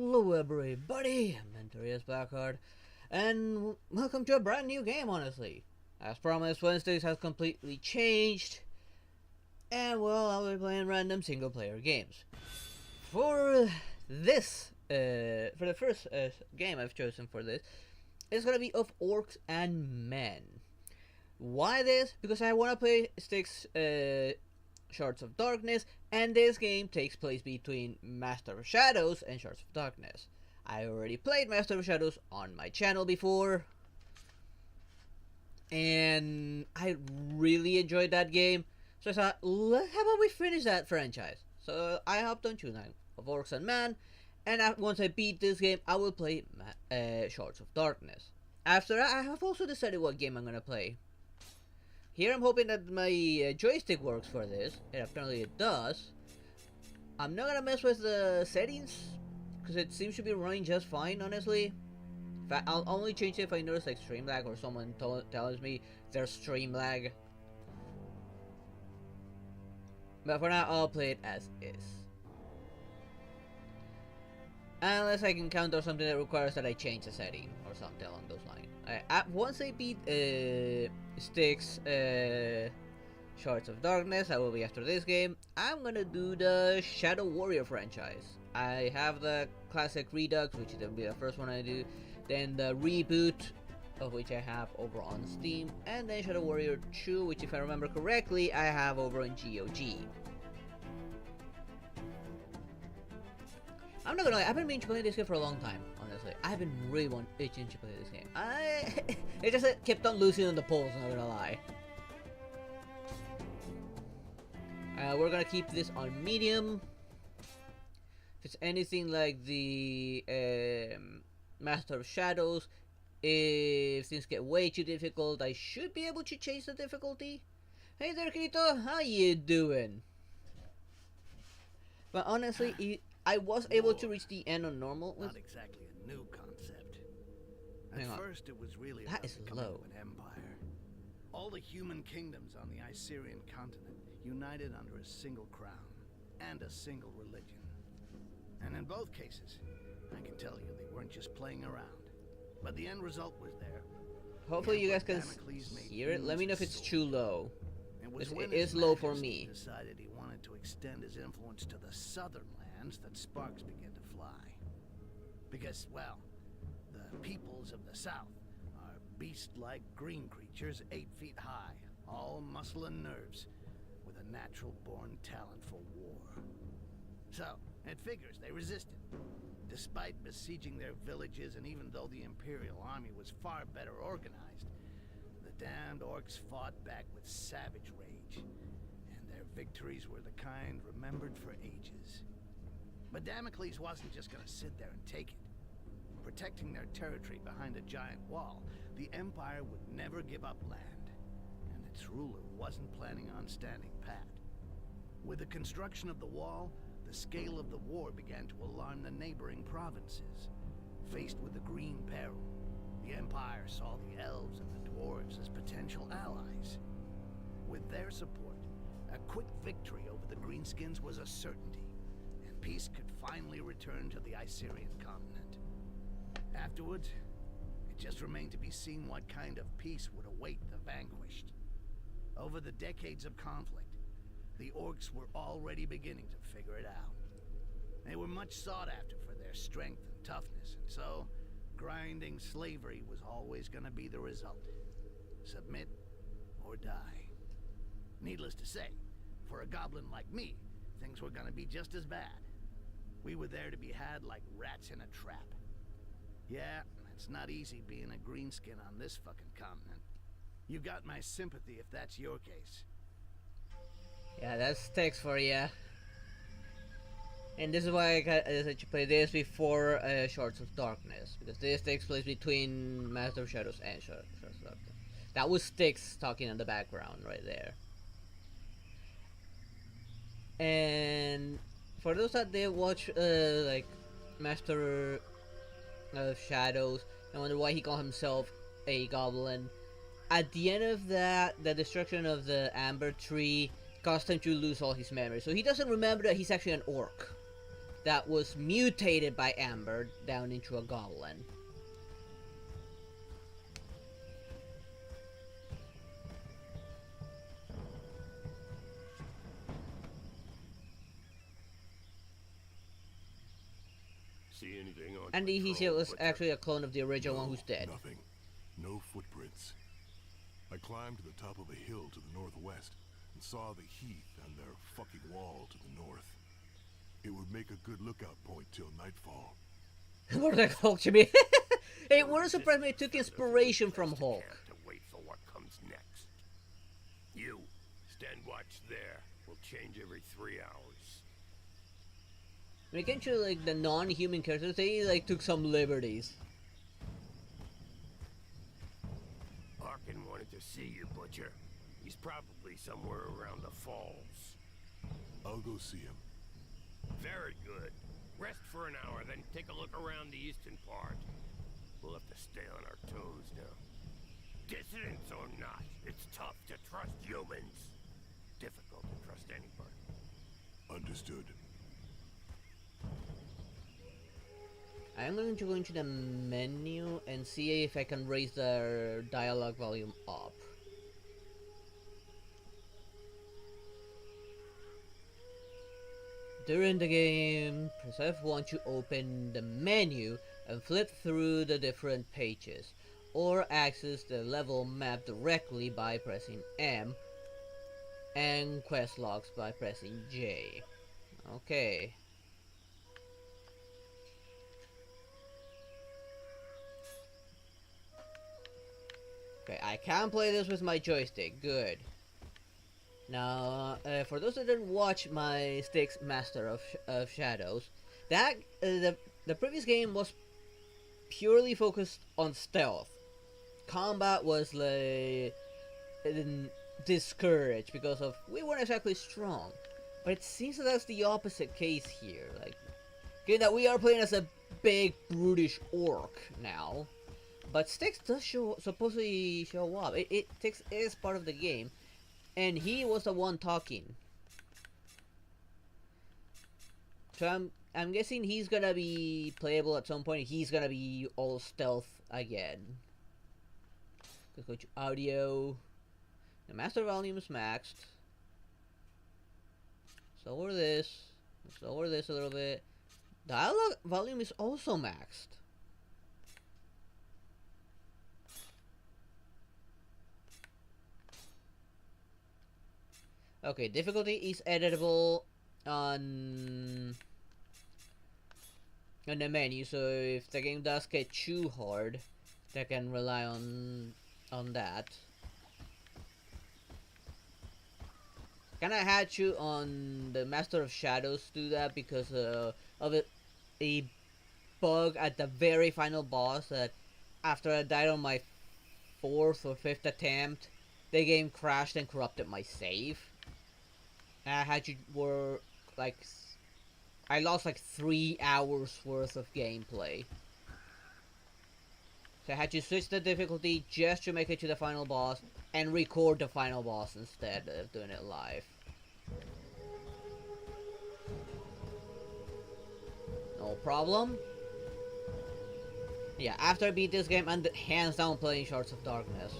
Hello everybody, I'm Mentorius Blackheart, and welcome to a brand new game, honestly. As promised, Wednesdays has completely changed, and well, I'll be playing random single player games. For this, for the first game I've chosen for this, it's gonna be of Orcs and Men. Why this? Because I wanna play Styx, Shards of Darkness, and this game takes place between Master of Shadows and Shards of Darkness. I already played Master of Shadows on my channel before, and I really enjoyed that game. So I thought, how about we finish that franchise? So I hopped on Tune of Orcs and Men, and once I beat this game, I will play Shards of Darkness. After that, I have also decided what game I'm gonna play. Here I'm hoping that my joystick works for this, and apparently it does. I'm not gonna mess with the settings, because it seems to be running just fine, honestly. In fact, I'll only change it if I notice like stream lag or someone tells me there's stream lag. But for now, I'll play it as is. Unless I can encounter something that requires that I change the setting or something along those lines. Once I beat Styx Shards of Darkness, I will be after this game. I'm gonna do the Shadow Warrior franchise. I have the classic Redux, which will be the first one I do. Then the reboot, of which I have over on Steam. And then Shadow Warrior 2, which if I remember correctly, I have over on GOG. I'm not gonna lie, I've been meaning to play this game for a long time, honestly. I've been really itching to play this game. It just kept on losing on the polls, I'm not gonna lie. We're gonna keep this on medium. If it's anything like the Master of Shadows, if things get way too difficult, I should be able to change the difficulty. Hey there, Kirito, how you doing? But honestly, I was able to reach the end on normal. Not exactly a new concept. At first, it was really that is low. An empire. All the human kingdoms on the Icerian continent united under a single crown and a single religion. And in both cases, I can tell you they weren't just playing around. But the end result was there. Hopefully, you guys can hear it. Let me know if it's too low. It is low for me. Decided he wanted to extend his influence to the southern lands that sparks began to fly. Because, well, the peoples of the south are beast-like green creatures 8 feet high, all muscle and nerves, with a natural-born talent for war. So, it figures they resisted. Despite besieging their villages, and even though the Imperial army was far better organized, the damned orcs fought back with savage rage, and their victories were the kind remembered for ages. But Damocles wasn't just gonna sit there and take it. Protecting their territory behind a giant wall, the Empire would never give up land, and its ruler wasn't planning on standing pat. With the construction of the wall, the scale of the war began to alarm the neighboring provinces. Faced with the Green Peril, the Empire saw the elves and the dwarves as potential allies. With their support, a quick victory over the Greenskins was a certainty, and peace could finally return to the Icerian continent. Afterwards, it just remained to be seen what kind of peace would await the vanquished. Over the decades of conflict, the orcs were already beginning to figure it out. They were much sought after for their strength and toughness, and so grinding slavery was always going to be the result. Submit or die. Needless to say, for a goblin like me, things were going to be just as bad. We were there to be had like rats in a trap. Yeah, it's not easy being a greenskin on this fucking continent. You got my sympathy if that's your case. Yeah, that's text for ya. And this is why I decided to play this before Shards of Darkness, because this takes place between Master of Shadows and Shards of Darkness. That was Styx talking in the background right there. And for those that did watch like Master of Shadows and wonder why he called himself a goblin, at the end of that, the destruction of the Amber Tree caused him to lose all his memories. So he doesn't remember that he's actually an orc. that was mutated by Amber down into a goblin. See anything on And he was actually a clone of the original one who's dead. Nothing. No footprints. I climbed to the top of a hill to the northwest and saw the heath and their fucking wall to the north. It would make a good lookout point till nightfall. What the Hulk to me? Hey, wouldn't surprise me it took inspiration from Hulk. To wait for what comes next. You stand watch there. We'll change every 3 hours. When it came to like the non-human characters, they like took some liberties. Arkin wanted to see you, Butcher. He's probably somewhere around the falls. I'll go see him. Very good. Rest for an hour, then take a look around the eastern part. We'll have to stay on our toes now. Dissidents or not, it's tough to trust humans. Difficult to trust anybody. Understood. I'm going to go into the menu and see if I can raise the dialogue volume up. During the game, press F1 to open the menu and flip through the different pages, or access the level map directly by pressing M, and quest logs by pressing J. Okay. Okay, I can play this with my joystick. Good. Now, for those that didn't watch my Styx Master of Shadows, that the previous game was purely focused on stealth. Combat was like discouraged because of we weren't exactly strong. But it seems that that's the opposite case here. Like, given that we are playing as a big brutish orc now, but Styx does supposedly show up. Styx is part of the game. And he was the one talking. So I'm guessing he's gonna be playable at some point. He's gonna be all stealth again. Let's go to audio. The master volume is maxed. So lower this. Let's lower this a little bit. Dialogue volume is also maxed. Okay, difficulty is editable on the menu, so if the game does get too hard, they can rely on that. Kinda had to on the Master of Shadows do that because of a bug at the very final boss that after I died on my 4th or 5th attempt, the game crashed and corrupted my save. I had to work like I lost like 3 hours worth of gameplay. So I had to switch the difficulty just to make it to the final boss and record the final boss instead of doing it live. No problem. Yeah, after I beat this game, I'm hands down playing Shards of Darkness.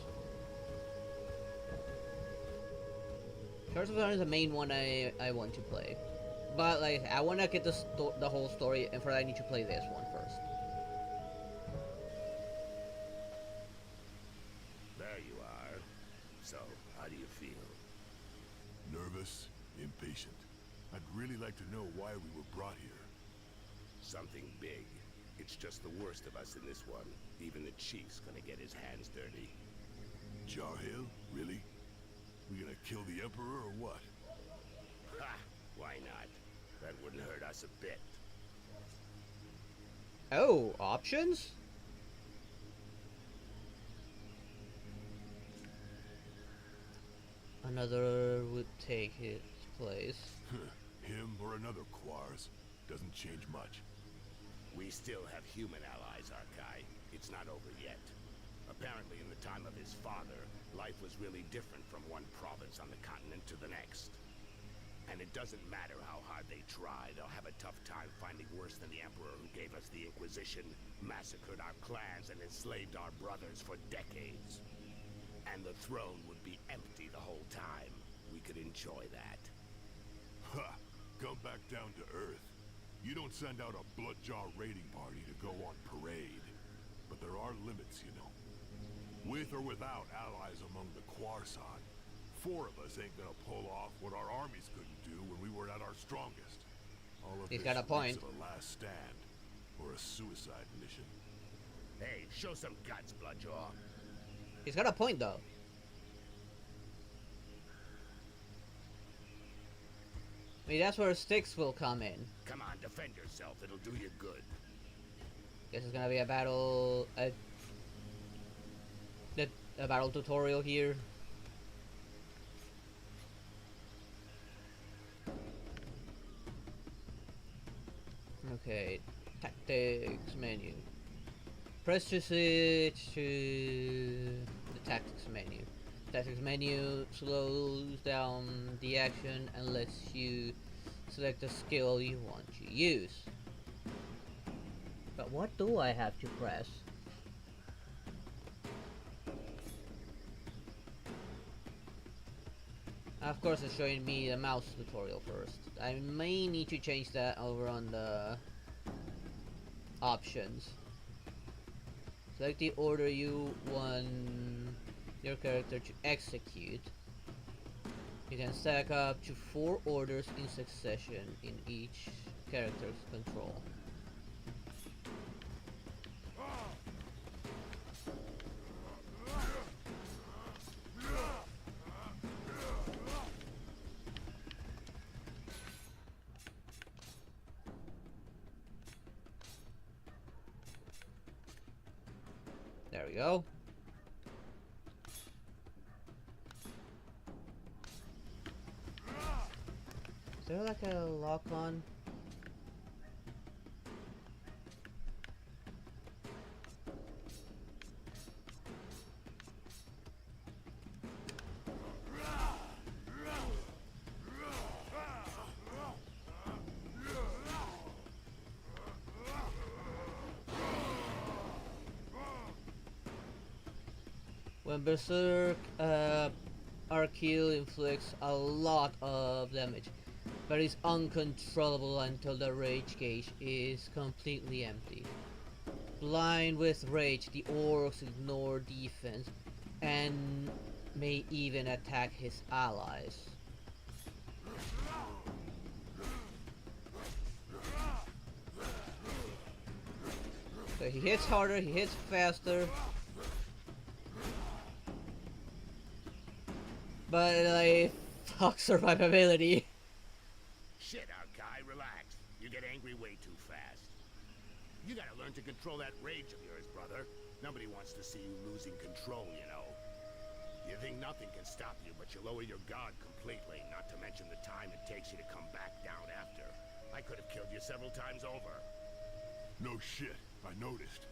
Shards of Darkness is the main one I want to play. But like I want to get the whole story, and for that I need to play this one first. There you are. So, how do you feel? Nervous, impatient. I'd really like to know why we were brought here. Something big. It's just the worst of us in this one. Even the chief's gonna get his hands dirty. Jarhill? Really? We gonna kill the Emperor or what? Ha! Why not? That wouldn't hurt us a bit. Oh, options? Another would take his place. Him or another Quars. Doesn't change much. We still have human allies, Arkai. It's not over yet. Apparently, in the time of his father, life was really different from one province on the continent to the next. And it doesn't matter how hard they try, they'll have a tough time finding worse than the Emperor who gave us the Inquisition, massacred our clans, and enslaved our brothers for decades. And the throne would be empty the whole time. We could enjoy that. Ha! Come back down to Earth. You don't send out a Bloodjaw raiding party to go on parade. But there are limits, you know. With or without allies among the Quarsan, 4 of us ain't gonna pull off what our armies couldn't do when we were at our strongest. All of He's this got a point. reeks of a last stand or a suicide mission. Hey, show some guts, Bloodjaw. He's got a point though. I mean, that's where sticks will come in. Come on, defend yourself. It'll do you good. Guess it's gonna be a battle, a battle tutorial here. Okay, tactics menu. Press to switch to the tactics menu. Tactics menu slows down the action and lets you select the skill you want to use. But what do I have to press? Of course it's showing me the mouse tutorial first. I may need to change that over on the options. Select the order you want your character to execute. You can stack up to 4 orders in succession in each character's control. There we go. Is there like a lock on? When Berserk Arcule inflicts a lot of damage, but is uncontrollable until the rage gauge is completely empty. Blind with rage, the orcs ignore defense and may even attack his allies. So he hits harder, he hits faster. But like, fuck survivability. Shit, Arkai, relax. You get angry way too fast. You gotta learn to control that rage of yours, brother. Nobody wants to see you losing control, you know. You think nothing can stop you, but you lower your guard completely, not to mention the time it takes you to come back down after. I could have killed you several times over. No shit, I noticed.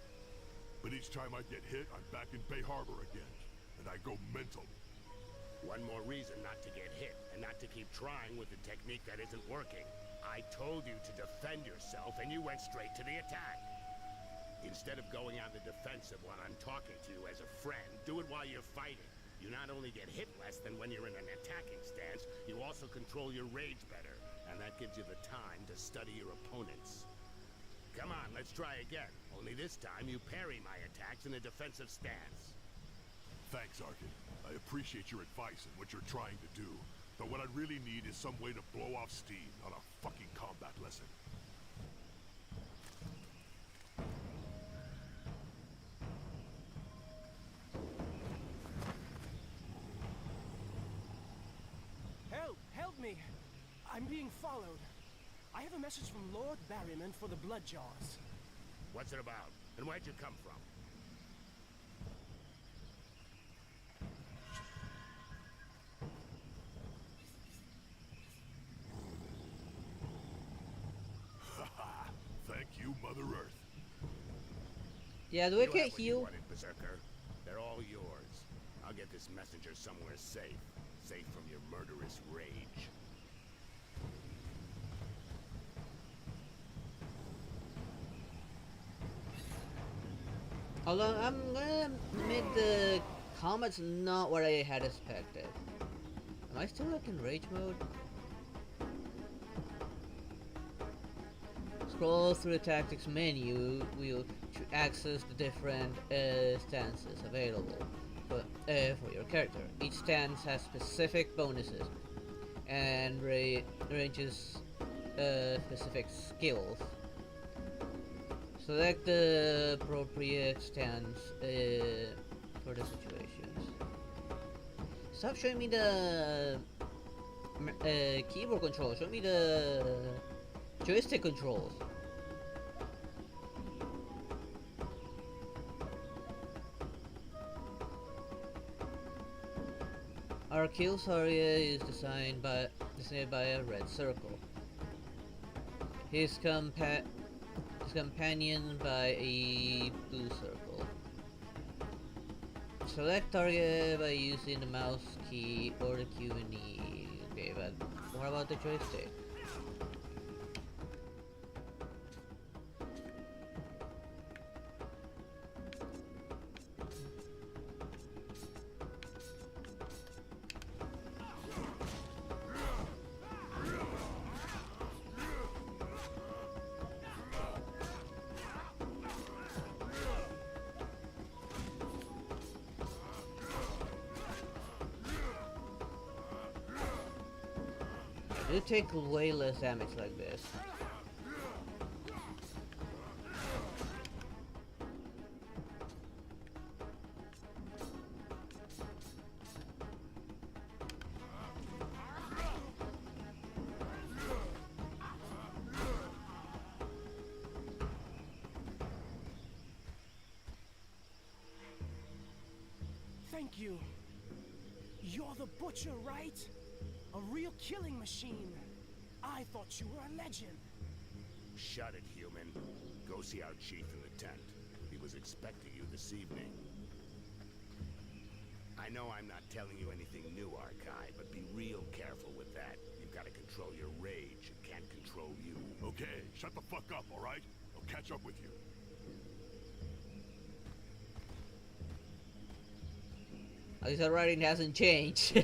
But each time I get hit, I'm back in Bay Harbor again. And I go mental. One more reason not to get hit, and not to keep trying with a technique that isn't working. I told you to defend yourself, and you went straight to the attack. Instead of going on the defensive while I'm talking to you as a friend, do it while you're fighting. You not only get hit less than when you're in an attacking stance, you also control your rage better, and that gives you the time to study your opponents. Come on, let's try again. Only this time you parry my attacks in a defensive stance. Thanks, Arkin. I appreciate your advice and what you're trying to do. But what I really need is some way to blow off steam, not a fucking combat lesson. Help! Help me! I'm being followed. I have a message from Lord Barryman for the Bloodjaws. What's it about? And where'd you come from? Thank you, Mother Earth. Yeah, do You I have get what you healed? wanted, Berserker. They're all yours. I'll get this messenger somewhere safe. Safe from your murderous rage. Although I'm gonna admit the combat's not what I had expected. Am I still like in rage mode? Scroll through the tactics menu to access the different stances available for your character. Each stance has specific bonuses and ranges specific skills. Select the appropriate stance for the situations. Stop showing me the keyboard controls. Show me the joystick controls. Our kills area is designated by a red circle. His companion by a blue circle. Select target by using the mouse key or the Q and E. Okay, but what about the joystick? You take way less damage like this. Thank you. You're the butcher, right? A real killing machine. I thought you were a legend. Shut it, human. Go see our chief in the tent. He was expecting you this evening. I know I'm not telling you anything new, Arkai, but be real careful with that. You've got to control your rage. It can't control you. Okay, shut the fuck up, alright? I'll catch up with you. At least the writing hasn't changed.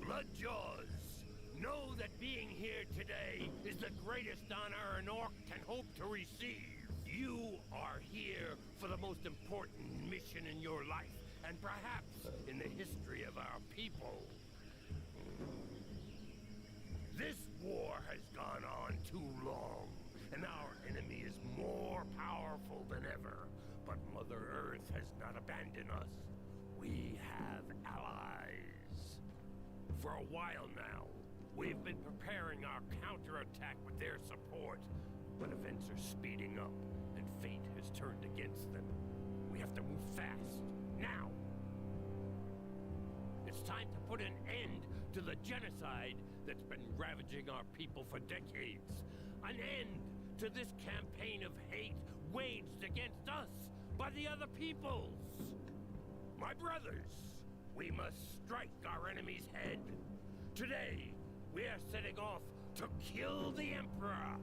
Bloodjaws, know that being here today is the greatest honor an orc can hope to receive. You are here for the most important mission in your life, and perhaps in the history of our people. This war has gone on too long, and our enemy is more powerful than ever. But Mother Earth has not abandoned us. We have allies. For a while now, we've been preparing our counterattack with their support, but events are speeding up, and fate has turned against them. We have to move fast, now. It's time to put an end to the genocide that's been ravaging our people for decades. An end to this campaign of hate waged against us by the other peoples. My brothers, we must strike our enemy's head. Today, we are setting off to kill the Emperor.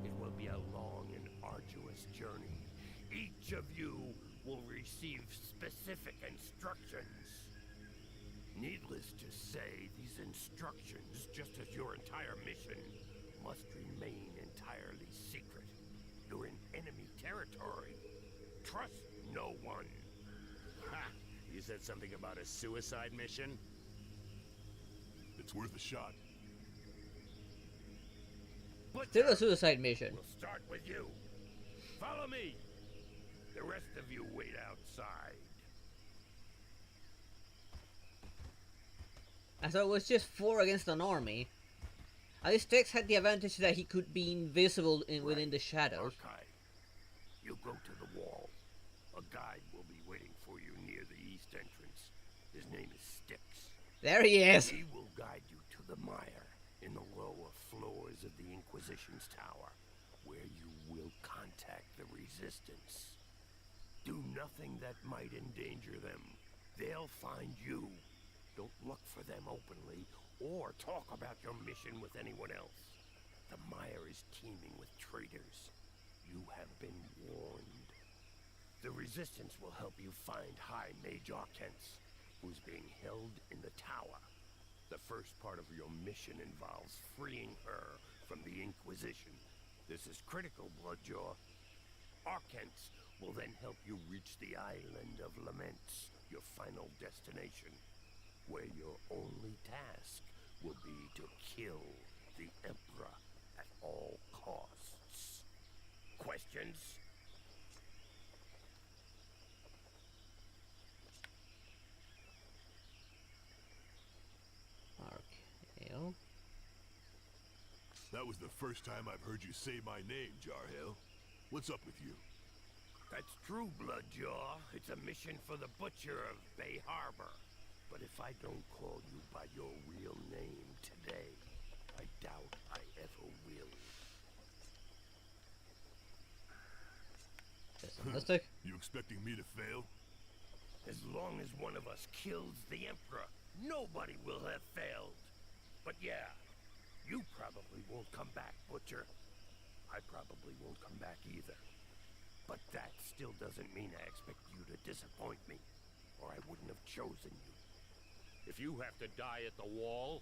It will be a long and arduous journey. Each of you will receive specific instructions. Needless to say, these instructions, just as your entire mission, must remain entirely secret. You're in enemy territory. Trust no one. Ha! You said something about a suicide mission? It's worth a shot. Still a suicide mission. We'll start with you. Follow me. The rest of you wait outside. And so it was just 4 against an army. At least Tex had the advantage that he could be invisible within the shadows. Arkai, you go to the wall. A guide will be waiting for you near the east entrance. His name is Styx. There he is! He will guide you to the mire in the lower floors of the Inquisition's tower, where you will contact the Resistance. Do nothing that might endanger them. They'll find you. Don't look for them openly or talk about your mission with anyone else. The mire is teeming with traitors. You have been warned. The Resistance will help you find High Mage Orcs, who's being held in the tower. The first part of your mission involves freeing her from the Inquisition. This is critical, Bloodjaw. Orcs will then help you reach the Island of Laments, your final destination, where your only task will be to kill the Emperor at all costs. Questions? Okay. That was the first time I've heard you say my name, Jarhale. What's up with you? That's true, Bloodjaw. It's a mission for the Butcher of Bay Harbor. But if I don't call you by your real name today, I doubt I ever will. Pessimistic? You expecting me to fail? As long as one of us kills the Emperor, nobody will have failed. But yeah, you probably won't come back, Butcher. I probably won't come back either. But that still doesn't mean I expect you to disappoint me, or I wouldn't have chosen you. If you have to die at the wall,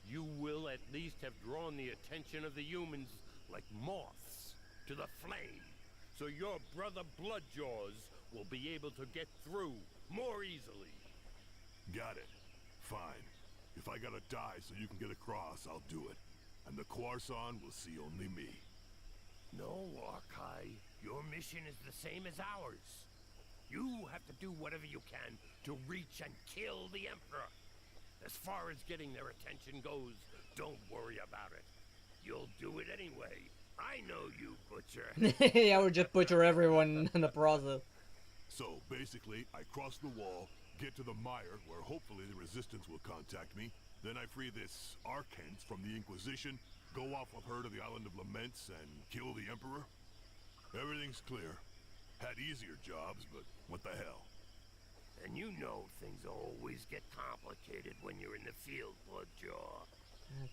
you will at least have drawn the attention of the humans like moths to the flame, so your brother Bloodjaws will be able to get through more easily. Got it. Fine. If I gotta die so you can get across, I'll do it. And the Quarson will see only me. No, Arkai. Your mission is the same as ours. You have to do whatever you can to reach and kill the Emperor. As far as getting their attention goes, don't worry about it. You'll do it anyway. I know you, Butcher. Yeah, we'll just butcher everyone in the process. So, basically, I cross the wall, get to the mire, where hopefully the Resistance will contact me, then I free this Arcans from the Inquisition, go off with her to the Island of Laments, and kill the Emperor? Everything's clear. Had easier jobs, but what the hell? And you know things always get complicated when you're in the field, Bloodjaw.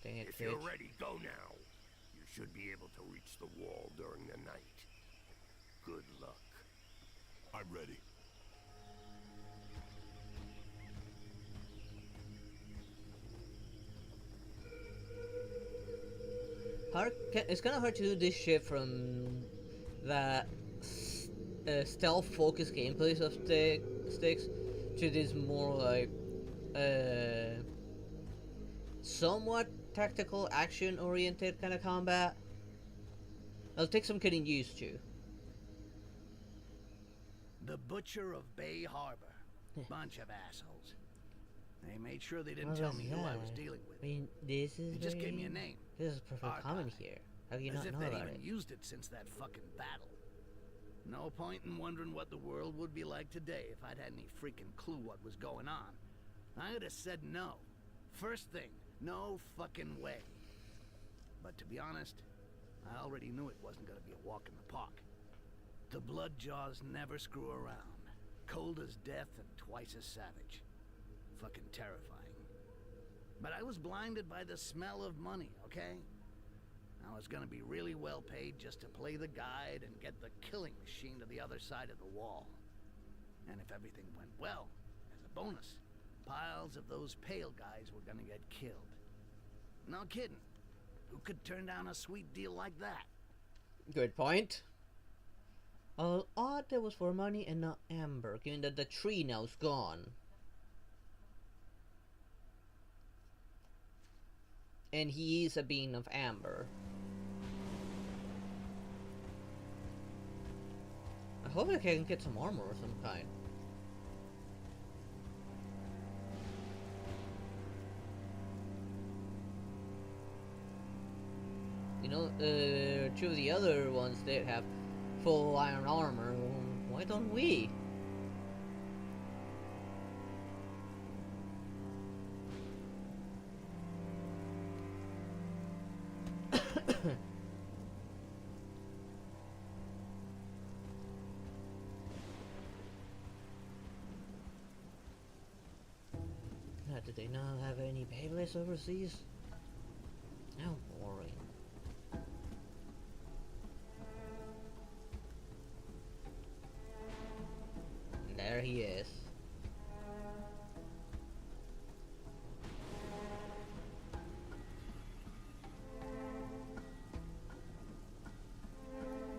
Dang it, If you're Twitch. ready, go now. You should be able to reach the wall during the night. Good luck. I'm ready. It's kind of hard to do this shit from that stealth-focused gameplay of sticks to this more like somewhat tactical, action-oriented kind of combat. It'll take some getting used to. The Butcher of Bay Harbor. Bunch of assholes. They made sure they didn't What tell was me who I was that? dealing I with. mean, this is They just gave very- me a name. This is perfect common here. How do you As not if know they'd about even it? used it since that fucking battle. No point in wondering what the world would be like today if I'd had any freaking clue what was going on. I'd have said no. First thing, no fucking way. But to be honest, I already knew it wasn't gonna be a walk in the park. The Bloodjaws never screw around. Cold as death and twice as savage. Fucking terrifying. But I was blinded by the smell of money, okay? I was gonna be really well paid just to play the guide and get the killing machine to the other side of the wall. And if everything went well, as a bonus, piles of those pale guys were gonna get killed. No kidding. Who could turn down a sweet deal like that? Good point. Odd that was for money and not amber, given that the tree now's gone. And he is a being of amber. I hope I can get some armor of some kind. You know, two of the other ones they have full iron armor. Why don't we? Do they not have any Beyblades overseas? How boring. And there he is.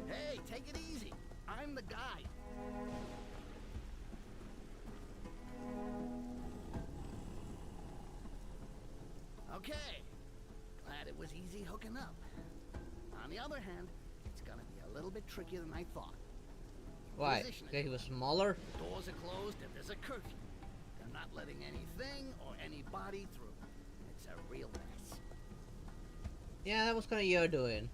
Hey, take it easy. I'm the guy. Okay. Glad it was easy hooking up. On the other hand, it's gonna be a little bit trickier than I thought. Why? Position it. Okay, he was smaller? Doors are closed and there's a curfew. They're not letting anything or anybody through. It's a real mess. Yeah, that was kind of your doing.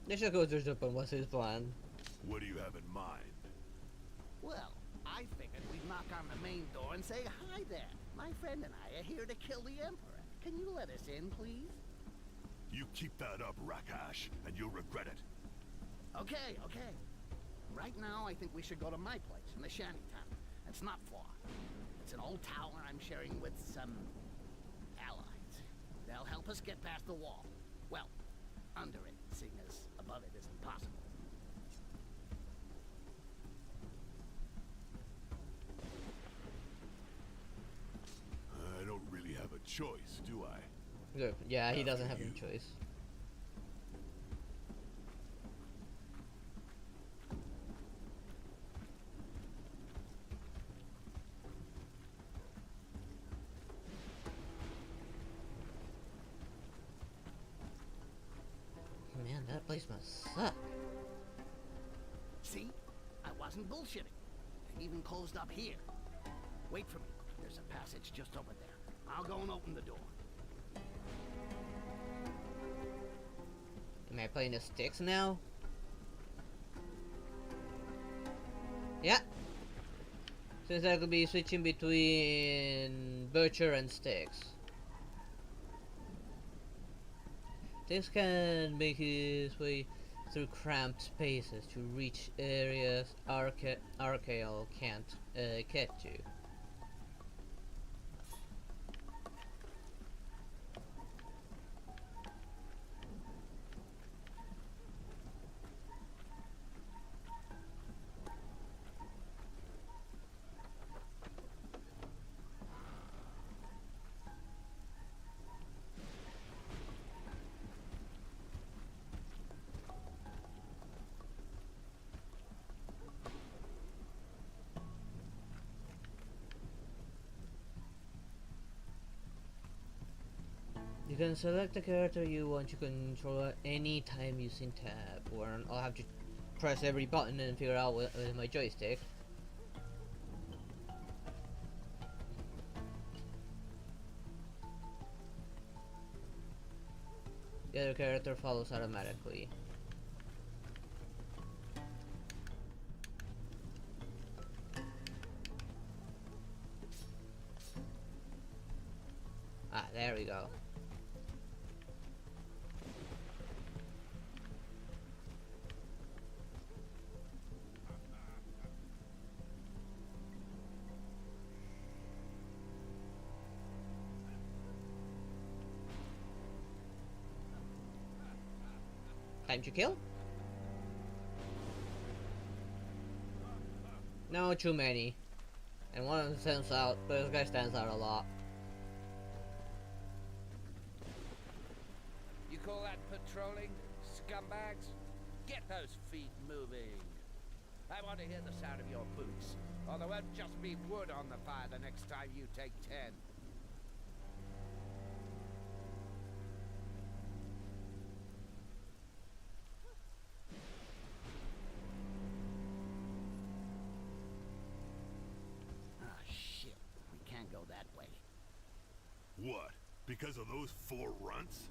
They should go through Japan. What's his plan? What do you have in mind? Well, I figured we'd knock on the main door and say, "Hi there. My friend and I are here to kill the Emperor. Can you let us in, please?" You keep that up, Rakash, and you'll regret it. Okay, okay. Right now, I think we should go to my place in the shantytown. It's not far. It's an old tower I'm sharing with some allies. They'll help us get past the wall. Well, under it, seeing as above it isn't possible. I don't really have a choice, do I? Good. Yeah, he doesn't have You. any choice. Man, that place must suck. See? I wasn't bullshitting. They even closed up here. Wait for me. There's a passage just over there. I'll go and open the door. Am I playing the sticks now? Yeah. Since I could be switching between Butcher and Sticks. Sticks can make his way through cramped spaces to reach areas Archael can't get to. You can select the character you want to control at any time using tab, or I'll have to press every button and figure out with my joystick. The other character follows automatically. Ah, there we go. Time to kill? No, too many. And one of them stands out, but this guy stands out a lot. You call that patrolling, scumbags? Get those feet moving. I want to hear the sound of your boots, or there won't just be wood on the fire the next time you take 10. Ah, shit. We can't go that way. What? Because of those 4 runts?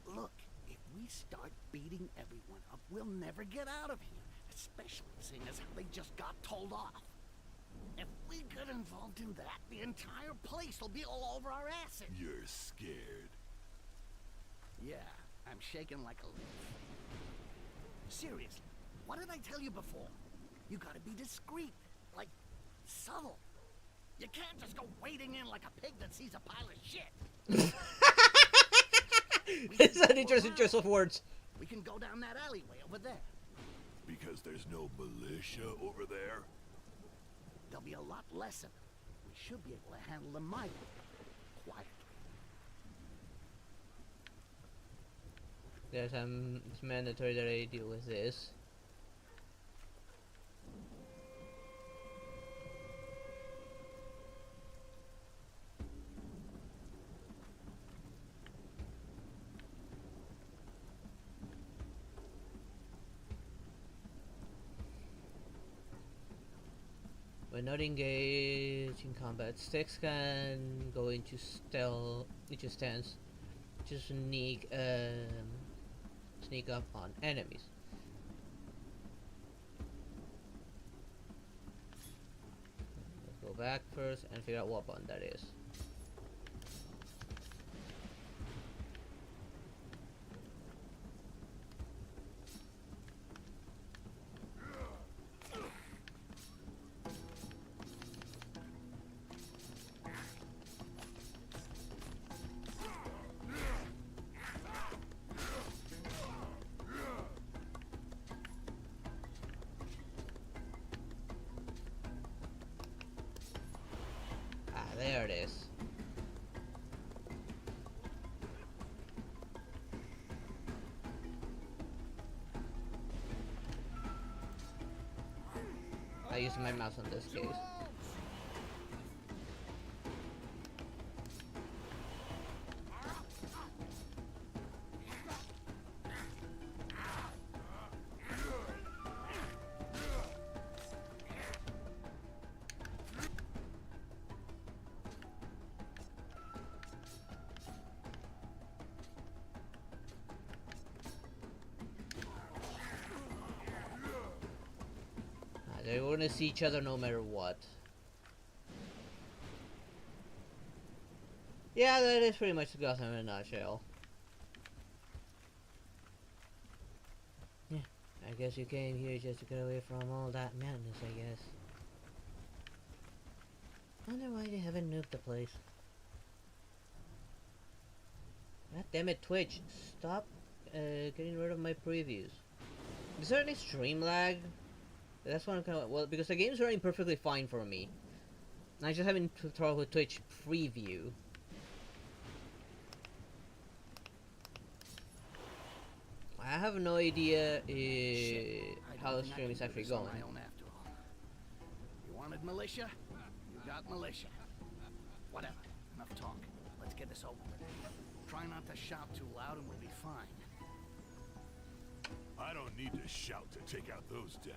Look, if we start beating everyone up, we'll never get out of here. Especially seeing as how they just got told off. If we get involved in that, the entire place will be all over our asses. You're scared. Yeah, I'm shaking like a leaf. Seriously, what did I tell you before? You gotta be discreet. Like, subtle. You can't just go wading in like a pig that sees a pile of shit. It's an interesting choice of words. We can go down that alleyway over there. Because there's no militia over there? There'll be a lot less of them. We should be able to handle them my way. Quietly. It's mandatory that I deal with this. When not engaged in combat, sticks can go into stance to sneak up on enemies. Let's go back first and figure out what button that is. There it is. I use my mouse on this case. They're gonna see each other no matter what. Yeah, that is pretty much Gotham in a nutshell. Yeah, I guess you came here just to get away from all that madness, I guess. Wonder why they haven't nuked the place. God damn it, Twitch. Stop getting rid of my previews. Is there any stream lag? That's what I'm kind of, well, because the game's running perfectly fine for me. I just having trouble with Twitch preview. I have no idea how the stream is actually going. You wanted militia? You got militia. Whatever. Enough talk. Let's get this over with. Try not to shout too loud and we'll be fine. I don't need to shout to take out those damn...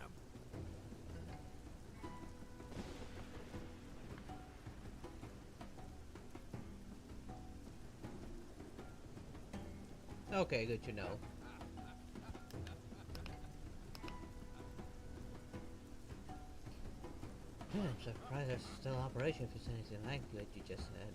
Okay, good to know. I'm surprised there's still operation if it's anything like what you just said.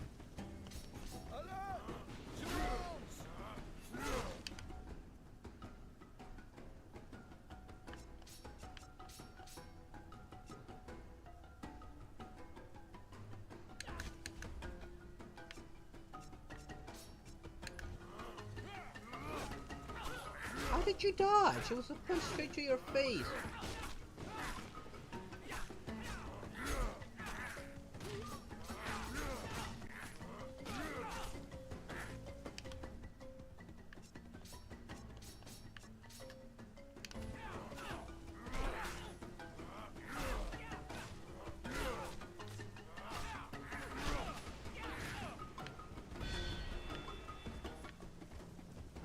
How did you dodge? It was a punch straight to your face.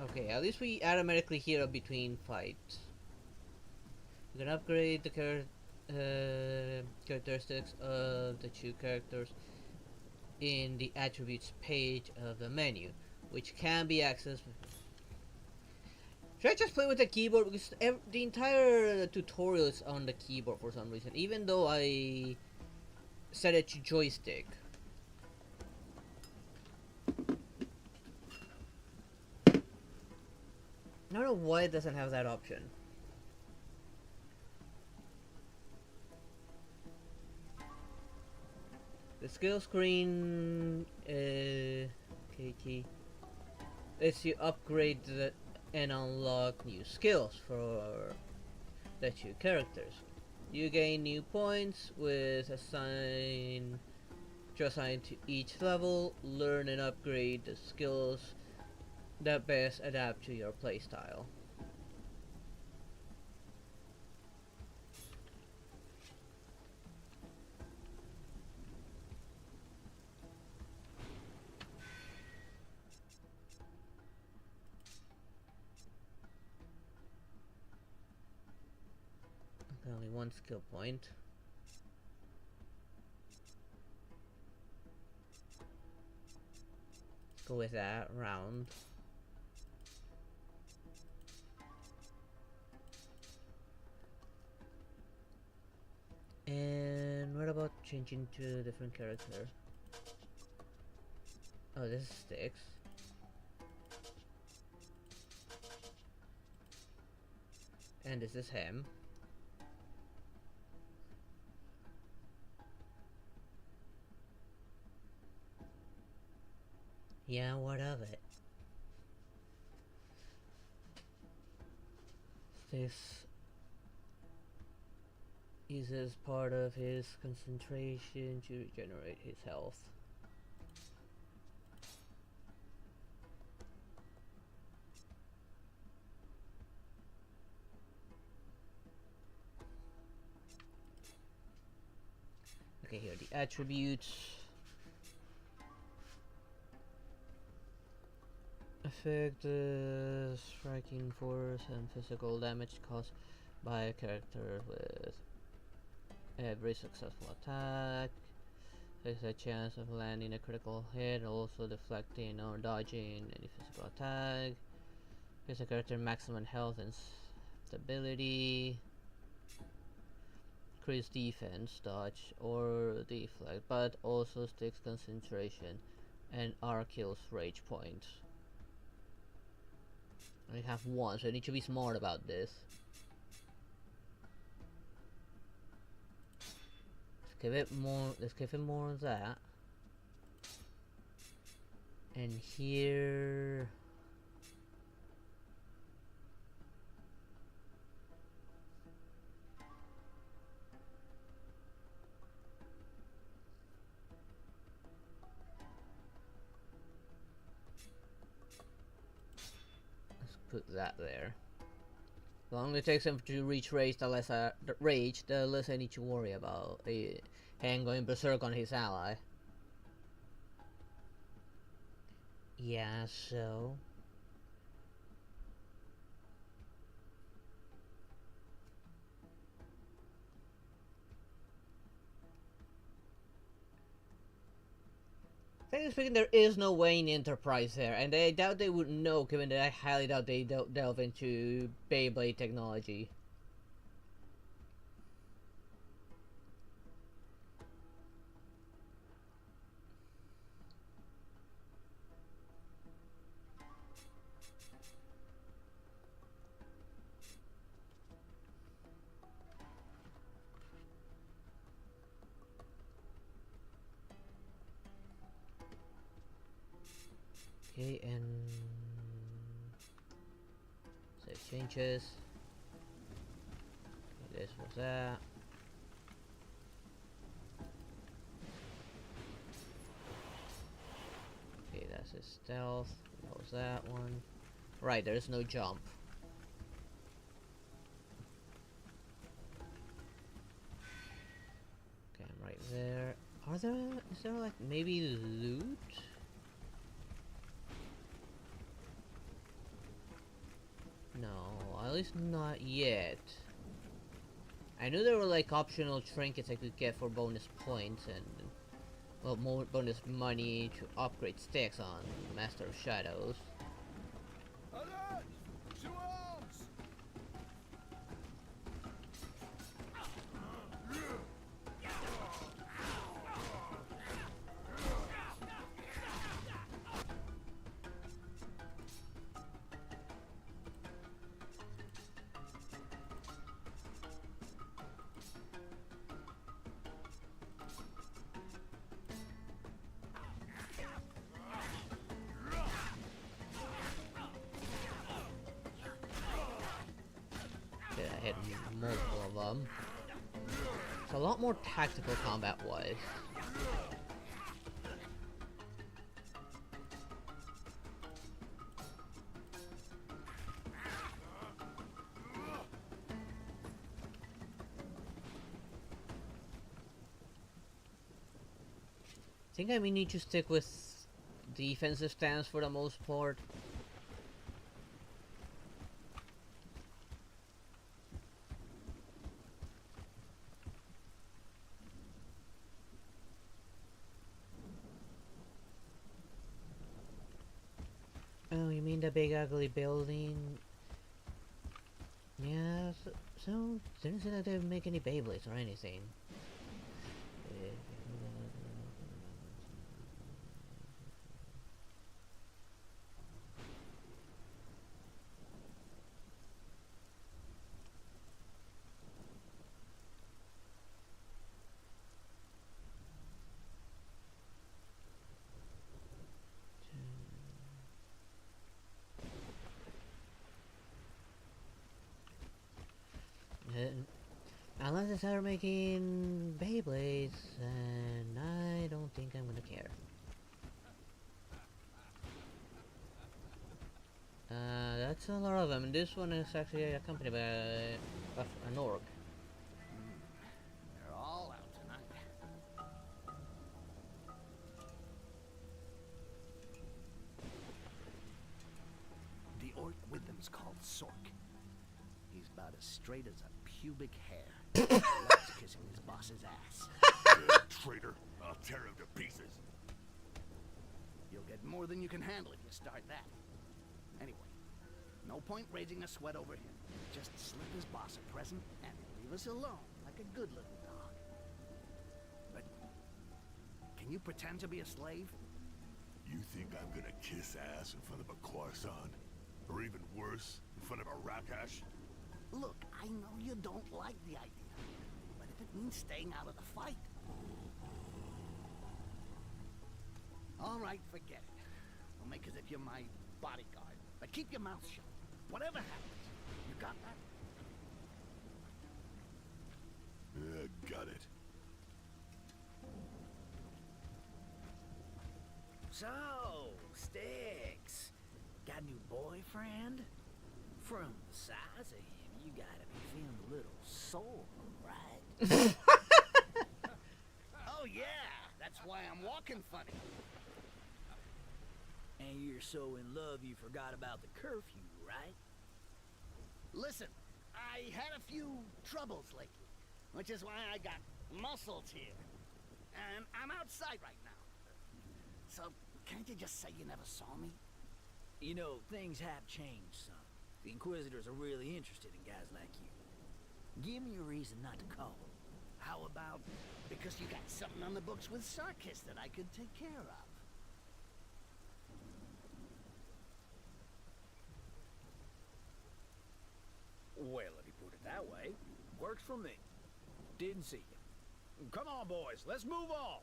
Okay, at least we automatically heal between fights. We can upgrade the characteristics of the two characters in the attributes page of the menu, which can be accessed. Should I just play with the keyboard? Because the entire tutorial is on the keyboard for some reason, even though I set it to joystick. I don't know why it doesn't have that option. The skill screen, KT, lets you upgrade and unlock new skills for the two characters. You gain new points with assigned to each level. Learn and upgrade the skills that best adapt to your playstyle. Only one skill point. Go with that round. And what about changing to a different character? Oh, this is Sticks. And this is him. Yeah, what of it? This uses part of his concentration to regenerate his health. Okay, here are the attributes. Affect the striking force and physical damage caused by a character with every successful attack. There's a chance of landing a critical hit, also deflecting or dodging any physical attack. Gives a character maximum health and stability. Increase defense, dodge, or deflect, but also sticks concentration and R kills rage points. I have one, so I need to be smart about this. Let's give it more. Let's give it more of that. And here, let's put that there. The longer it takes him to reach rage, the less I need to worry about him going berserk on his ally. Yeah, so technically speaking, there is no Wayne Enterprise here, and I doubt they would know, given that I highly doubt they delve into Beyblade technology. Okay, and save changes. Okay, this was that. Okay, that's his stealth. That was that one. Right, there's no jump. Okay, I'm right there. Is there like maybe loot? No, at least not yet. I knew there were like optional trinkets I could get for bonus points and, well, more bonus money to upgrade sticks on Master of Shadows. Alert! To arms! It's a lot more tactical combat-wise. I think I may need to stick with defensive stance for the most part. Oh, you mean the big ugly building? Yeah, so didn't seem like they would make any Beyblades or anything. Unless they start making Beyblades, and I don't think I'm gonna care. That's a lot of them. This one is actually accompanied by an orc. They're all out tonight. The orc with them's called Sork. He's about as straight as a pubic hair. Loves kissing his boss's ass. You traitor. I'll tear him to pieces. You'll get more than you can handle if you start that. Anyway, no point raising a sweat over him. Just slip his boss a present and leave us alone like a good little dog. But can you pretend to be a slave? You think I'm gonna kiss ass in front of a croissant? Or even worse, in front of a rakash? Look, I know you don't like the idea, but if it means staying out of the fight... All right, forget it. We'll make as if you're my bodyguard, but keep your mouth shut. Whatever happens, you got that? Got it. So, Sticks, got a new boyfriend? From the size of him, you gotta be feeling a little sore, right? Oh yeah, that's why I'm walking funny. And you're so in love you forgot about the curfew, right? Listen, I had a few troubles lately, which is why I got muscled here. And I'm outside right now. So, can't you just say you never saw me? You know, things have changed, son. The Inquisitors are really interested in guys like you. Give me a reason not to call. How about because you got something on the books with Sarkis that I could take care of? Well, if you put it that way, works for me. Didn't see you. Come on, boys, let's move on.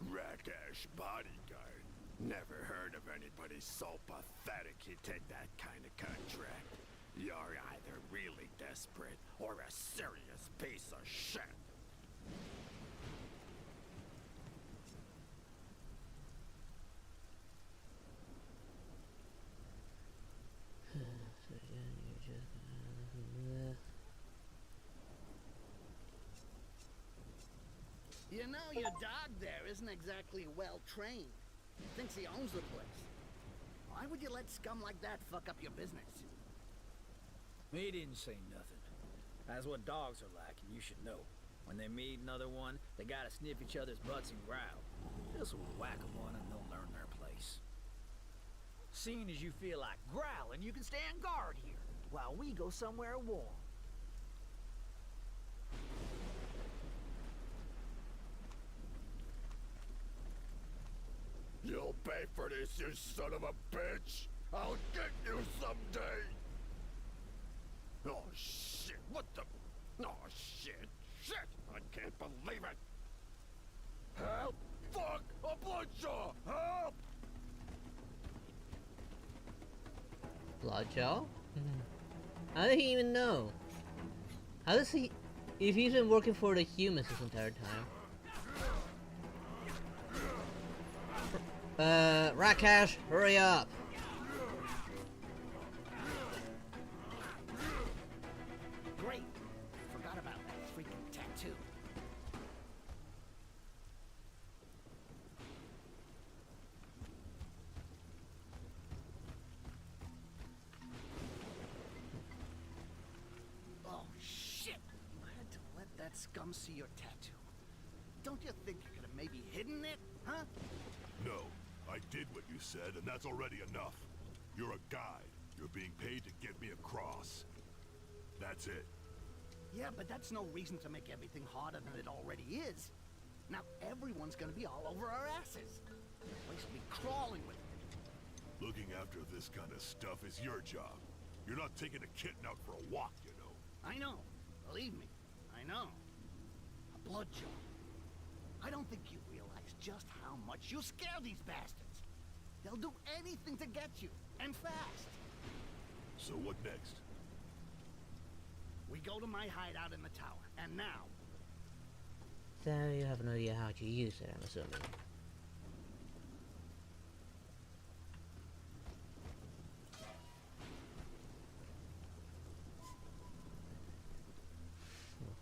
Rakash bodyguard. Never heard of anybody so pathetic he'd take that kind of contract. You're either really desperate or a serious piece of shit. You know, your dog there isn't exactly well trained. Thinks he owns the place. Why would you let scum like that fuck up your business? He didn't say nothing. That's what dogs are like, and you should know. When they meet another one, they gotta sniff each other's butts and growl. This will whack one and they'll learn their place. Seeing as you feel like growling, you can stand guard here, while we go somewhere warm. You'll pay for this, you son of a bitch! I'll get you someday! Oh shit, what the... Oh shit, shit! I can't believe it! Bloodjaw? How did he even know? How does he... If he's been working for the humans this entire time. Rakash, hurry up! Great! Forgot about that freaking tattoo. Oh, shit! You had to let that scum see your tattoo. Don't you think you could have maybe hidden it, huh? No, I did what you said, and that's already enough. You're a guide. You're being paid to get me across. That's it. Yeah, but that's no reason to make everything harder than it already is. Now everyone's gonna be all over our asses. The place will be crawling with it. Looking after this kind of stuff is your job. You're not taking a kitten out for a walk, you know. I know. Believe me, I know. A bloodjaw. I don't think you realize just how much you scare these bastards. They'll do anything to get you, and fast. So what next? We go to my hideout in the tower, and now... So you have no idea how to use it, I'm assuming.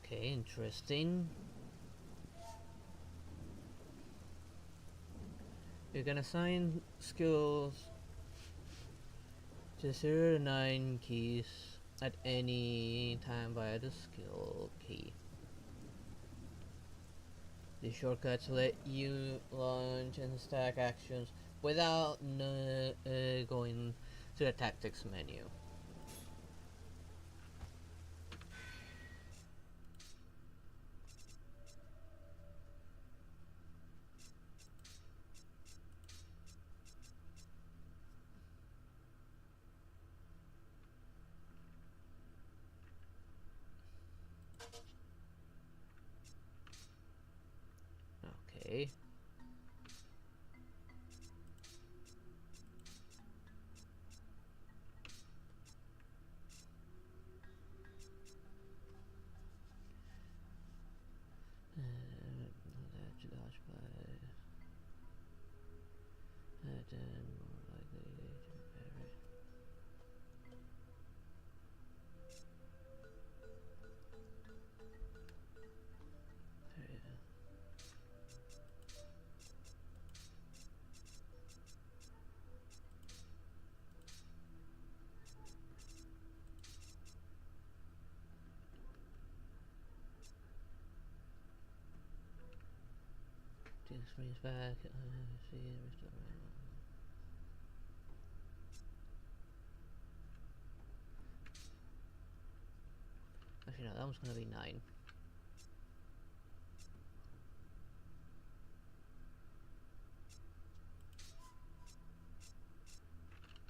Okay, interesting. You can assign skills to 0 to 9 keys at any time via the skill key. The shortcuts let you launch and stack actions without going to the tactics menu. Okay. Springs back. See, restore. Actually, no, that one's gonna be 9.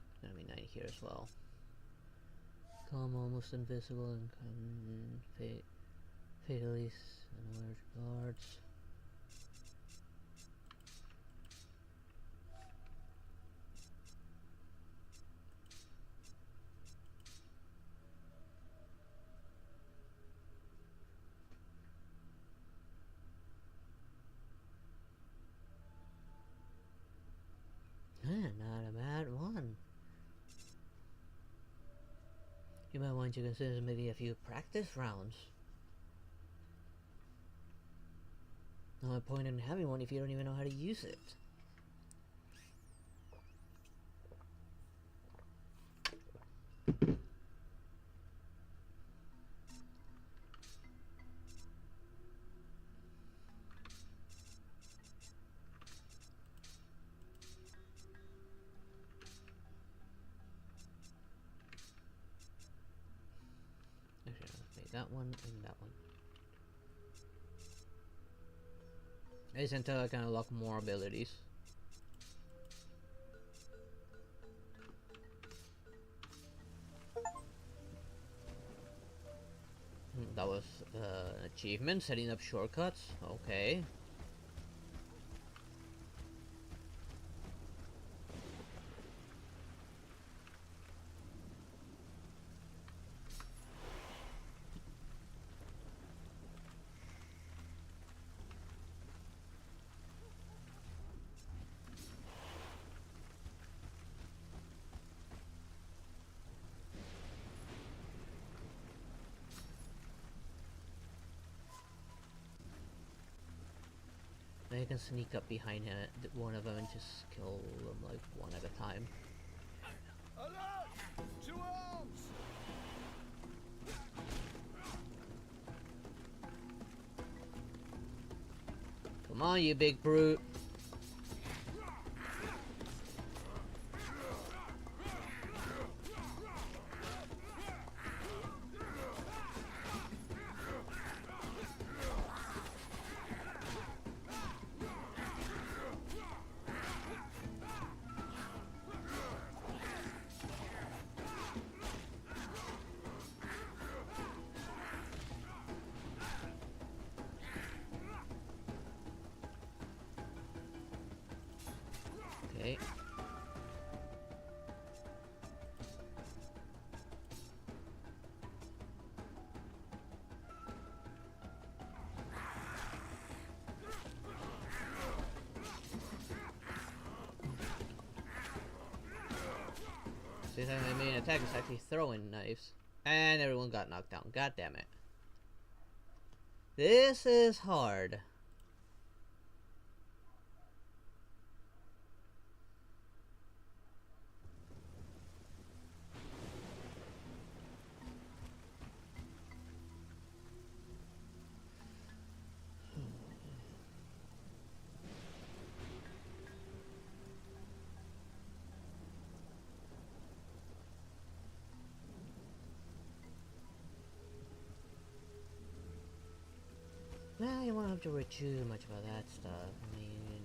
It's gonna be 9 here as well. Calm, almost invisible, and fatally and large guards. Not a bad one. You might want to consider maybe a few practice rounds. No point in having one if you don't even know how to use it. That one and that one. At least until I can unlock more abilities. That was an achievement, setting up shortcuts. Okay. I can sneak up behind him, one of them, and just kill them like one at a time. Alert! To arms! Come on, you big brute. Okay. See, my main attack is actually throwing knives. And everyone got knocked down. God damn it. This is hard. Well, you won't have to worry too much about that stuff. I mean,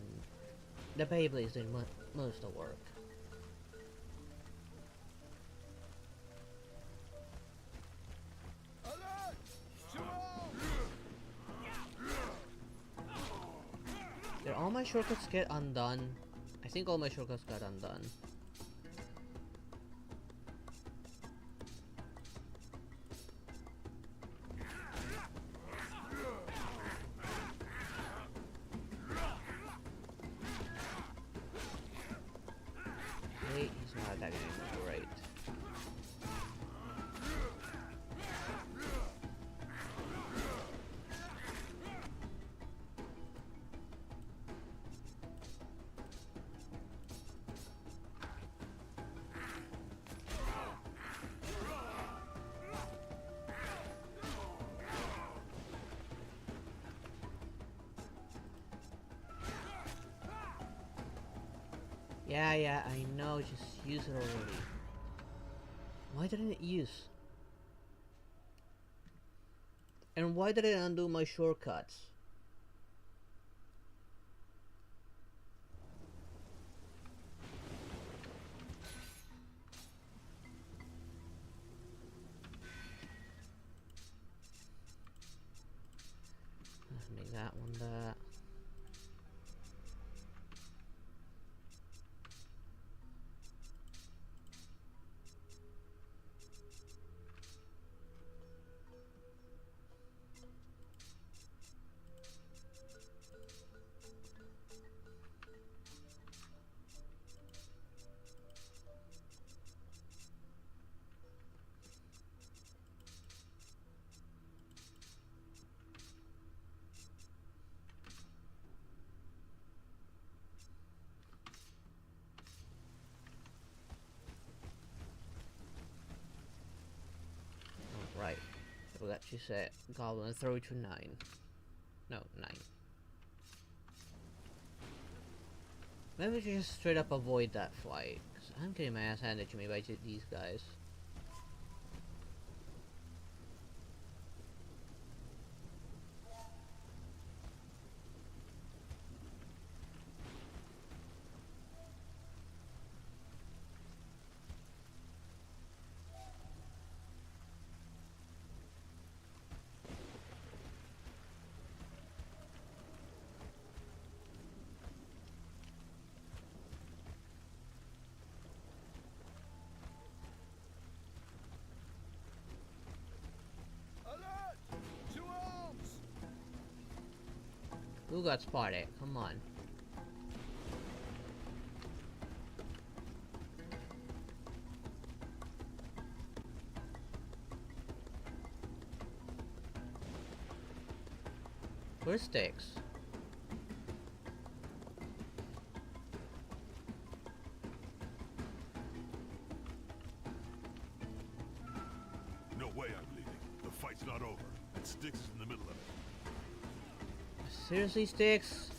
the Beyblade's doing most of the work. Alert! To arms! Did all my shortcuts get undone? I think all my shortcuts got undone. Wait, he's not attacking anymore. Great. Yeah, I know, just use it already. Why didn't it use? And why did it undo my shortcuts? Let's make that one that. Right. So that you said goblin throw to 9. No, 9. Maybe we should just straight up avoid that fight. Cause I'm getting my ass handed to me by these guys. Alert! To arms! Who got spotted? Come on. Where's Sticks? Sticks is in the middle of it. Seriously, Sticks?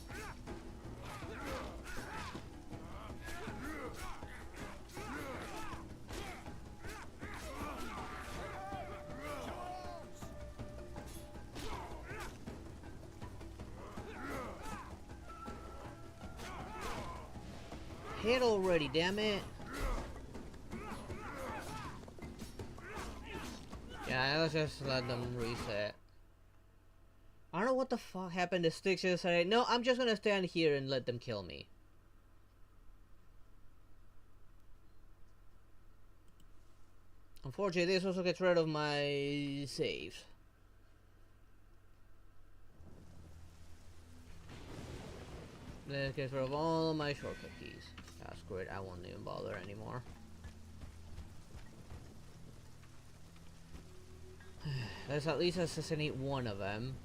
Hit already, damn it. Yeah, let's just let them reset. I don't know what the fuck happened to Sticks yesterday. No, I'm just gonna stand here and let them kill me. Unfortunately, this also gets rid of my saves. This gets rid of all my shortcut keys. That's great, I won't even bother anymore. Let's at least assassinate one of them.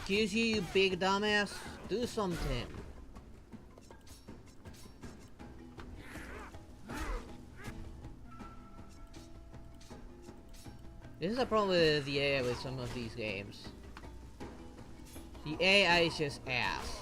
Excuse you, you big dumbass. Do something. This is a problem with the AI with some of these games. The AI is just ass.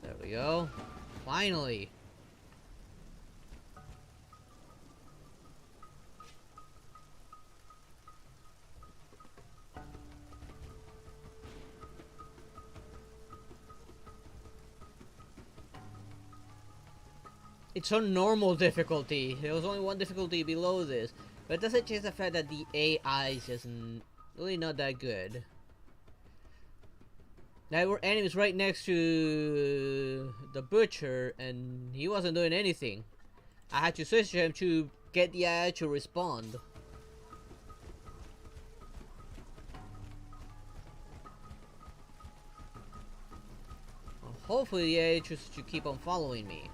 There we go. Finally. It's on normal difficulty. There was only one difficulty below this. But it doesn't change the fact that the AI is just really not that good. There were enemies right next to the butcher and he wasn't doing anything. I had to switch to him to get the AI to respond. Well, hopefully the AI chooses to keep on following me.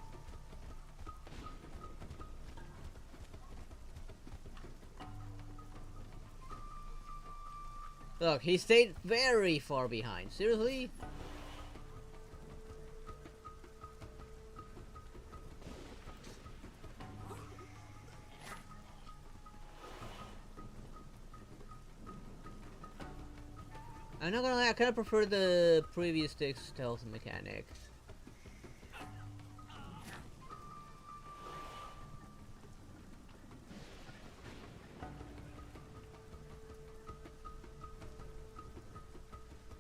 Look, he stayed very far behind. Seriously? I'm not gonna lie, I kinda prefer the previous stick's stealth mechanic.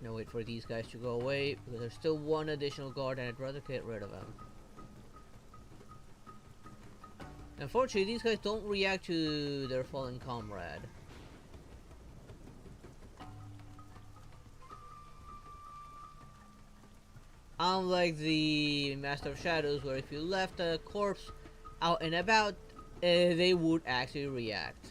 No, wait for these guys to go away, because there's still one additional guard and I'd rather get rid of them. Unfortunately, these guys don't react to their fallen comrade. Unlike the Master of Shadows, where if you left a corpse out and about, they would actually react.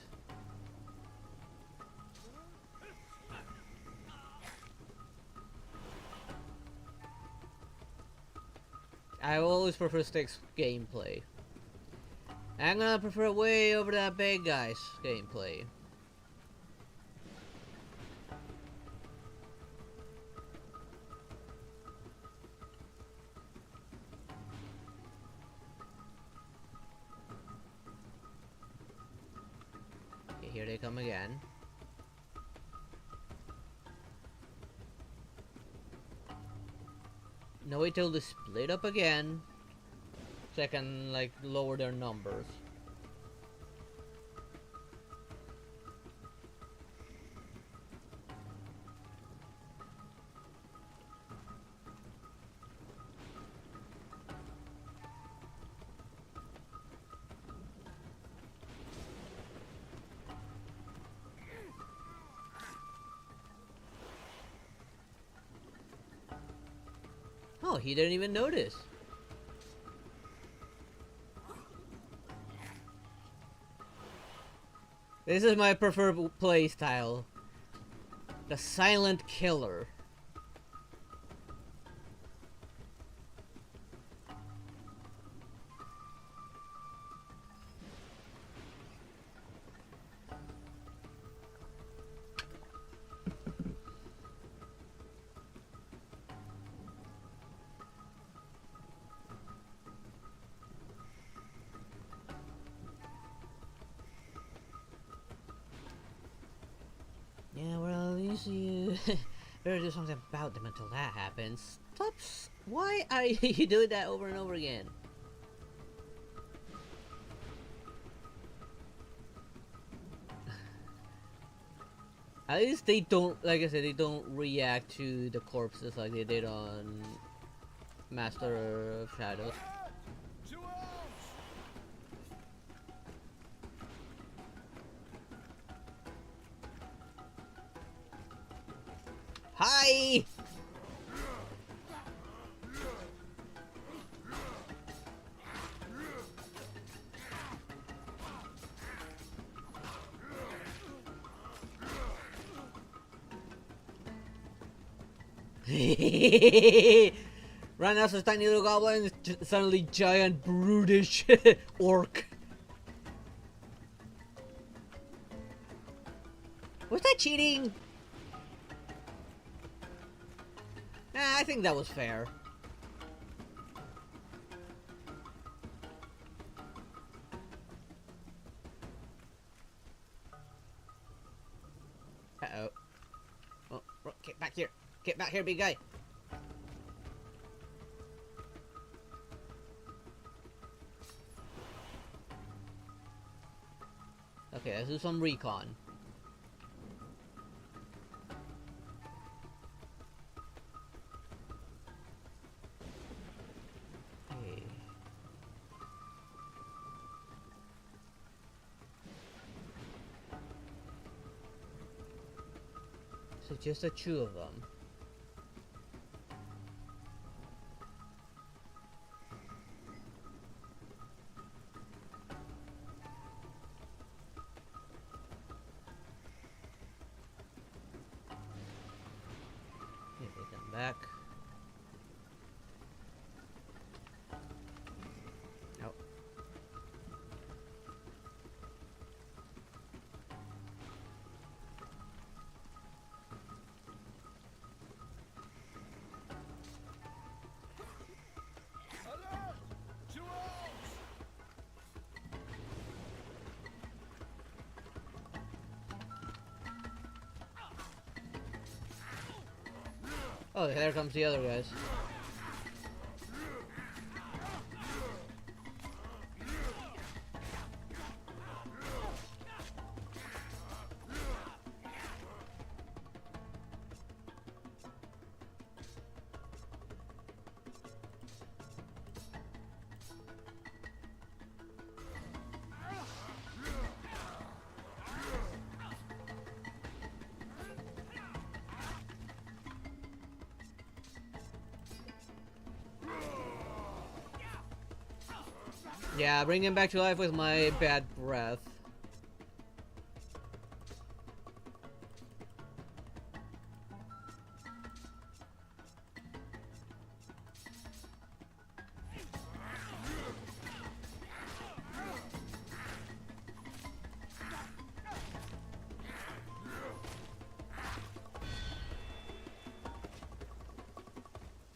I always prefer Stick's gameplay. I'm gonna prefer way over that big guy's gameplay. come again. Now wait till they split up again, so I can like lower their numbers. Oh, he didn't even notice. This is my preferred playstyle. The silent killer. Yeah, well, at least you better do something about them until that happens. Stop. Why are you doing that over and over again? At least they don't, like I said, they don't react to the corpses like they did on Master of Shadows. Hi! Right now, this tiny little goblin is suddenly giant, brutish orc. Was that cheating? Nah, I think that was fair. Uh-oh. Oh, get back here. Get back here, big guy. Okay, let's do some recon. Okay. So just the two of them. Back. Nope. Oh, there comes the other guys. Yeah, bring him back to life with my bad breath.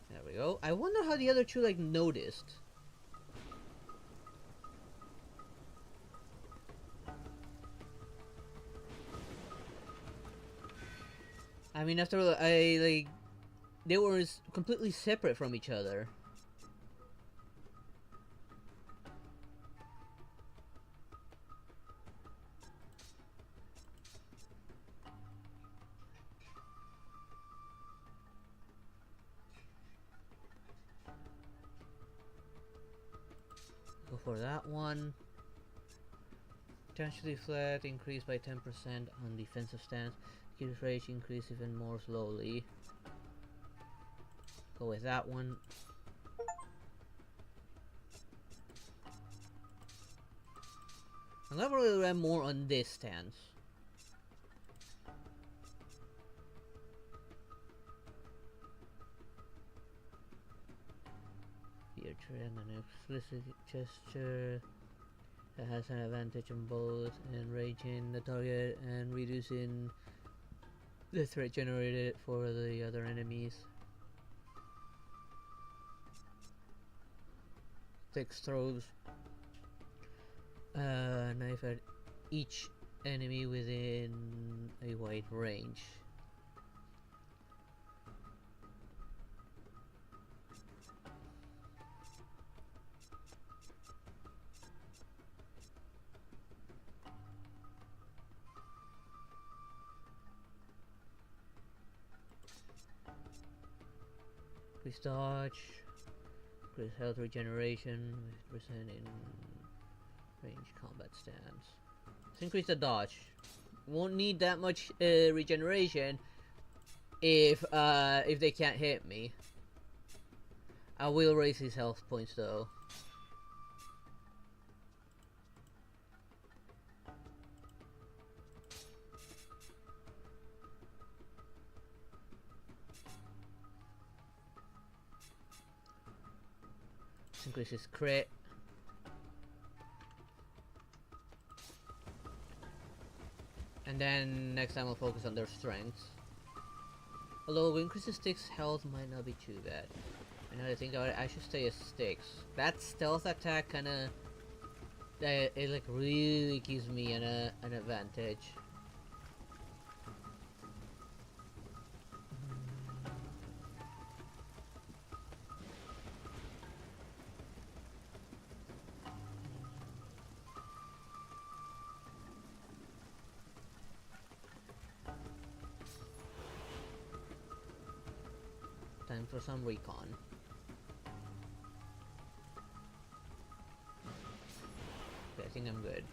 There we go. I wonder how the other two, like, noticed. I mean, after I like, they were completely separate from each other. Go for that one. Potentially flat, increased by 10% on defensive stance. Keeps rage increase even more slowly. Go with that one. I'm gonna really run more on this stance. Fear trend, an explicit gesture that has an advantage on both enraging the target and reducing the threat generated for the other enemies. Six throws knife at each enemy within a wide range. Increase dodge, increase health regeneration with % in range combat stance. Let's increase the dodge. Won't need that much regeneration if they can't hit me. I will raise his health points though. Increase his crit. And then next time I'll focus on their strengths. Although increases Styx health might not be too bad. I know I think I should stay as Styx. That stealth attack kinda it like really gives me an advantage. Time for some recon. Okay, I think I'm good.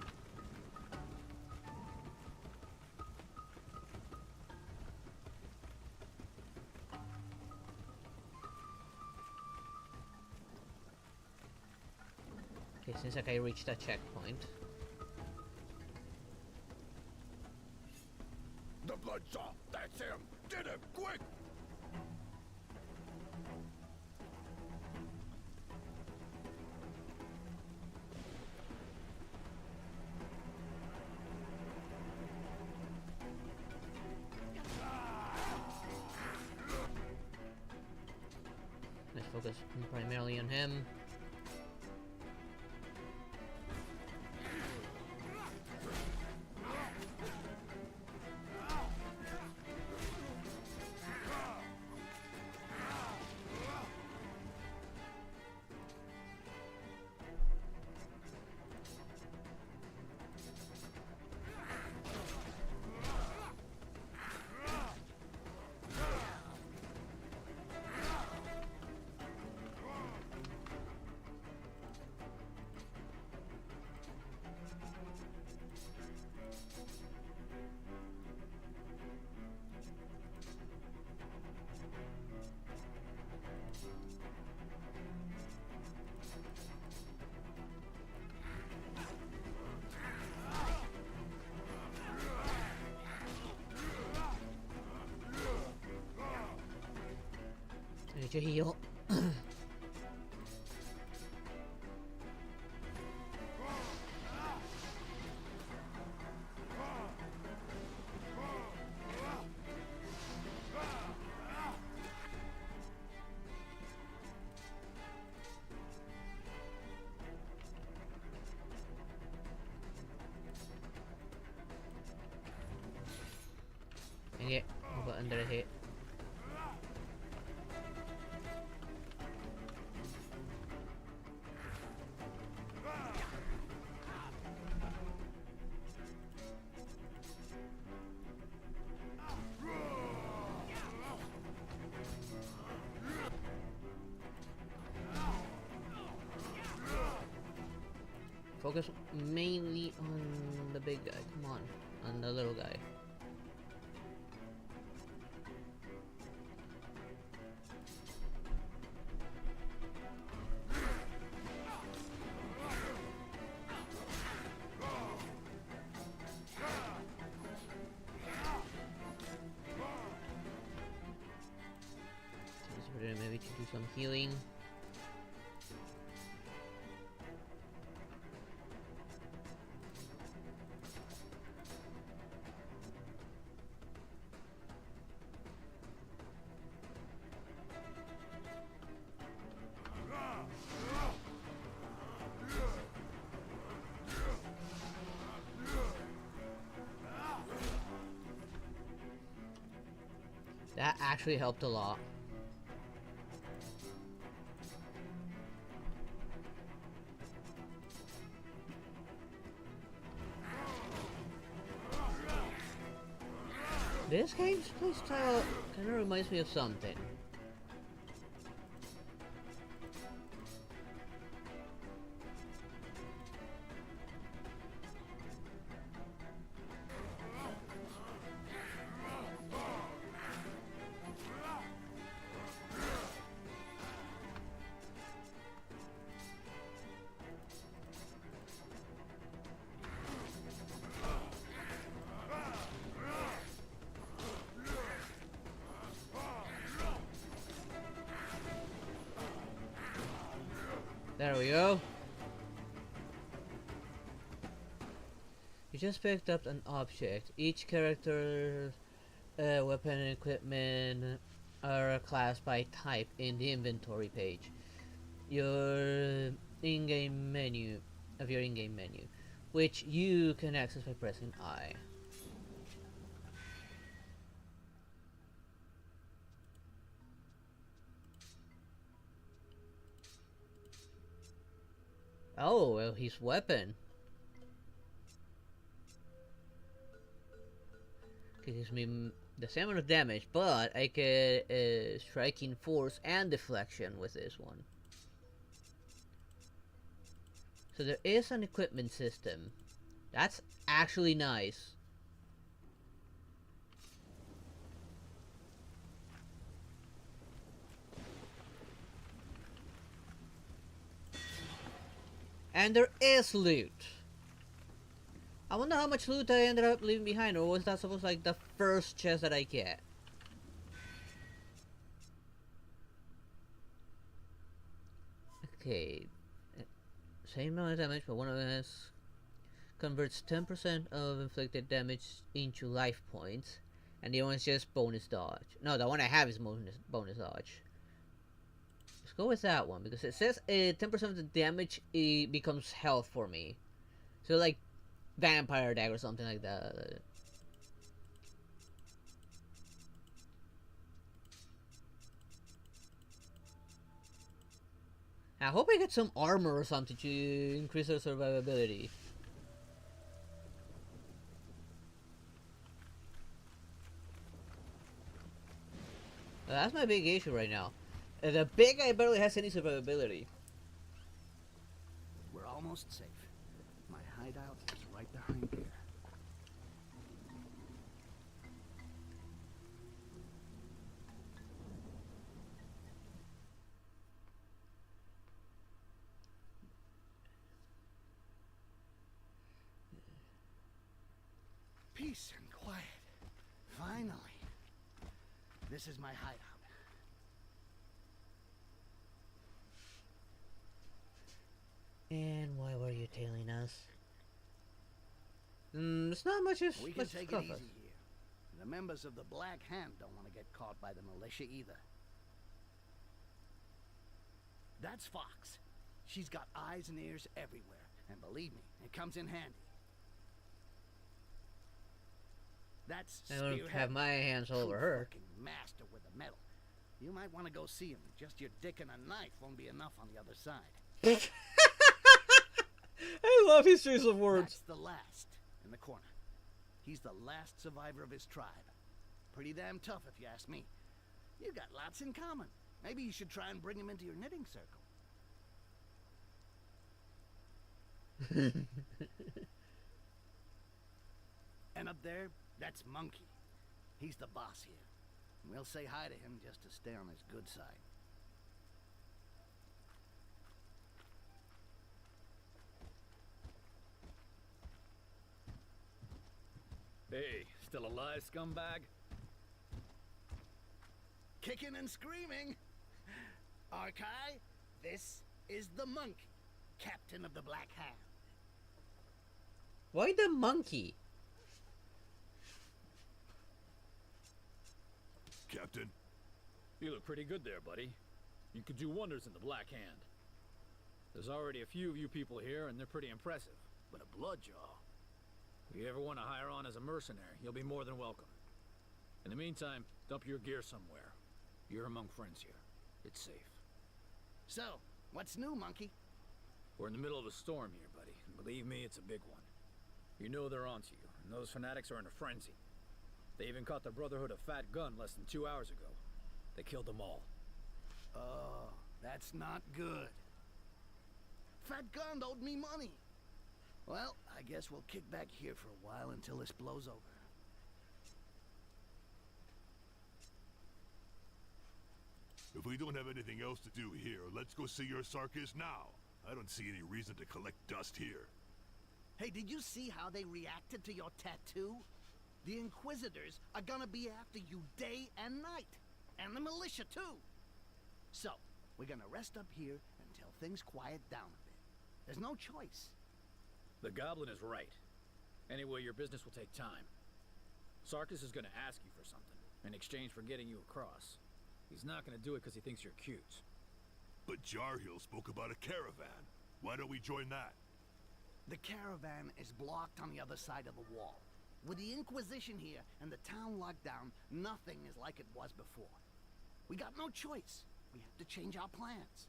Okay, seems like I reached a checkpoint. The bloodsaw! That's him! Get him! Quick! Let's focus primarily on him. Need to heal. Dang it. What button did I hit? Focus mainly on the big guy. Come on the little guy. Maybe to do some healing. That actually helped a lot. This game's playstyle kind of reminds me of something. There we go. You just picked up an object. Each character's weapon and equipment are classed by type in the inventory page. Your in-game menu which you can access by pressing I. Oh, well, his weapon. It gives me the same amount of damage, but I get striking force and deflection with this one. So there is an equipment system. That's actually nice. And there is loot. I wonder how much loot I ended up leaving behind, or was that supposed to like the first chest that I get? Okay. Same amount of damage, but one of us converts 10% of inflicted damage into life points, and the other one's just bonus dodge. No, the one I have is bonus dodge. Let's go with that one, because it says 10% of the damage becomes health for me. So like vampire attack or something like that. I hope I get some armor or something to increase our survivability. That's my big issue right now. The big guy barely has any survivability. We're almost safe. My hideout is right behind here. Peace and quiet. Finally. This is my hideout. And why were you tailing us? It's not much as We can take it easy here. The members of the Black Hand don't want to get caught by the militia either. That's Fox. She's got eyes and ears everywhere, and believe me, it comes in handy. That's I don't Spearhead, have my hands all over true her. fucking master with a medal. You might want to go see him. Just your dick and a knife won't be enough on the other side. I love his choice of words. That's the last in the corner. He's the last survivor of his tribe. Pretty damn tough, if you ask me. You got lots in common. Maybe you should try and bring him into your knitting circle. And up there, that's Monkey. He's the boss here. And we'll say hi to him just to stay on his good side. Hey, still alive, scumbag? Kicking and screaming. Arkai, this is the Monkey, captain of the Black Hand. Why the monkey? Captain, You look pretty good there, buddy. You could do wonders in the Black Hand. There's already a few of you people here, and they're pretty impressive. But a Bloodjaw? If you ever want to hire on as a mercenary, you'll be more than welcome. In the meantime, dump your gear somewhere. You're among friends here. It's safe. So, what's new, Monkey? We're in the middle of a storm here, buddy. And believe me, it's a big one. You know they're onto you, and those fanatics are in a frenzy. They even caught the Brotherhood of Fat Gun less than 2 hours ago. They killed them all. Oh, that's not good. Fat Gun owed me money. Well, I guess we'll kick back here for a while until this blows over. if we don't have anything else to do here, let's go see your Sarkis now. I don't see any reason to collect dust here. Hey, did you see how they reacted to your tattoo? The Inquisitors are gonna be after you day and night. And the militia, too. So, we're gonna rest up here until things quiet down a bit. There's no choice. The Goblin is right. Anyway, your business will take time. Sarkis is gonna ask you for something, in exchange for getting you across. He's not gonna do it because he thinks you're cute. But Jarhill spoke about a caravan. Why don't we join that? The caravan is blocked on the other side of the wall. With the Inquisition here and the town locked down, nothing is like it was before. We got no choice. We have to change our plans.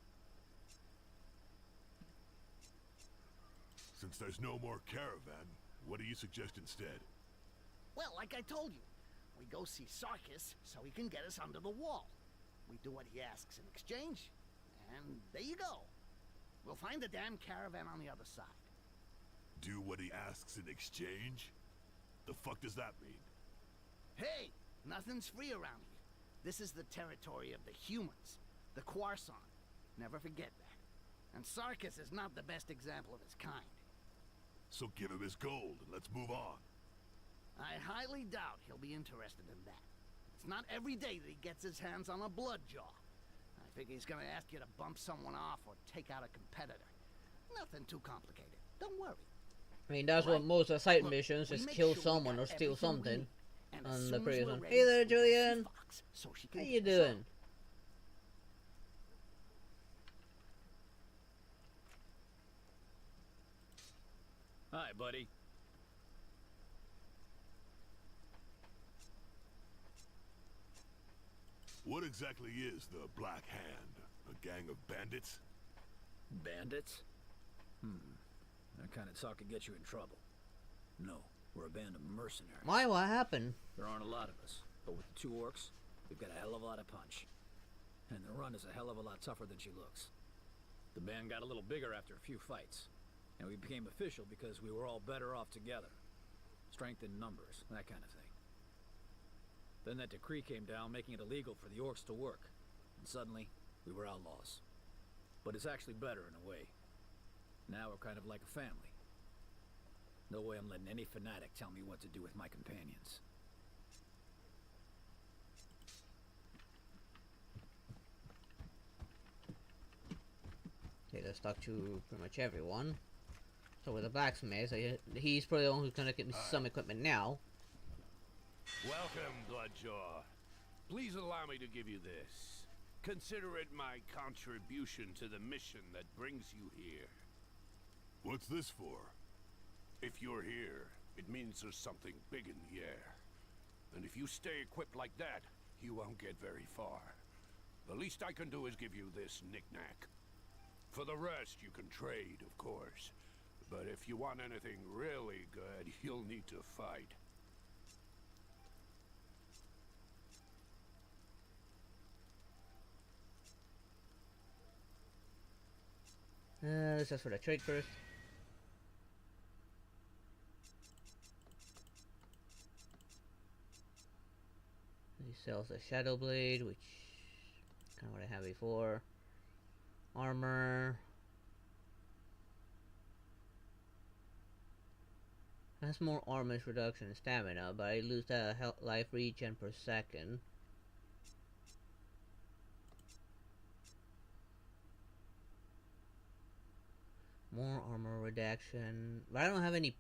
Since there's no more caravan, what do you suggest instead? Well, like I told you, we go see Sarkis so he can get us under the wall. We do what he asks in exchange, and there you go. We'll find the damn caravan on the other side. Do what he asks in exchange? The fuck does that mean? Hey, nothing's free around here. This is the territory of the humans, the Quarson. Never forget that. And Sarkis is not the best example of his kind. So give him his gold and let's move on. I highly doubt he'll be interested in that. It's not every day that he gets his hands on a Bloodjaw. I figure he's gonna ask you to bump someone off or take out a competitor. Nothing too complicated. Don't worry. I mean, that's what Right. most of the side Look, missions we is make kill sure we someone got or steal everything we something need. And as on the soon as previous we're one. ready, Hey there, we go see Julian. Fox so she How can you get us out. doing? Hi, buddy. What exactly is the Black Hand? A gang of bandits? Bandits? That kind of talk could get you in trouble. No, we're a band of mercenaries. Why? What happened? There aren't a lot of us, but with the 2 orcs, we've got a hell of a lot of punch. And the run is a hell of a lot tougher than she looks. The band got a little bigger after a few fights, and we became official because we were all better off together. Strength in numbers, that kind of thing. Then that decree came down making it illegal for the orcs to work, and suddenly, we were outlaws. But it's actually better in a way. Now we're kind of like a family. No way I'm letting any fanatic tell me what to do with my companions. Okay, let's talk to pretty much everyone. So with the blacksmith, he's probably the one who's gonna get me some equipment now. Welcome, Bloodjaw. Please allow me to give you this. Consider it my contribution to the mission that brings you here. What's this for? If you're here, it means there's something big in the air. And if you stay equipped like that, you won't get very far. The least I can do is give you this knick-knack. For the rest, you can trade, of course. But if you want anything really good, you'll need to fight. Let's ask for the trade first. He sells a Shadow Blade, which is kind of what I had before. Armor. Has more armor reduction and stamina, but I lose the health, life regen per second. More armor reduction, but I don't have any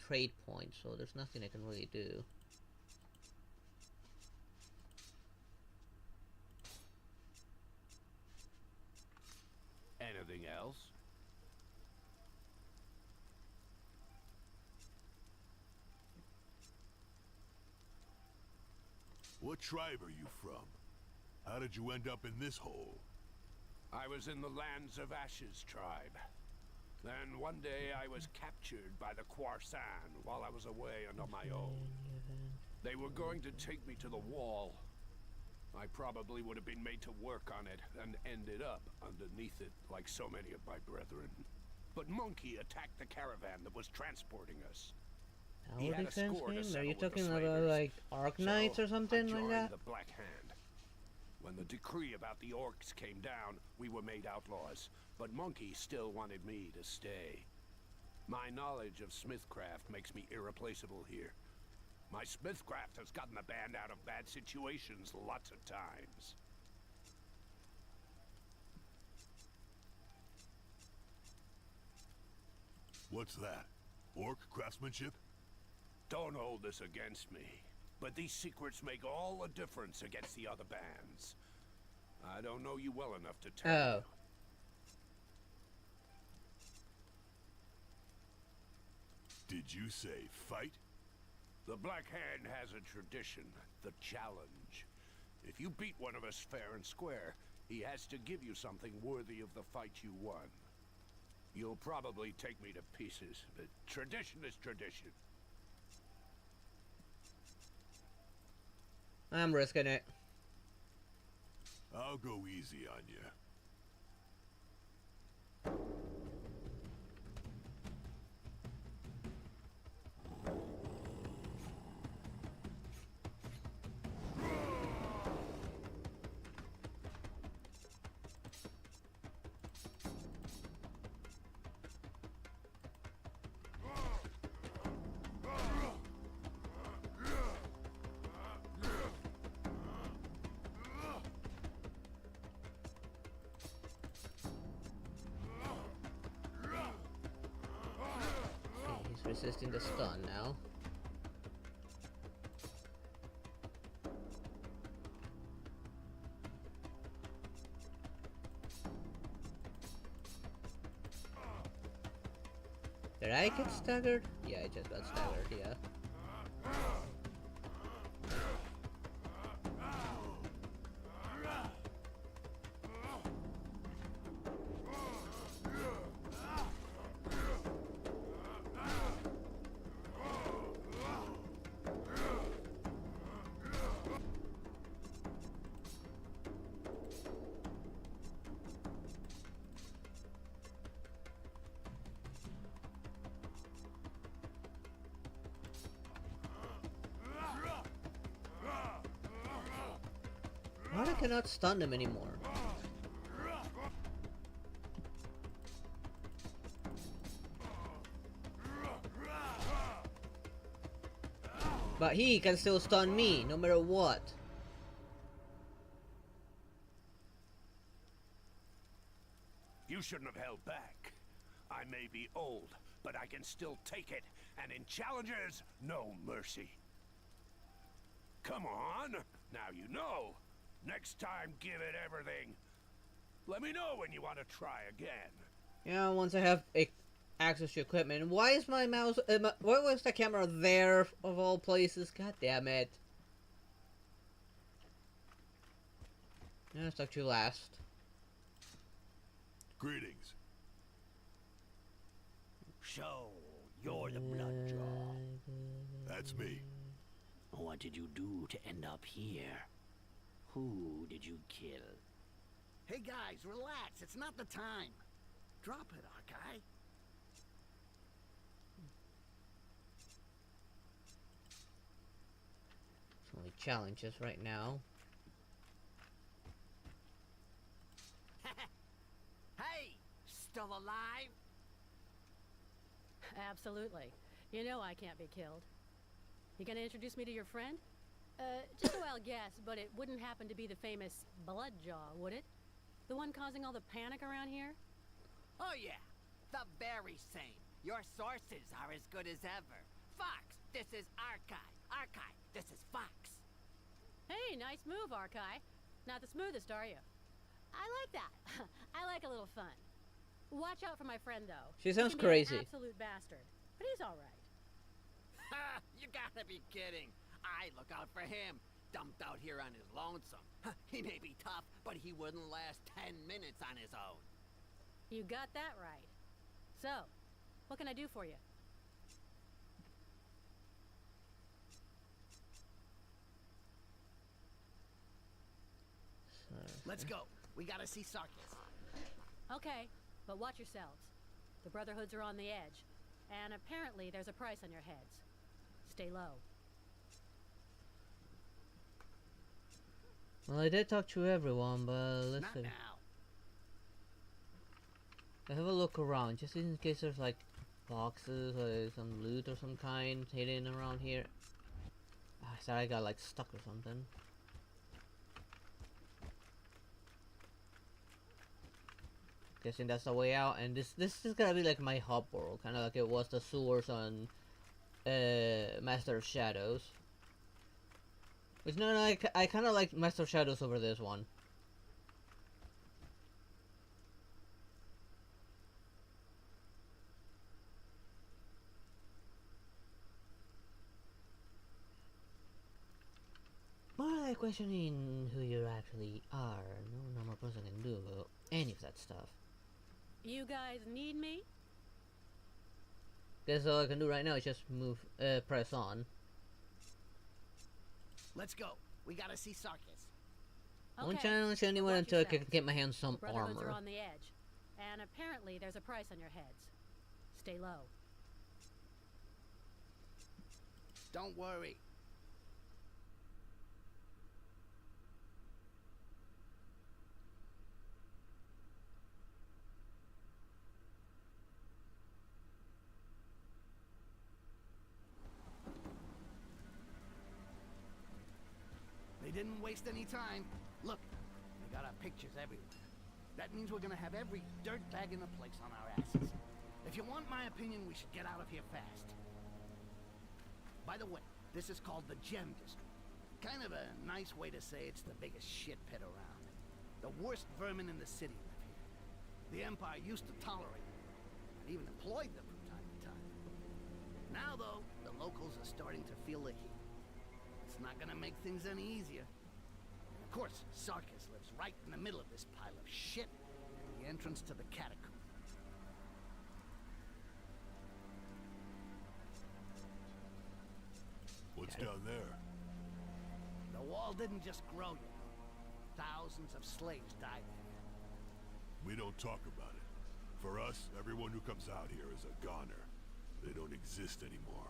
trade points, so there's nothing I can really do. Anything else? What tribe are you from? How did you end up in this hole? I was in the Lands of Ashes tribe. Then one day I was captured by the Quarsan while I was away and on my own. They were going to take me to the wall. I probably would have been made to work on it and ended up underneath it like so many of my brethren. But Monkey attacked the caravan that was transporting us. He Tower had a defense score to game? Are settle you with the talking about slavers. like Arc Knights or something I like joined that? the Black Hand. When the decree about the orcs came down, we were made outlaws, but Monkey still wanted me to stay. My knowledge of smithcraft makes me irreplaceable here. My smithcraft has gotten the band out of bad situations lots of times. What's that? Orc craftsmanship? Don't hold this against me, but these secrets make all the difference against the other bands. I don't know you well enough to tell you. Did you say fight? The Black Hand has a tradition, the challenge. If you beat one of us fair and square, he has to give you something worthy of the fight you won. You'll probably take me to pieces, but tradition is tradition. I'm risking it. I'll go easy on you. He's resisting the stun now. Did I get staggered? Yeah, I just got staggered, yeah. Why I cannot stun them anymore? But he can still stun me, no matter what. You shouldn't have held back. I may be old, but I can still take it, and in challenges, no mercy. Come on, now you know. Next time, give it everything. Let me know when you want to try again. Yeah, once I have access to equipment. Why is my mouse? Why was the camera there of all places? God damn it! Yeah, let's talk to you last. Greetings. So, you're the Bloodjaw. That's me. What did you do to end up here? Who did you kill? Hey guys, relax. It's not the time. Drop it, Arkai. It's only challenges right now. Hey, still alive? Absolutely. You know I can't be killed. You gonna introduce me to your friend? Just a wild guess, but it wouldn't happen to be the famous Bloodjaw, would it? The one causing all the panic around here? Oh yeah, the very same. Your sources are as good as ever. Fox, this is Arkai. Arkai, this is Fox. Hey, nice move, Arkai. Not the smoothest, are you? I like that. I like a little fun. Watch out for my friend, though. She sounds He can be crazy. an absolute bastard, but he's all right. Ha! You gotta be kidding. I look out for him. Dumped out here on his lonesome. He may be tough, but he wouldn't last 10 minutes on his own. You got that right. So, what can I do for you? Let's go. We gotta see Sarkis. Okay, but watch yourselves. The Brotherhoods are on the edge, and apparently there's a price on your heads. Stay low. Well, I did talk to everyone, but let's Not see. now. I have a look around, just in case there's like boxes or some loot or some kind hidden around here. I thought I got like stuck or something. Guessing that's the way out, and this is gonna be like my hub world, kind of like it was the sewers on Master of Shadows. Which no, like I kind of like Master of Shadows over this one. More like questioning who you actually are. No normal person can do any of that stuff. You guys need me? Guess all I can do right now is just move, press on. Let's go. We gotta see Sarkis. Won't Okay, challenge anyone watch until I can yourselves. get my hands on some The Brotherhoods are armor. on the edge, and apparently there's a price on your heads. Stay low. Don't worry. They didn't waste any time. Look, we got our pictures everywhere. That means we're gonna have every dirtbag in the place on our asses. If you want my opinion, we should get out of here fast. By the way, this is called the Gem District. Kind of a nice way to say it's the biggest shit pit around. The worst vermin in the city live here. The Empire used to tolerate them, and even employed them from time to time. Now, though, the locals are starting to feel the heat. It's not gonna make things any easier. And of course, Sarkis lives right in the middle of this pile of shit, at the entrance to the catacomb. What's down there? The wall didn't just grow, you know. Thousands of slaves died here. We don't talk about it. For us, everyone who comes out here is a goner. They don't exist anymore.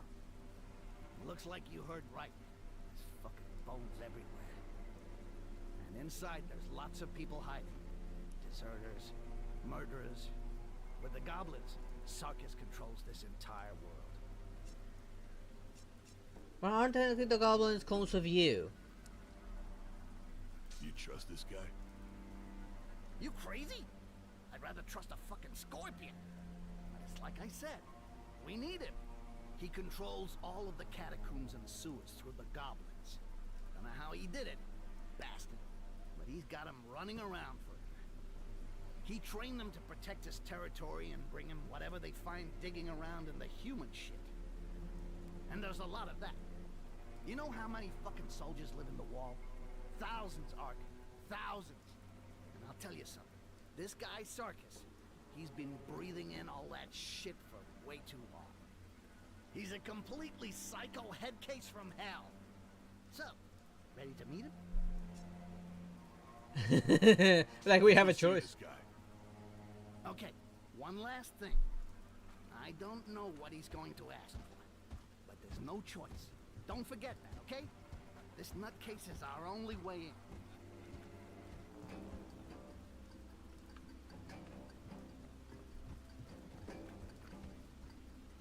Looks like you heard right. There's fucking bones everywhere. And inside there's lots of people hiding. Deserters, murderers. With the goblins, Sarkis controls this entire world. But aren't technically the goblins clones of you? You trust this guy? You crazy? I'd rather trust a fucking scorpion. But it's like I said, we need him. He controls all of the catacombs and sewers through the goblins. Don't know how he did it, bastard. But he's got them running around for him. He trained them to protect his territory and bring him whatever they find digging around in the human shit. And there's a lot of that. You know how many fucking soldiers live in the wall? Thousands, Ark. Thousands. I'll tell you something. This guy, Sarkis, he's been breathing in all that shit for way too long. He's a completely psycho head case from hell. So, ready to meet him? Like we have a See choice. this guy. Okay, one last thing. I don't know what he's going to ask for, but there's no choice. Don't forget that, okay? This nutcase is our only way in.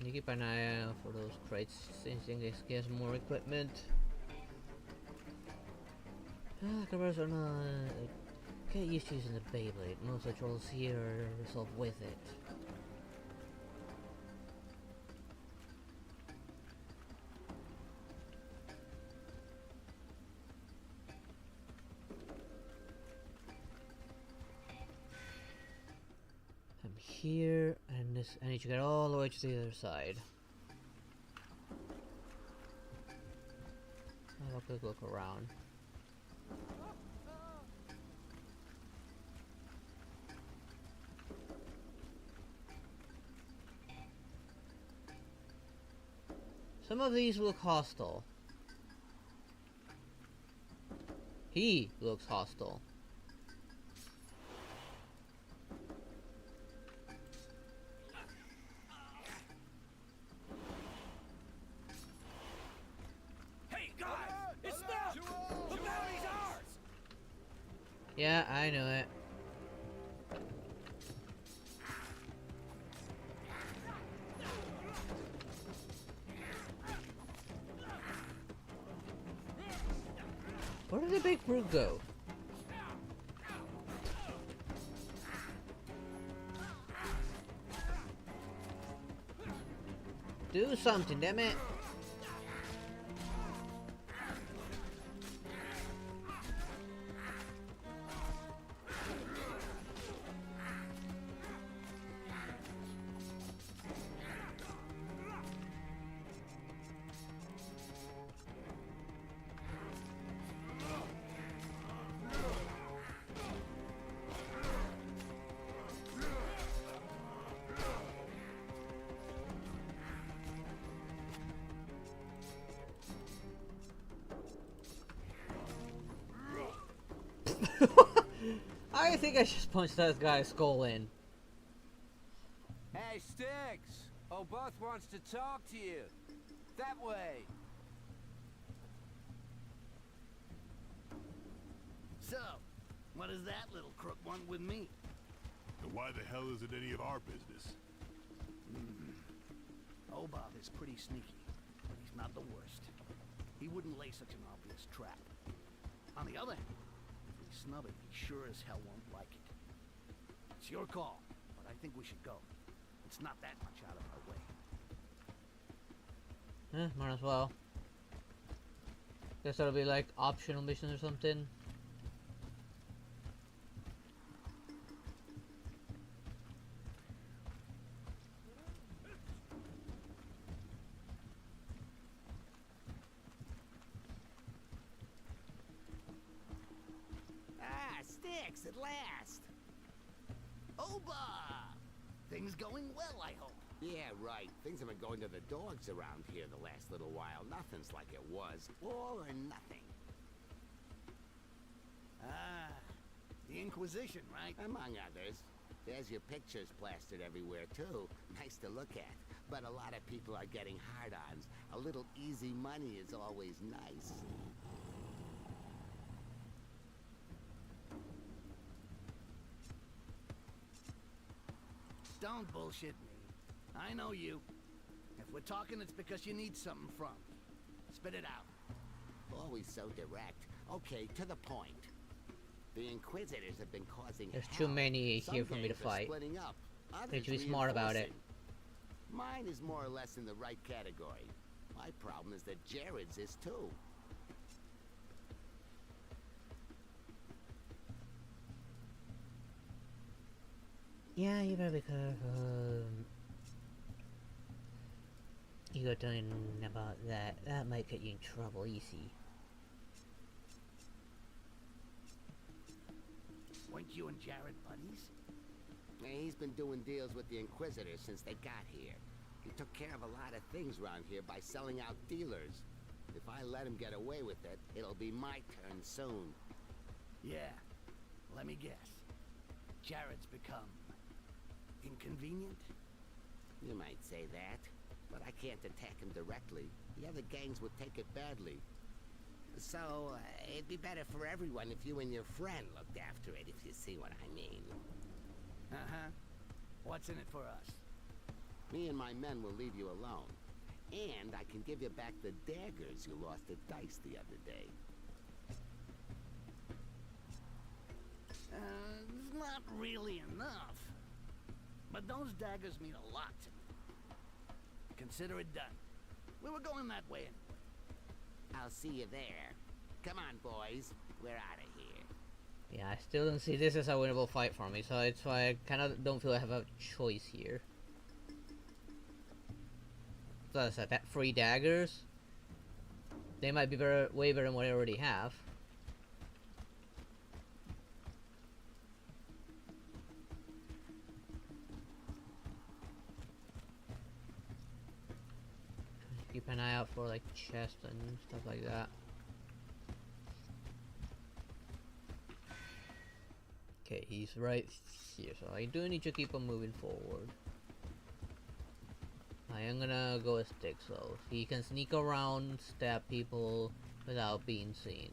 You keep an eye out for those crates since they get more equipment. Covers are not. Get used to using the Beyblade. Most of the trolls here are resolved with it. I'm here, and this. I need to get all the way to the other side. I'll have a quick look around. Some of these look hostile. He looks hostile. Hey guys, it's them! The bounty's ours! Yeah, I know it. Where did the big brute go? Do something, damn it! I think I just punched that guy's skull in. Hey, Sticks! Oboth wants to talk to you. That way. So, what does that little crook want with me? And why the hell is it any of our business? Obov is pretty sneaky, but he's not the worst. He wouldn't lay such an obvious trap. On the other hand, if we snub it, he sure as hell won't like it. It's your call, but I think we should go. It's not that much out of our way. Might as well. Guess that'll be like optional missions or something. Ah, Sticks, at last! Oba! Things going well, I hope. Yeah, right. Things have been going to the dogs around here the last little while. Nothing's like it was. All or nothing. Ah, the Inquisition, right? Among others. There's your pictures plastered everywhere, too. Nice to look at. But a lot of people are getting hard-ons. A little easy money is always nice. Don't bullshit me. I know you. If we're talking, it's because you need something from me. Spit it out. Always so direct. Okay, to the point. The Inquisitors have been causing There's hell. too many Some here for me to gangs are fight. splitting up. Need Others to be smart about it. reinforcing. Mine is more or less in the right category. My problem is that Jared's is too. Yeah, you better be careful. You got something about that. That might get you in trouble, easy. Point you and Jared buddies? He's been doing deals with the Inquisitors since they got here. He took care of a lot of things around here by selling out dealers. If I let him get away with it, it'll be my turn soon. Yeah. Let me guess. Jared's become inconvenient? You might say that, but I can't attack him directly. The other gangs would take it badly. So, it'd be better for everyone if you and your friend looked after it, if you see what I mean. Uh-huh. What's in it for us? Me and my men will leave you alone. And I can give you back the daggers you lost at Dice the other day. It's not really enough. But those daggers mean a lot to me. Consider it done. We were going that way anyway. I'll see you there. Come on, boys. We're out of here. Yeah, I still don't see this as a winnable fight for me, so it's why I kind of don't feel I have a choice here. So is that 3 daggers? They might be way better than what I already have. Keep an eye out for like chests and stuff like that. Okay, he's right here, so I do need to keep on moving forward. I am gonna go with sticks though. He can sneak around, stab people without being seen.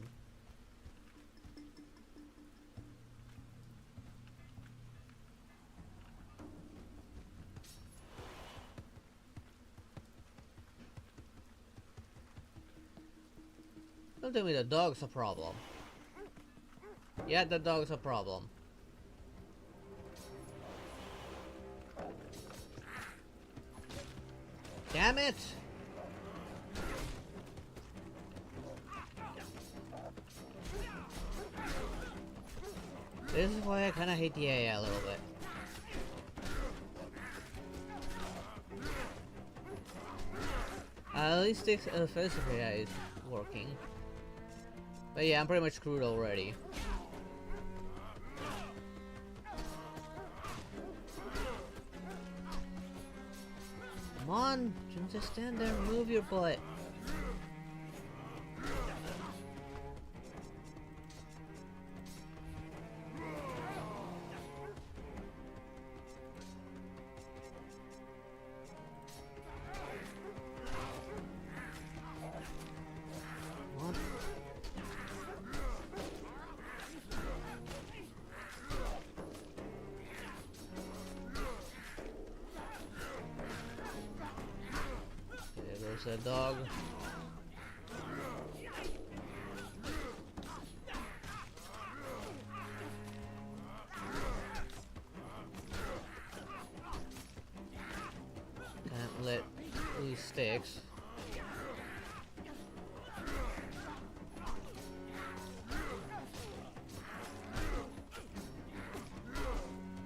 Don't tell me the dog's a problem. Yeah, the dog's a problem. Damn it! This is why I kinda hate the AI a little bit. At least this offensive AI is working. But yeah, I'm pretty much screwed already. Come on, just stand there and move your butt. What? There's a dog. Can't let loose sticks.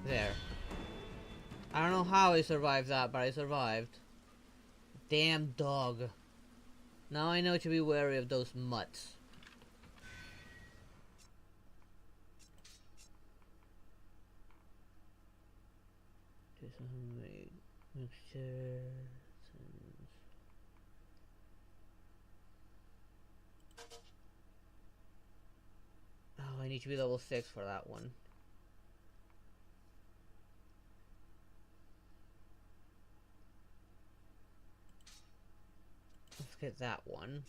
There. I don't know how I survived that, but I survived. Damn dog. Now I know to be wary of those mutts. Mixture. Oh, I need to be level 6 for that one. Let's get that one.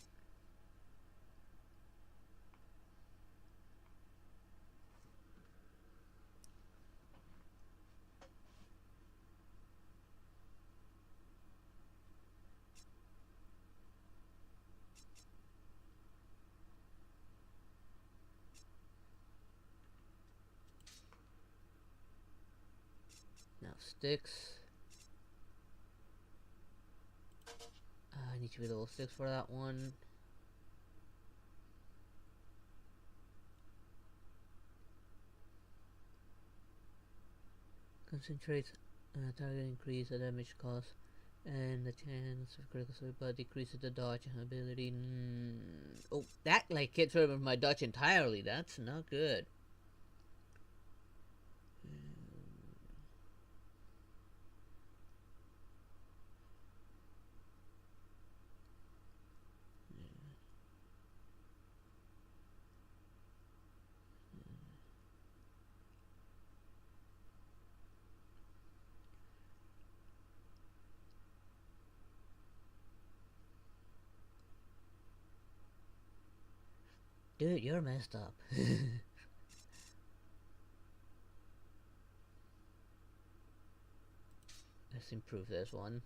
Now sticks. I need to be level 6 for that one. Concentrate target increase the damage cost and the chance of critical save, but decreases the dodge ability. Oh, that like gets rid of my dodge entirely. That's not good. Dude, you're messed up. Let's improve this one.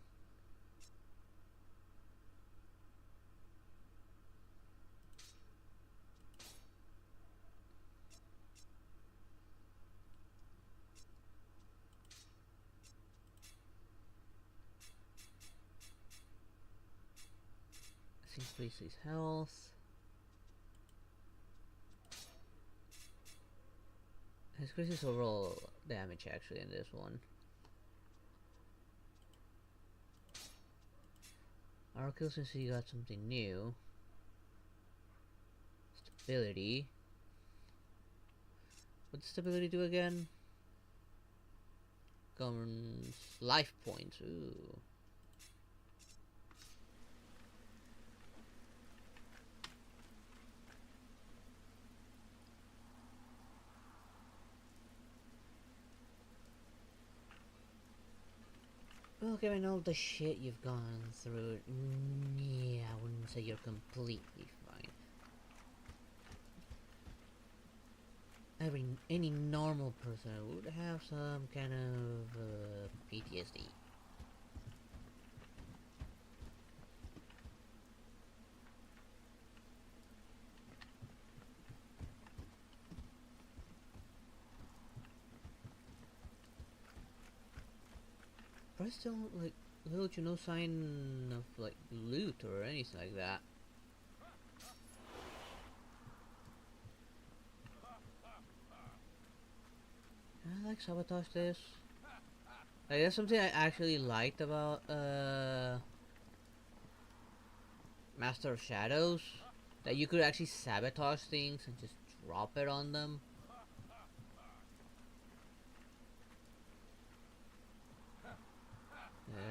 Let's increase his health. Let's increase his overall damage actually in this one. Our kill since he got something new. Stability. What does stability do again? Governs life points. Ooh. Well, given all the shit you've gone through, yeah, I wouldn't say you're completely fine. Any normal person would have some kind of PTSD. But I still, like, little to no sign of, like, loot or anything like that. Can I, like, sabotage this? Like, that's something I actually liked about, Master of Shadows. That you could actually sabotage things and just drop it on them.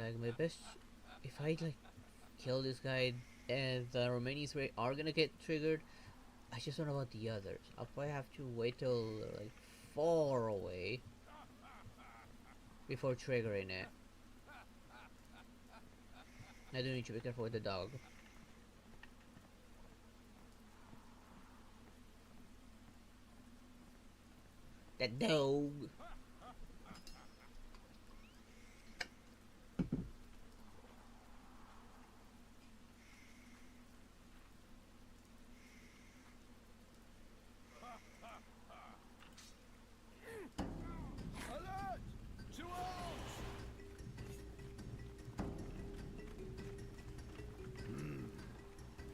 Like my best, if I like kill this guy and the remaining 3 are gonna get triggered, I just don't know about the others. I'll probably have to wait till like far away before triggering it. I do need to be careful with the dog. The dog! Alert! To arms!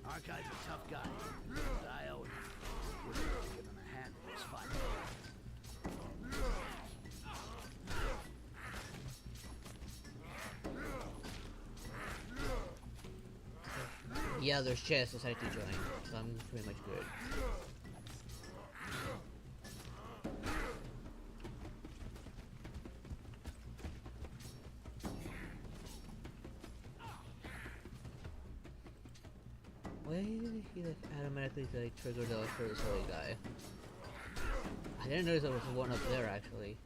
Our guy's a tough guy, but I owe him. We're going to give him a hand in this fight. The other's chest decided to join, so I'm pretty much good. Why did he like automatically like trigger those for this other guy? I didn't notice there was one up there actually.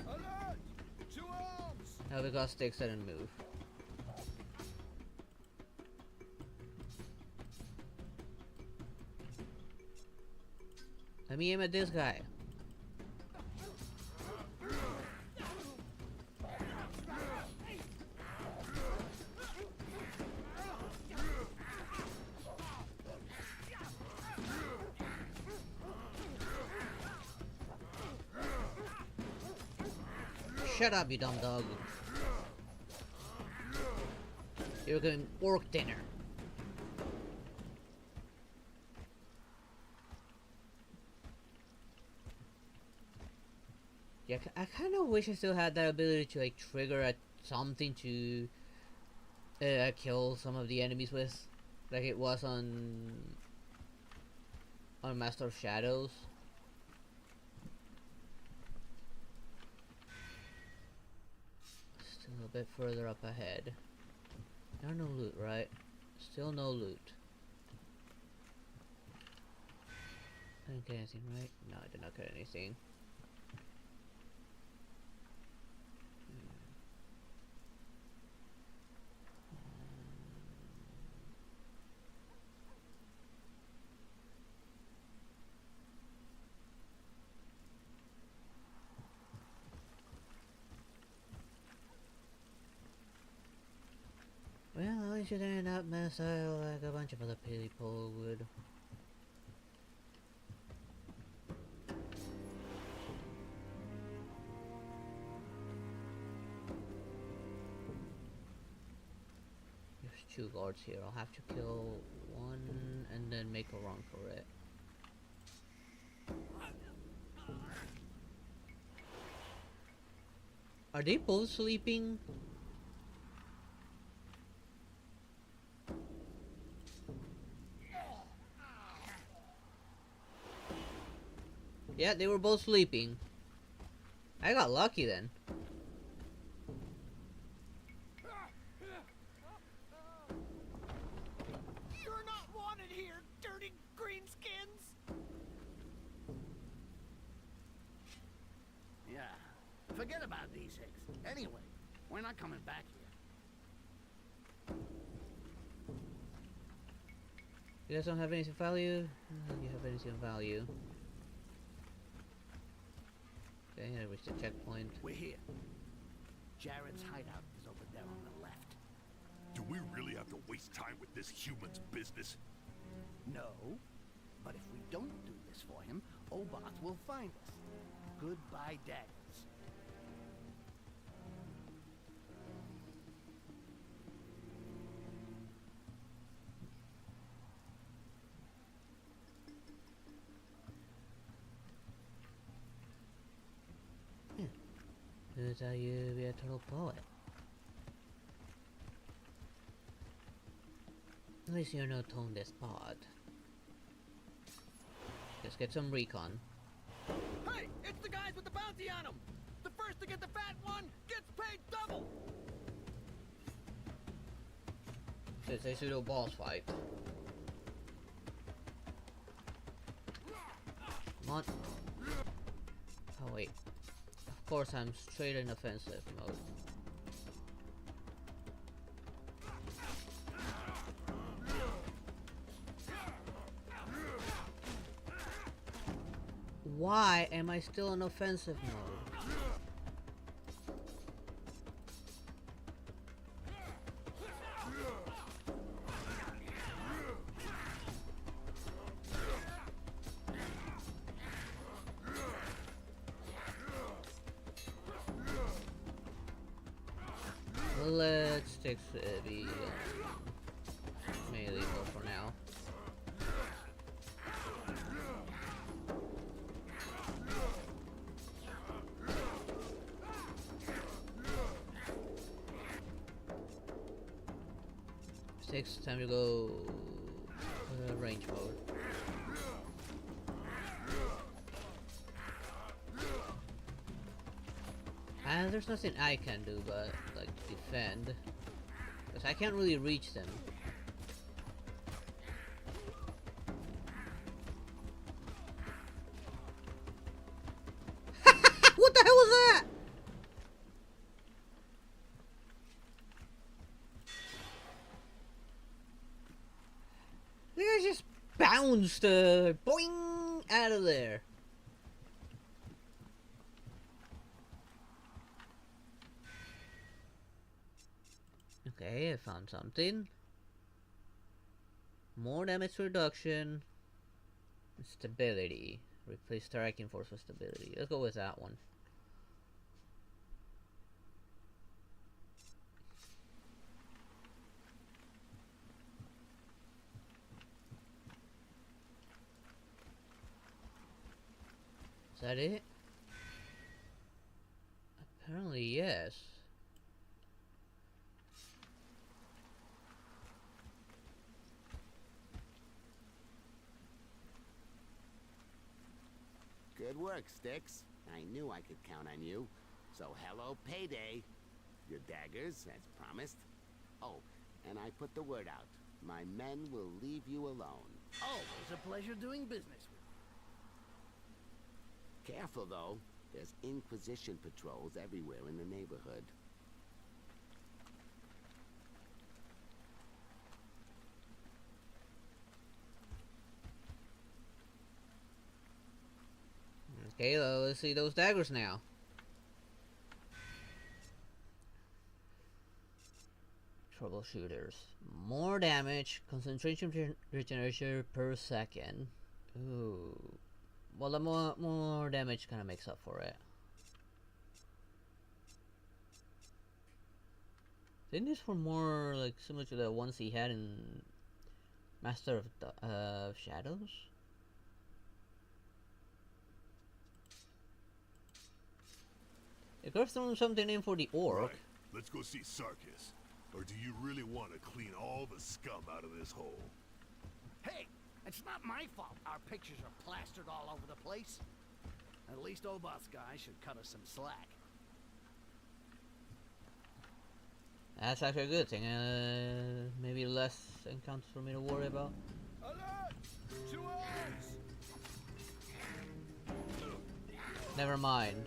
Alert! To arms! No, because sticks didn't move. Let me aim at this guy. Shut up, you dumb dog. You're going orc dinner. Yeah, I kind of wish I still had that ability to like trigger at something to kill some of the enemies with, like it was on Master of Shadows. Still a bit further up ahead. There's no loot, right? Still no loot. I didn't get anything, right? No, I did not get anything. shooting that missile like a bunch of other people would. There's 2 guards here. I'll have to kill one and then make a run for it. Are they both sleeping? Yeah, they were both sleeping. I got lucky then. You're not wanted here, dirty greenskins! Yeah. Forget about these hicks. Anyway, we're not coming back here. You guys don't have anything of value? You have anything of value. Okay, I reached the checkpoint. We're here. Jared's hideout is over there on the left. Do we really have to waste time with this human's business? No. But if we don't do this for him, Oboth will find us. Goodbye, daggers. Who tell you to be a total poet? At least you're no tone despot. Just get some recon. Hey, it's the guys with the bounty on them! The first to get the fat one gets paid double! It's a pseudo boss fight. Come on. Oh wait. Of course I'm straight in offensive mode. Why am I still in offensive mode? Let's take the melee mode for now. Takes time to go range mode. And there's nothing I can do but like defend, because I can't really reach them. What the hell was that? The guy just bounced boing out of there. Okay, I found something. More damage reduction. Stability. Replace striking force with stability. Let's go with that one. Is that it? Apparently, yes. Good work, Sticks. I knew I could count on you. So hello, payday. Your daggers, as promised. Oh, and I put the word out. My men will leave you alone. Always a pleasure doing business with you. Careful, though. There's Inquisition patrols everywhere in the neighborhood. Okay, well, let's see those daggers now. Throw troubleshooters. More damage, concentration regeneration per second. Ooh. Well, the more damage kind of makes up for it. Isn't this for more like similar to the ones he had in Master of Shadows? It could have thrown something in for the orc. Right. Let's go see Sarkis. Or do you really want to clean all the scum out of this hole? Hey, it's not my fault our pictures are plastered all over the place. At least old boss guy should cut us some slack. That's actually a good thing. Maybe less encounters for me to worry about. Alert! 2 orcs! Never mind.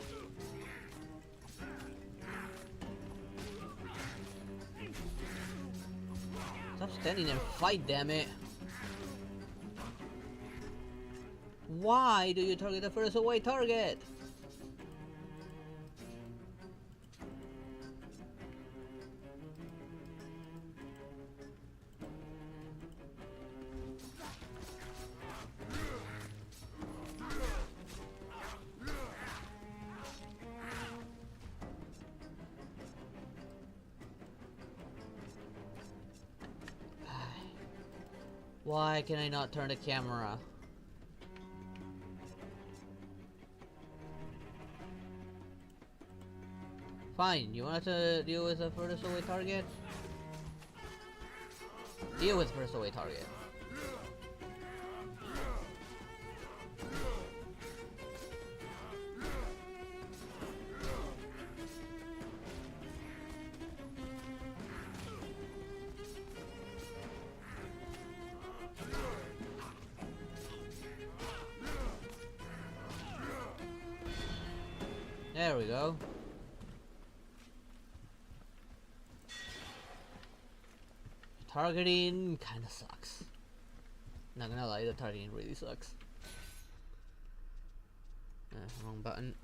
Stop standing there and fight, damn it. Why do you target the first away target? Why can I not turn the camera? Fine, you want to deal with the furthest away target? Deal with the first away target. There we go. Targeting kinda sucks. Not gonna lie, the targeting really sucks. Wrong button.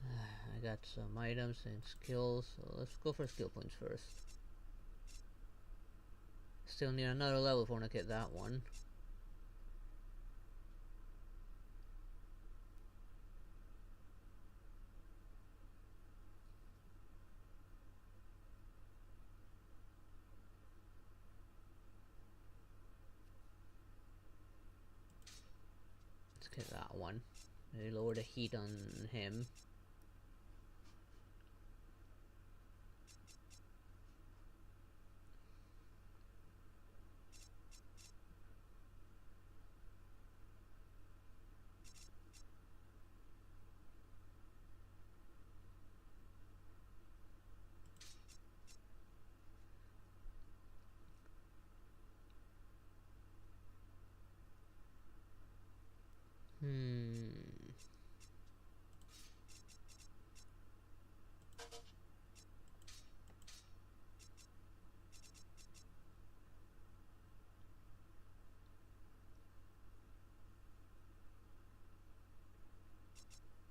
I got some items and skills, so let's go for skill points first. Still need another level before I get that one. Get that one. Maybe lower the heat on him.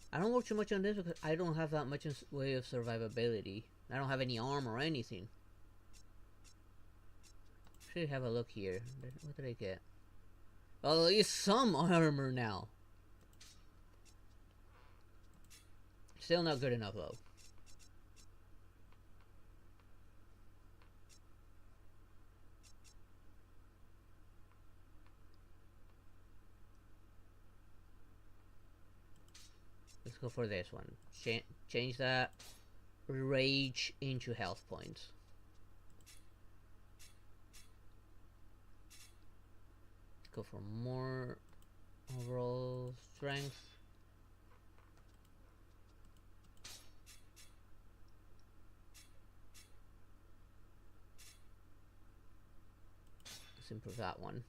I don't work too much on this because I don't have that much in way of survivability. I don't have any armor or anything. Should have a look here. What did I get? Well, at least some armor now. Still not good enough though. Let's go for this one. Change that rage into health points. Go for more overall strength. Let's improve that one.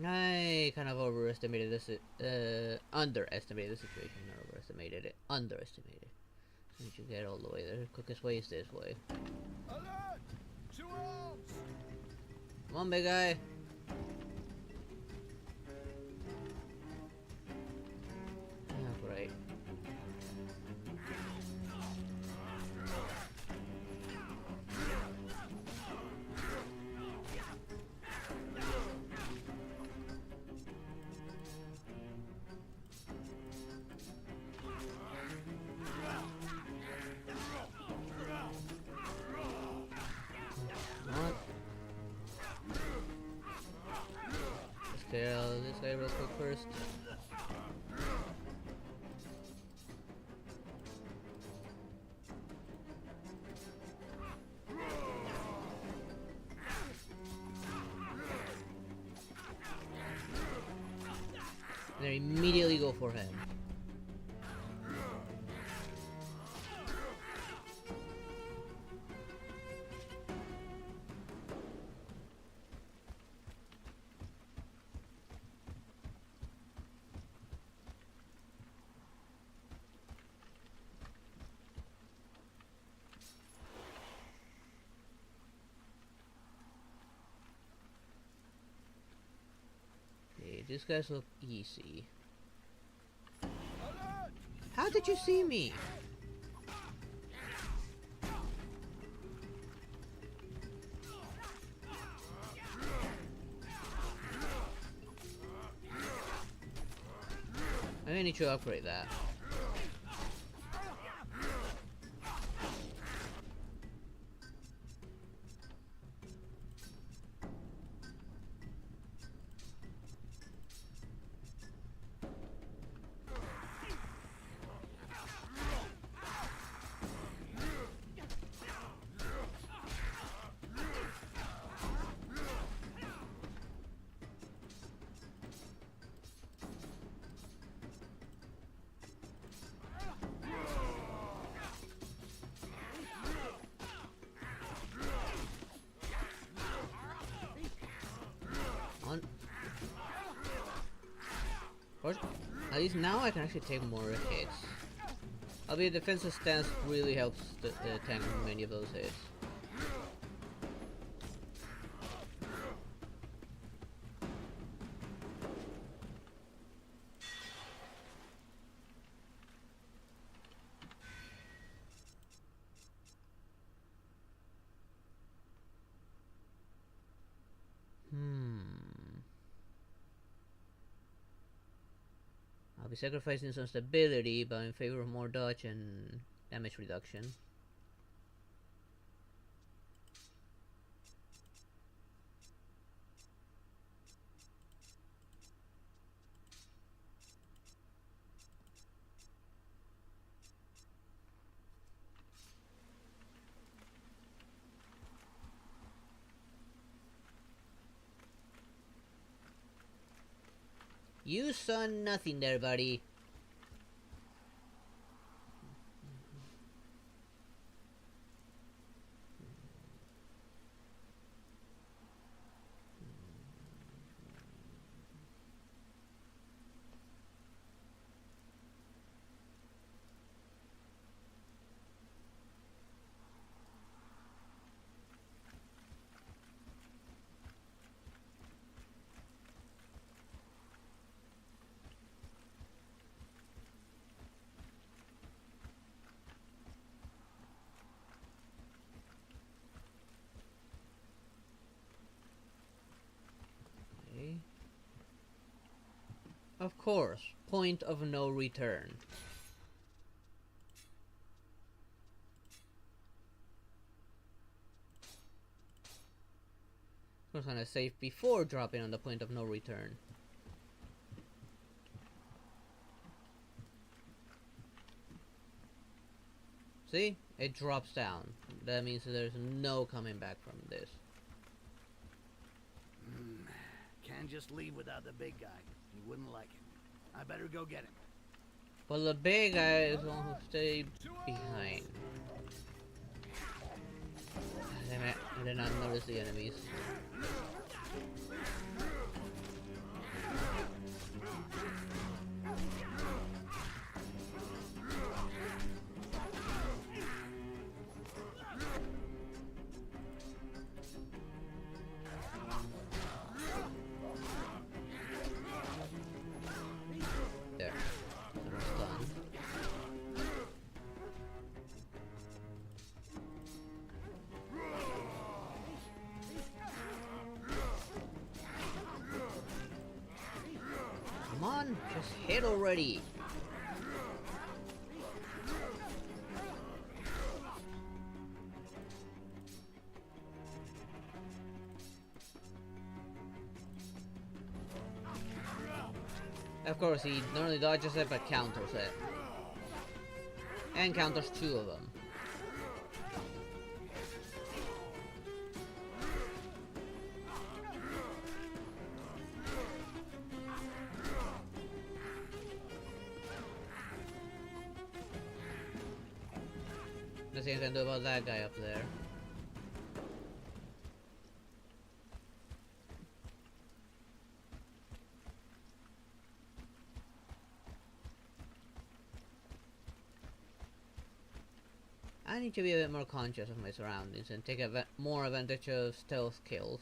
I kind of overestimated this, underestimated the situation, not overestimated it, underestimated. So you get all the way there. Quickest way is this way. Alert! 2 orcs! Come on, big guy. cook first. And then immediately go for him. Okay, these guys look easy. How did you see me? I may need to upgrade that. At least now I can actually take more hits. Albeit defensive stance really helps the tank many of those hits. I'll be sacrificing some stability, but in favor of more dodge and damage reduction. You saw nothing there, buddy. Of course, point of no return. I was gonna save before dropping on the point of no return. See? It drops down. That means there's no coming back from this. Can't just leave without the big guy. He wouldn't like it. I better go get him. But the big guy is going to stay behind. Damn it, I did not notice the enemies. Come on, just hit already. Of course, he not only dodges it, but counters it. And counters 2 of them. Let's see what I can do about that guy up there. I need to be a bit more conscious of my surroundings and take more advantage of stealth kills.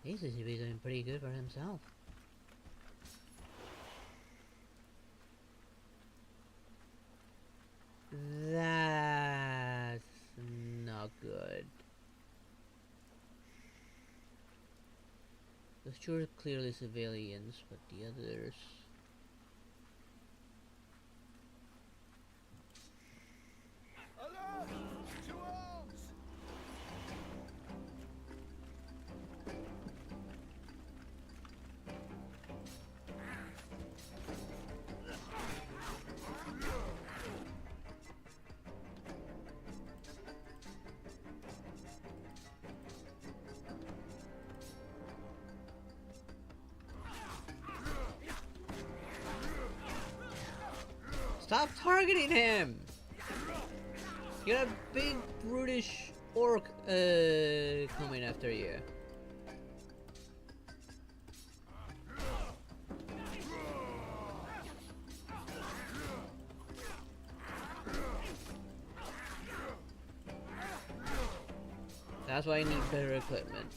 He seems to be doing pretty good for himself. That's not good. The sure clearly civilians, but the others... Alert! To arms! Stop targeting him! You got a big brutish orc coming after you. That's why I need better equipment.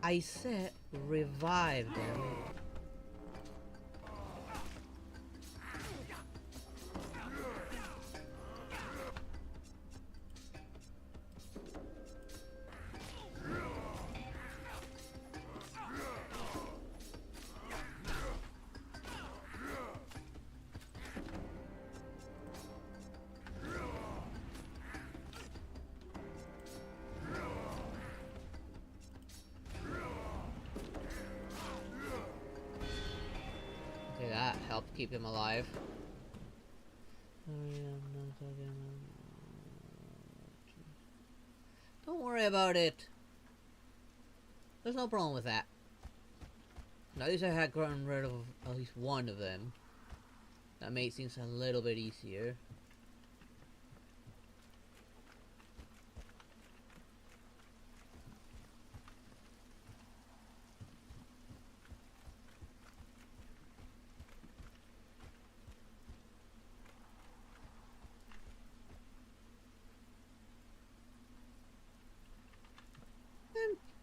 I said revive them. Okay, that helped keep him alive. Don't worry about it. There's no problem with that. At least I had gotten rid of at least one of them. That made things a little bit easier.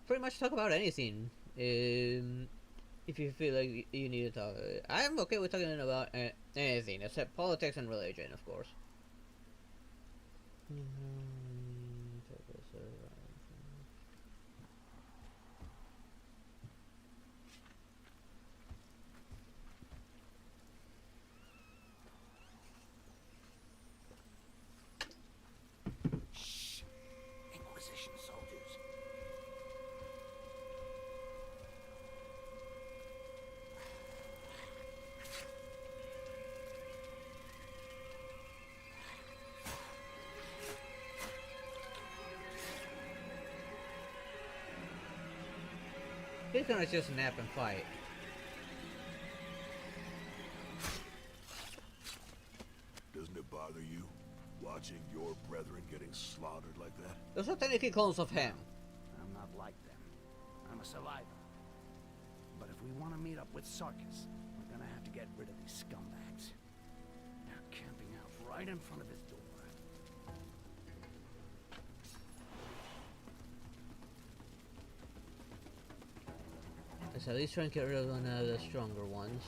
Pretty much talk about anything. If you feel like you need to talk, I'm okay with talking about anything except politics and religion, of course. Shh! Inquisition soldiers. He's gonna just nap and fight. Doesn't it bother you, watching your brethren getting slaughtered like that? Those are technically clones of him. I'm not like them. I'm a survivor. But if we want to meet up with Sarkis, we're gonna have to get rid of these scumbags. They're camping out right in front of his door. Let's at least try and get rid of one of the stronger ones.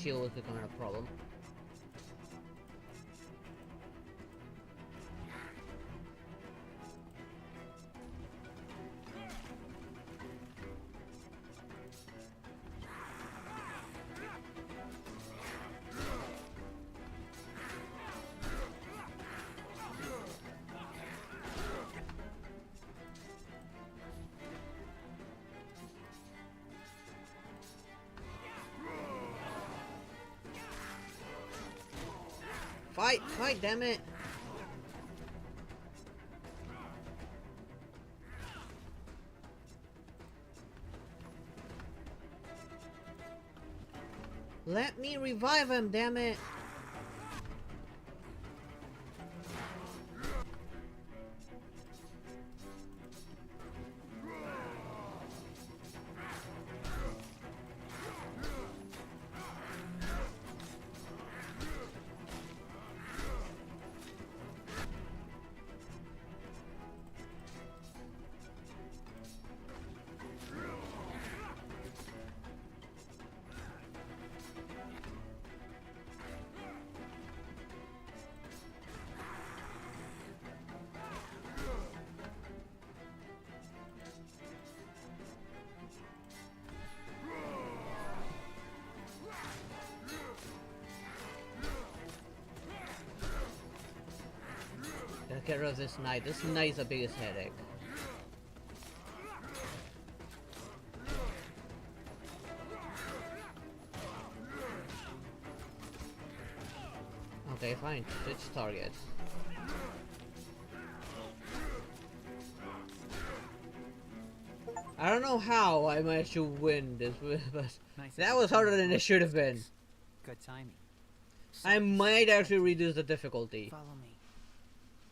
shield was becoming a problem. Fight! Fight, damn it! Let me revive him, damn it! Gotta get rid of this knight. This knight's the biggest headache. Okay, fine. Switch targets. I don't know how I managed to win this, but that was harder than it should have been. Good timing. I might actually reduce the difficulty. Follow me.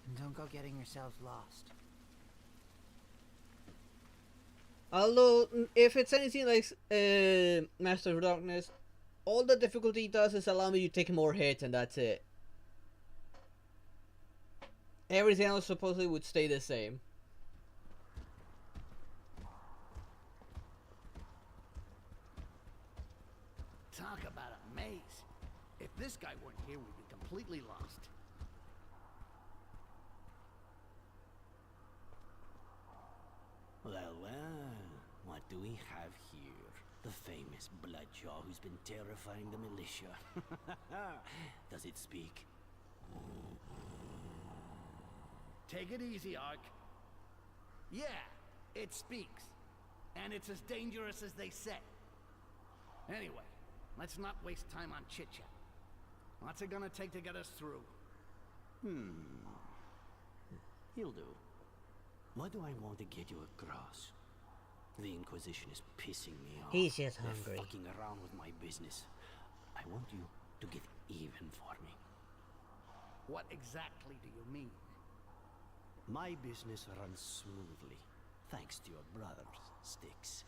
And don't go getting yourselves lost. Although, if it's anything like Master of Darkness, all the difficulty does is allow me to take more hits and that's it. Everything else supposedly would stay the same. Talk about a maze. If this guy weren't here, we'd be completely lost. Well, what do we have here? The famous Bloodjaw who's been terrifying the militia. Does it speak? Take it easy, Ark. Yeah, it speaks. And it's as dangerous as they say. Anyway, let's not waste time on chit-chat. What's it gonna take to get us through? He'll do. What do I want to get you across? The Inquisition is pissing me off. He's just They're hungry. fucking around with my business. I want you to get even for me. What exactly do you mean? My business runs smoothly, thanks to your brothers, Styx.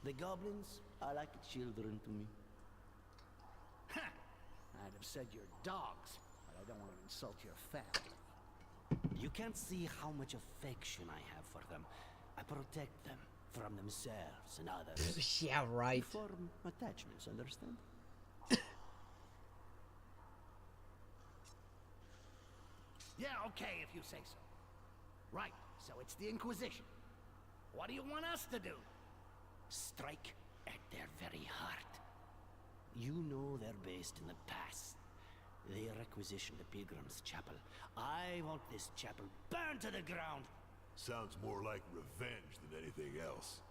The goblins are like children to me. Ha! I'd have said you're dogs, but I don't want to insult your family. You can't see how much affection I have for them. I protect them from themselves and others. Yeah, right. We form attachments, understand? Yeah, okay, if you say so. Right, so it's the Inquisition. What do you want us to do? Strike at their very heart. You know they're based in the past. They requisitioned the Pilgrim's Chapel. I want this chapel burned to the ground. Sounds more like revenge than anything else.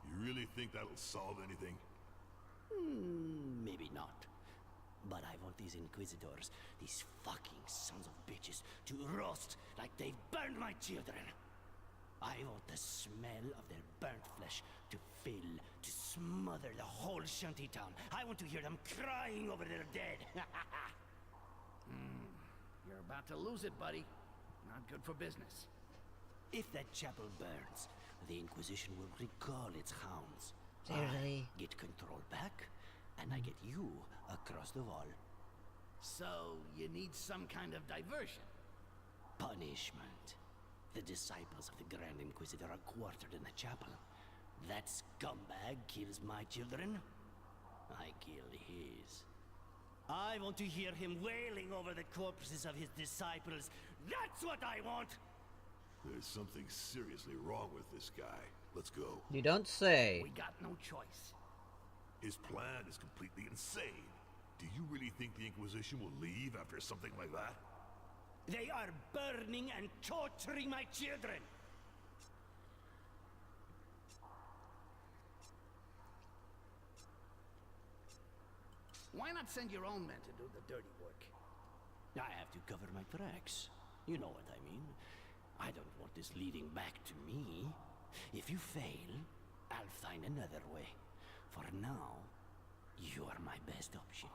You really think that'll solve anything? Maybe not. But I want these Inquisitors, these fucking sons of bitches, to roast like they've burned my children. I want the smell of their burnt flesh to fill, to smother the whole shantytown. I want to hear them crying over their dead. You're about to lose it, buddy. Not good for business. If that chapel burns, the Inquisition will recall its hounds. Seriously? I get control back, and I get you across the wall. So, you need some kind of diversion. Punishment. The disciples of the Grand Inquisitor are quartered in the chapel. That scumbag kills my children. I kill his. I want to hear him wailing over the corpses of his disciples. That's what I want! There's something seriously wrong with this guy. Let's go. You don't say. We got no choice. His plan is completely insane. Do you really think the Inquisition will leave after something like that? They are burning and torturing my children! Why not send your own men to do the dirty work? I have to cover my tracks. You know what I mean. I don't want this leading back to me. If you fail, I'll find another way. For now, you are my best option.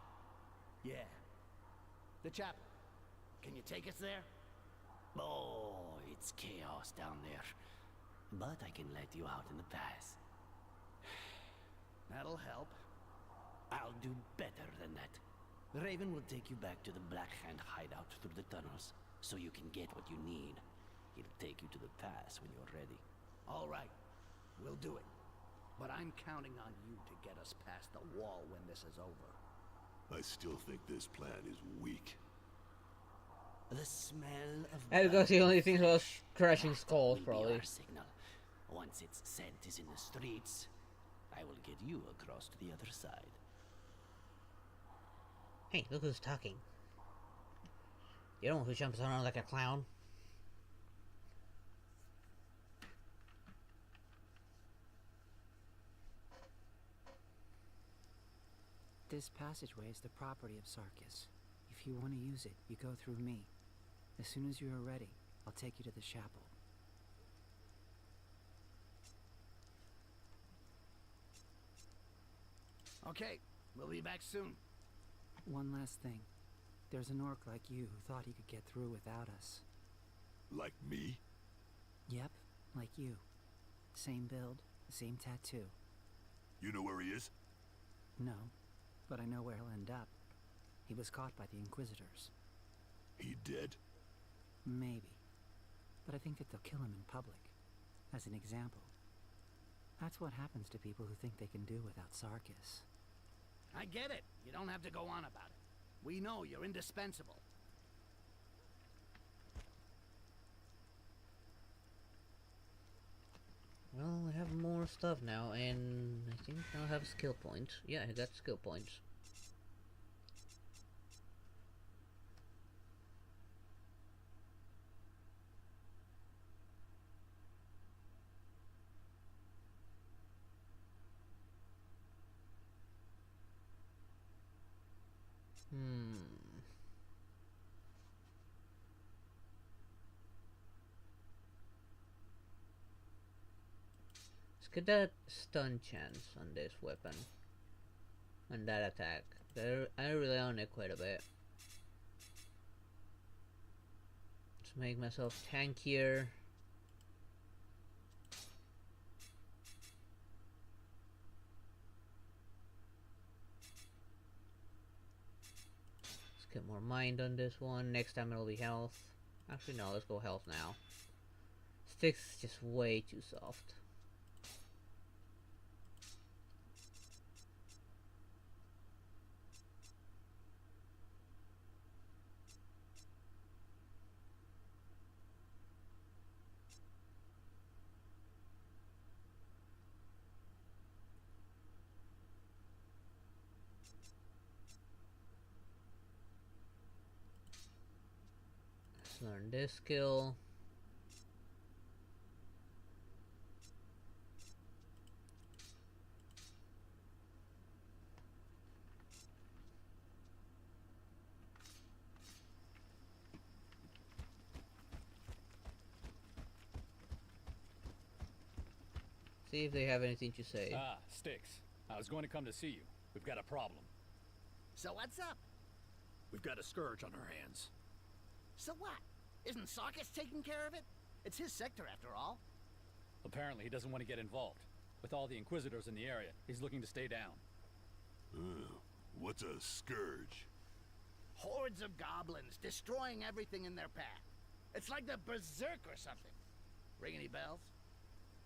Yeah. The chapel. Can you take us there? Oh, it's chaos down there. But I can let you out in the pass. That'll help. I'll do better than that. Raven will take you back to the Black Hand hideout through the tunnels, so you can get what you need. He'll take you to the pass when you're ready. All right. We'll do it. But I'm counting on you to get us past the wall when this is over. I still think this plan is weak. The smell of And because he only thinks about crashing skulls, will be probably. our signal. Once its scent is in the streets, I will get you across to the other side. Hey, look who's talking. You know who jumps around like a clown? This passageway is the property of Sarkis. If you want to use it, you go through me. As soon as you are ready, I'll take you to the chapel. Okay, we'll be back soon. One last thing. There's an orc like you who thought he could get through without us. Like me? Yep, like you. Same build, same tattoo. You know where he is? No, but I know where he'll end up. He was caught by the Inquisitors. He dead? Maybe. But I think that they'll kill him in public. As an example. That's what happens to people who think they can do without Sarkis. I get it. You don't have to go on about it. We know you're indispensable. Well, I have more stuff now, and I think I'll have skill points. Yeah, I got skill points. Let's get that stun chance on this weapon. On that attack. I rely on it quite a bit. Let's make myself tankier. Let's get more mind on this one. Next time it'll be health. Actually no, let's go health now. Sticks is just way too soft. Let's learn this skill. See if they have anything to say. Ah, Styx. I was going to come to see you. We've got a problem. So what's up? We've got a scourge on our hands. So what? Isn't Sarkis taking care of it? It's his sector after all. Apparently he doesn't want to get involved. With all the Inquisitors in the area, he's looking to stay down. What's a scourge? Hordes of goblins destroying everything in their path. It's like the Berserk or something. Ring any bells?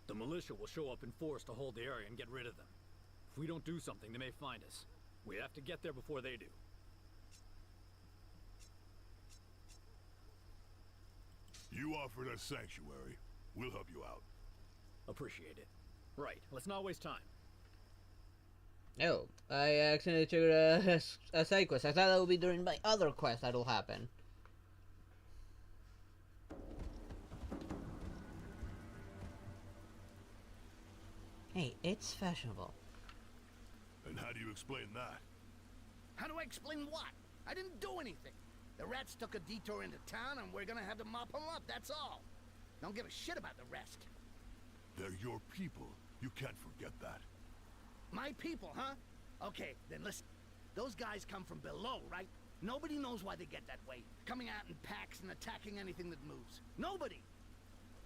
The militia will show up in force to hold the area and get rid of them. If we don't do something, they may find us. We have to get there before they do. You offered us sanctuary. We'll help you out. Appreciate it. Right, let's not waste time. Oh, I accidentally triggered a side quest. I thought that would be during my other quest that'll happen. Hey, it's fashionable. And how do you explain that? How do I explain what? I didn't do anything. The rats took a detour into town and we're gonna have to mop them up, that's all. Don't give a shit about the rest. They're your people. You can't forget that. My people, huh? Okay, then listen. Those guys come from below, right? Nobody knows why they get that way. Coming out in packs and attacking anything that moves. Nobody!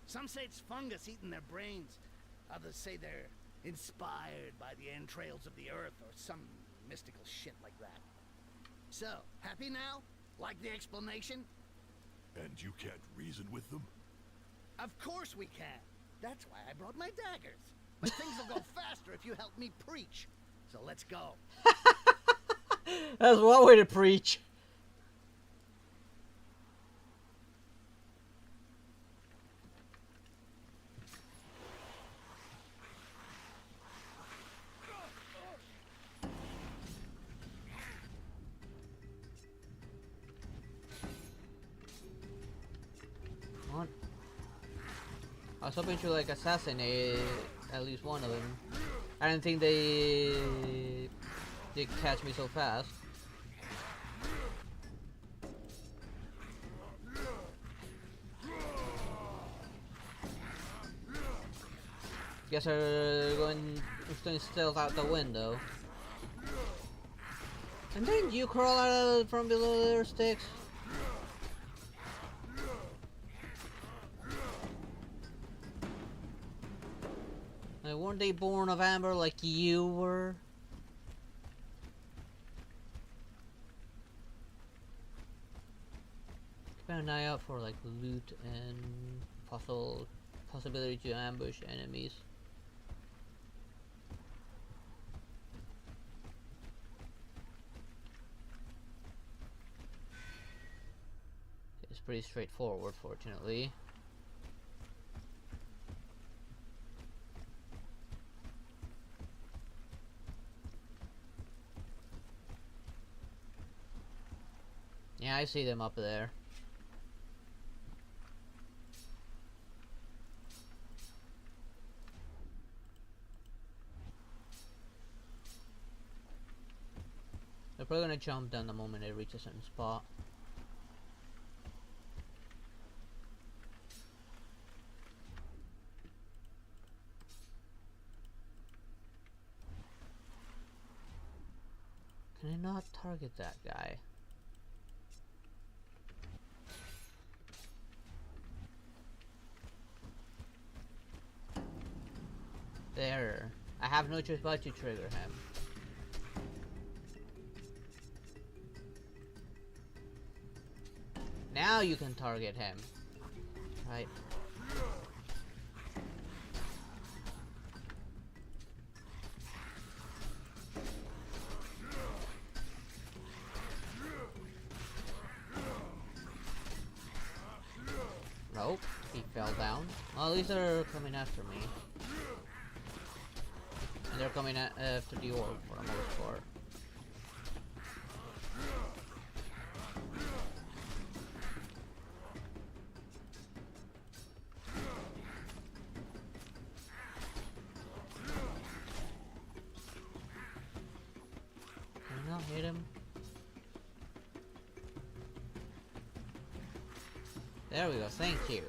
Some say it's fungus eating their brains. Others say they're inspired by the entrails of the earth or some mystical shit like that. So, happy now? Like the explanation? And you can't reason with them? Of course we can. That's why I brought my daggers. But things will go faster if you help me preach. So let's go. That's one way to preach. What? I was hoping to like assassinate at least one of them. I didn't think they catch me so fast. Guess they're going stealth out the window. And then you crawl out from below their sticks. Like, weren't they born of amber like you were? Keep an eye out for like loot and possibility to ambush enemies. It's pretty straightforward, fortunately. Yeah, I see them up there. They're probably gonna jump down the moment they reach a certain spot. Can I not target that guy? There. I have no choice but to trigger him. Now you can target him. Right. Nope, he fell down. Well, at least they're coming after me. And they're coming after the orc for the most part. Can I not hit him? There we go, thank you.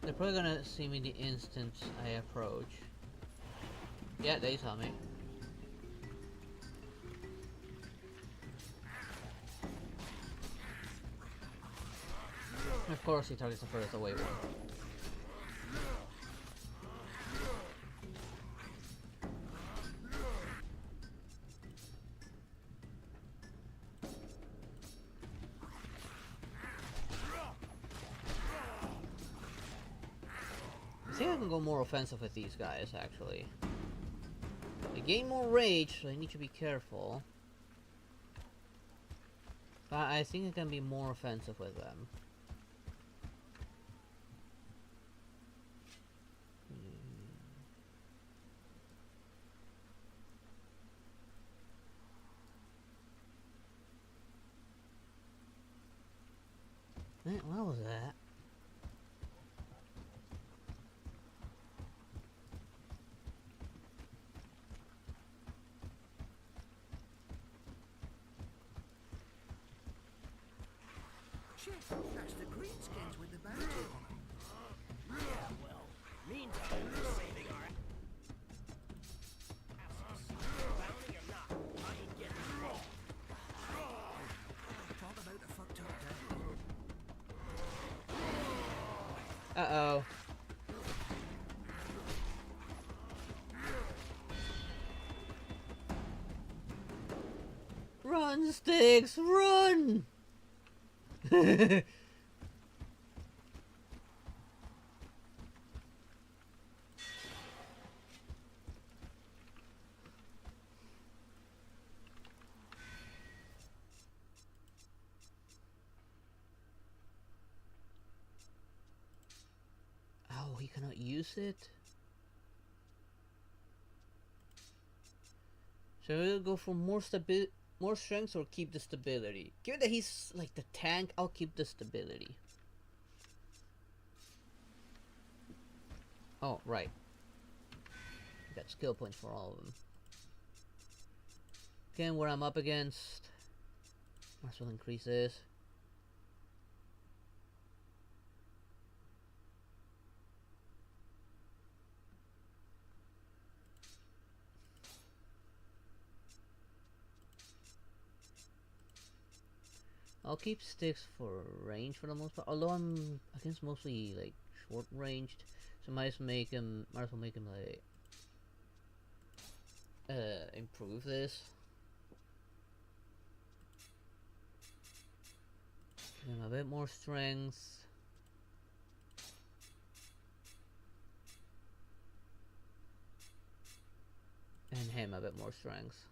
They're probably gonna see me the instant I approach. Yeah, they saw me. Of course he targets the furthest away one. I can go more offensive with these guys, actually. They gain more rage, so I need to be careful. But I think I can be more offensive with them. What was that? Shit, that's the greenskins with the bounty on them. Yeah, well, meantime, we're saving our asses. Bounty or not, I ain't getting involved. Talk about the fucked up day. Uh-oh. Run, Sticks, run! Oh, he cannot use it? So we'll go for more strength or keep the stability. Given that he's like the tank, I'll keep the stability. Oh, right. Got skill points for all of them. Again, what I'm up against. Might as well increase this. I'll keep Sticks for range for the most part, although I'm against mostly like short ranged, so might as well make him like improve this. Give him a bit more strength. And him a bit more strength.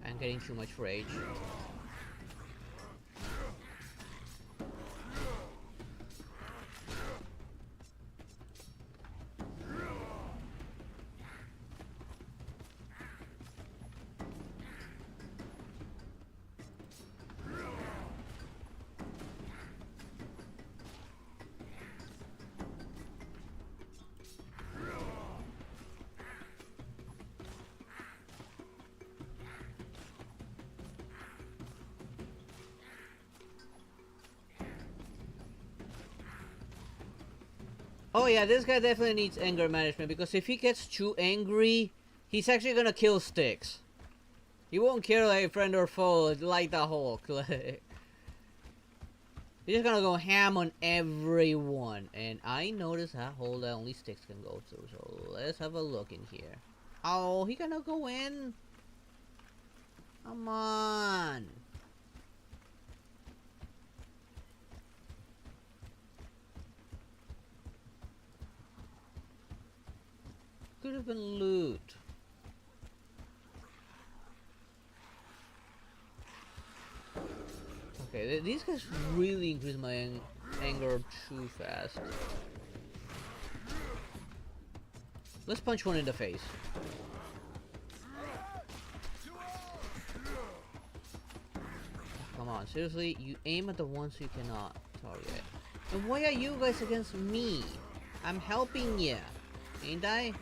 I'm getting too much rage. Oh yeah, this guy definitely needs anger management, because if he gets too angry, he's actually gonna kill Sticks. He won't care like friend or foe like the Hulk. He's just gonna go ham on everyone. And I noticed that hole that only Sticks can go through, so let's have a look in here. Oh, he gonna go in? Come on. Could have been loot. Okay, these guys really increase my anger too fast. Let's punch one in the face. Come on, seriously, you aim at the ones you cannot target. And why are you guys against me? I'm helping ya, ain't I?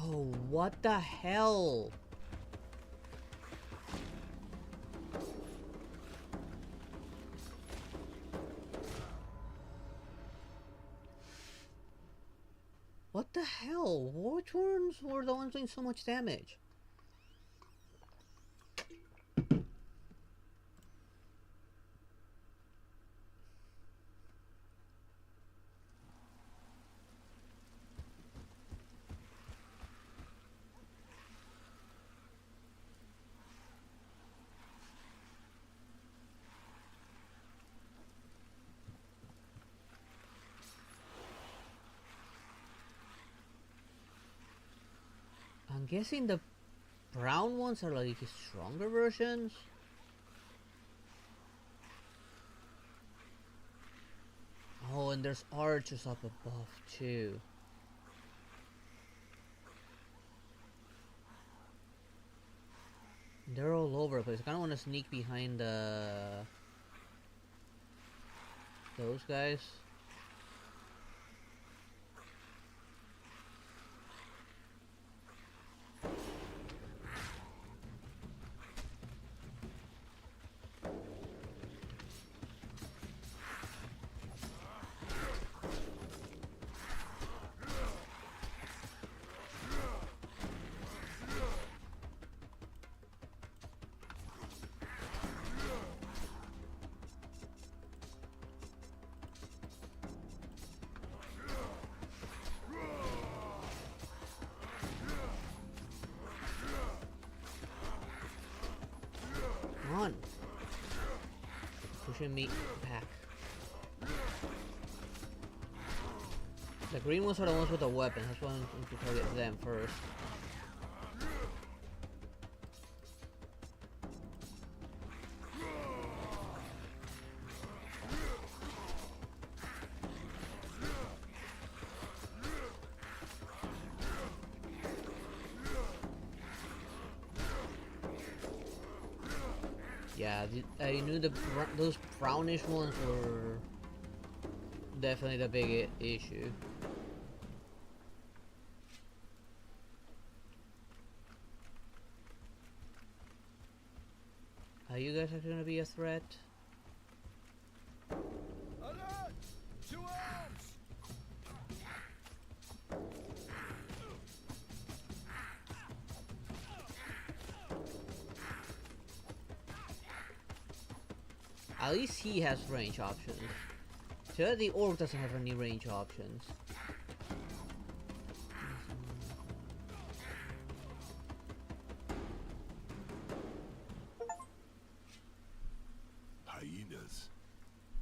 Oh, what the hell? What the hell? Which ones were the ones doing so much damage? I'm guessing the brown ones are like stronger versions. Oh, and there's archers up above too. They're all over the place. I kind of want to sneak behind those guys. On. Pushing me back. The green ones are the ones with the weapons. That's why I'm going to target them first. Yeah, I knew those brownish ones were definitely the big issue. Are you guys actually gonna be a threat? Alert! To arms! At least he has range options. So the orc doesn't have any range options. Hyenas.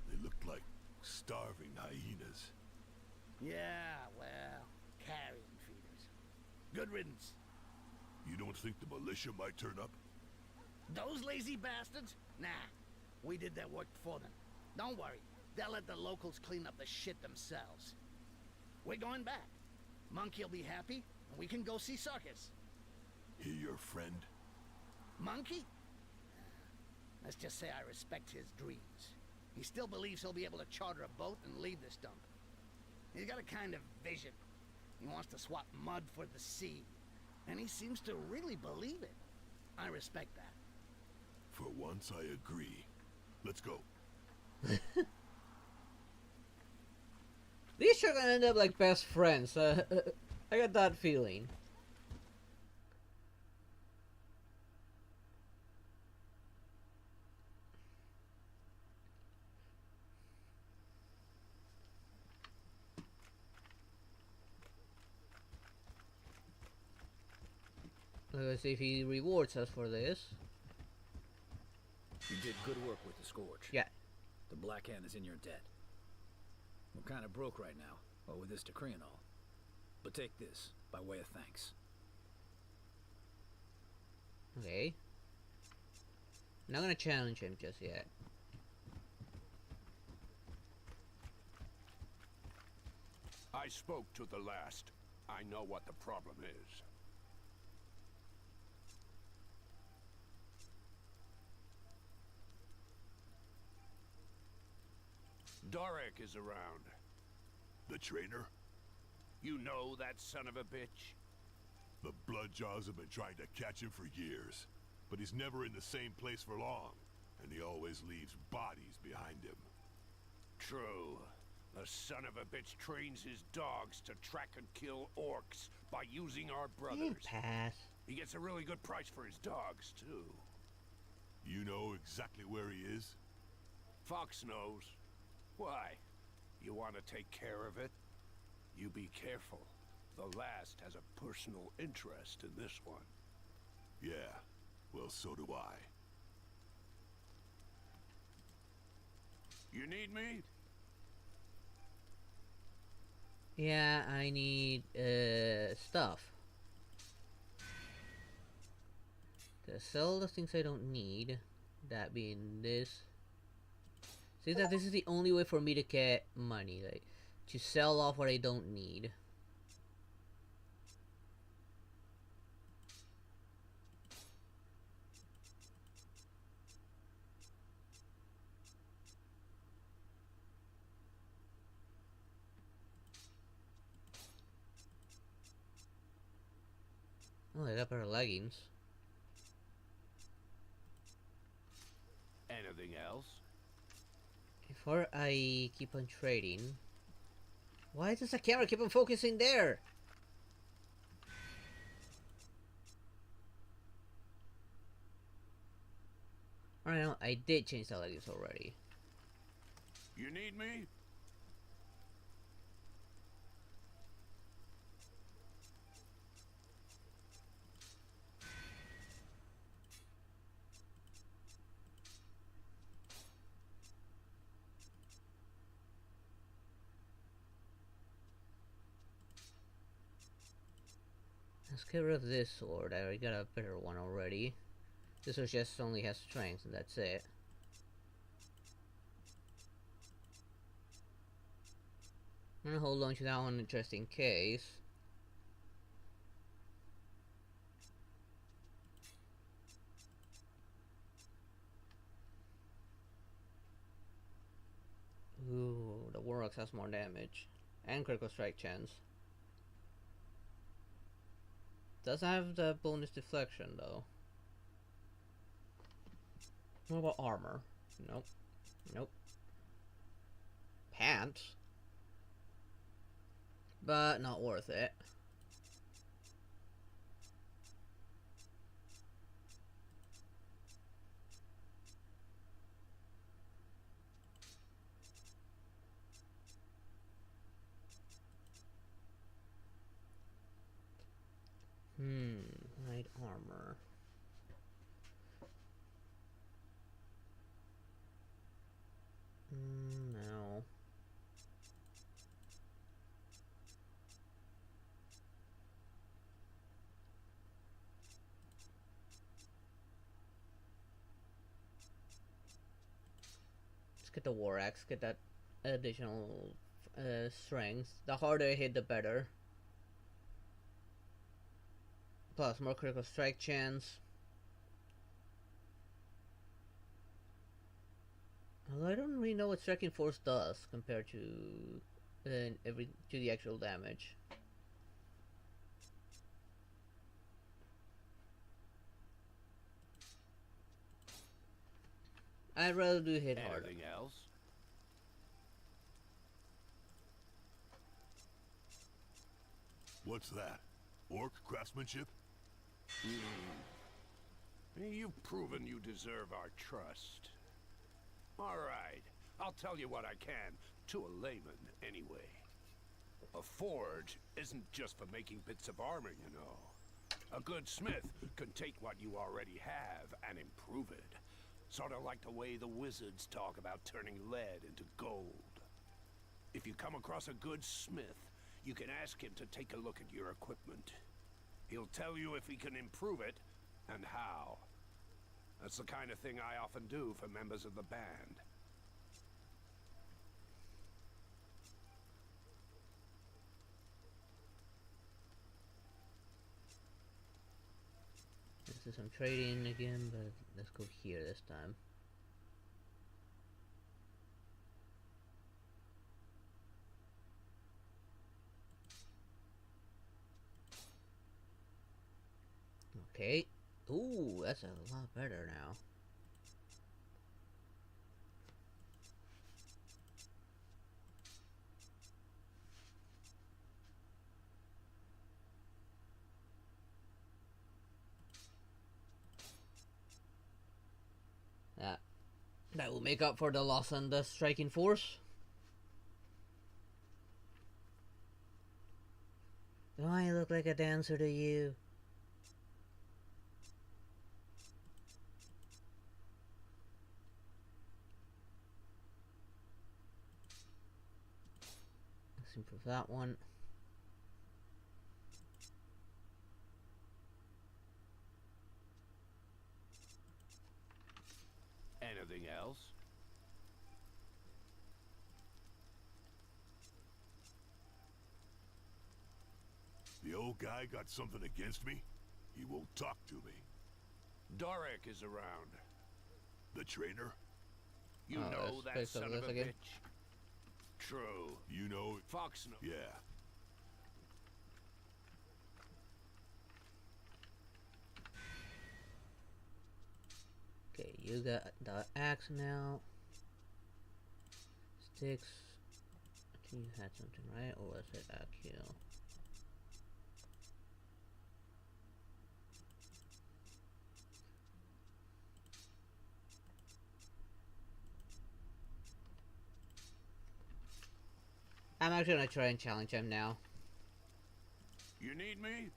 They looked like starving hyenas. Yeah, well, carrion feeders. Good riddance. You don't think the militia might turn up? Those lazy bastards? Nah, we did their work for them. Don't worry, they'll let the locals clean up the shit themselves. We're going back. Monkey'll be happy, and we can go see circus. He your friend? Monkey? Let's just say I respect his dreams. He still believes he'll be able to charter a boat and leave this dump. He's got a kind of vision. He wants to swap mud for the sea. And he seems to really believe it. I respect that. For once, I agree. Let's go. These two are gonna end up like best friends. I got that feeling. Let's see if he rewards us for this. You did good work with the Scourge. Yeah. The Black Hand is in your debt. We're kind of broke right now, well, with this decree and all. But take this, by way of thanks. Okay. I'm not gonna challenge him just yet. I spoke to the last. I know what the problem is. Dorek is around. The trainer? You know that son of a bitch? The Bloodjaws have been trying to catch him for years. But he's never in the same place for long. And he always leaves bodies behind him. True. The son of a bitch trains his dogs to track and kill orcs by using our brothers. Pass. He gets a really good price for his dogs, too. You know exactly where he is? Fox knows. Why? You want to take care of it? You be careful. The last has a personal interest in this one. Yeah. Well, so do I. You need me? Yeah, I need stuff. To sell the things I don't need. That being this. See that this is the only way for me to get money, like to sell off what I don't need. Oh, I got better leggings. Anything else? Before I keep on trading, why does the camera keep on focusing there? Alright, no, I did change the leggings already. You need me? Let's get rid of this sword. I already got a better one already. This one just only has strength and that's it. I'm gonna hold on to that one just in case. Ooh, the Warlocks has more damage. And critical strike chance. Doesn't have the bonus deflection though. What about armor? Nope. Nope. Pants? But not worth it. Light armor. No. Let's get the war axe, get that additional strength. The harder I hit, the better. Plus more critical strike chance. Although I don't really know what striking force does compared to to the actual damage. I'd rather do hit harder. Anything else? What's that? Orc craftsmanship? You've proven you deserve our trust. All right, I'll tell you what I can, to a layman, anyway. A forge isn't just for making bits of armor, you know. A good smith can take what you already have and improve it. Sort of like the way the wizards talk about turning lead into gold. If If you come across a good smith, you can ask him to take a look at your equipment. He'll tell you if he can improve it, and how. That's the kind of thing I often do for members of the band. Let's do some trading again, but let's go here this time. Okay. Ooh, that's a lot better now. That will make up for the loss on the striking force. Do I look like a dancer to you? Let's improve that one. Anything else? The old guy got something against me? He won't talk to me. Dorek is around. The trainer? You know that son of a again. bitch? True. You know... Fox knows. Yeah. Okay, you got the axe now. Sticks. I think you had something, right? Or was it a kill? I'm actually gonna try and challenge him now. You need me?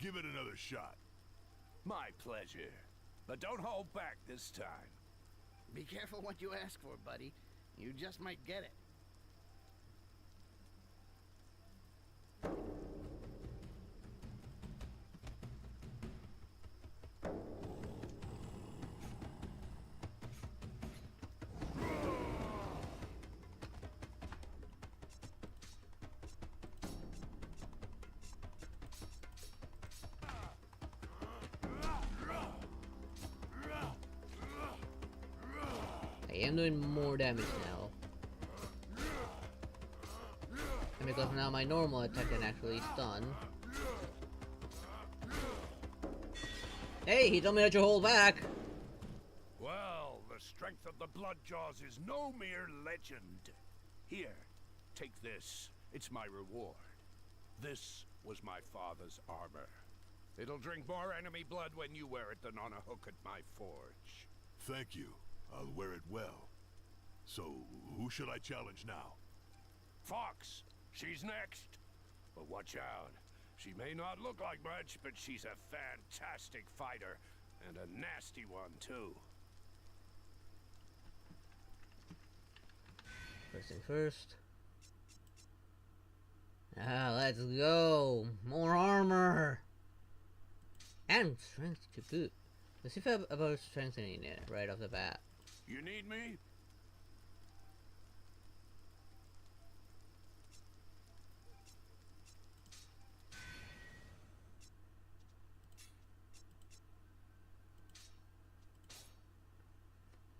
Give it another shot. My pleasure. But don't hold back this time. Be careful what you ask for, buddy. You just might get it. I am doing more damage now. And because now my normal attack can actually stun. Hey, he told me that you hold back! Well, the strength of the Bloodjaws is no mere legend. Here, take this. It's my reward. This was my father's armor. It'll drink more enemy blood when you wear it than on a hook at my forge. Thank you. I'll wear it well. So, who should I challenge now? Fox, she's next. But watch out. She may not look like much, but she's a fantastic fighter. And a nasty one, too. First thing first. Ah, let's go! More armor! And strength to boot. Let's see if I'm about strengthening it right off the bat. You need me?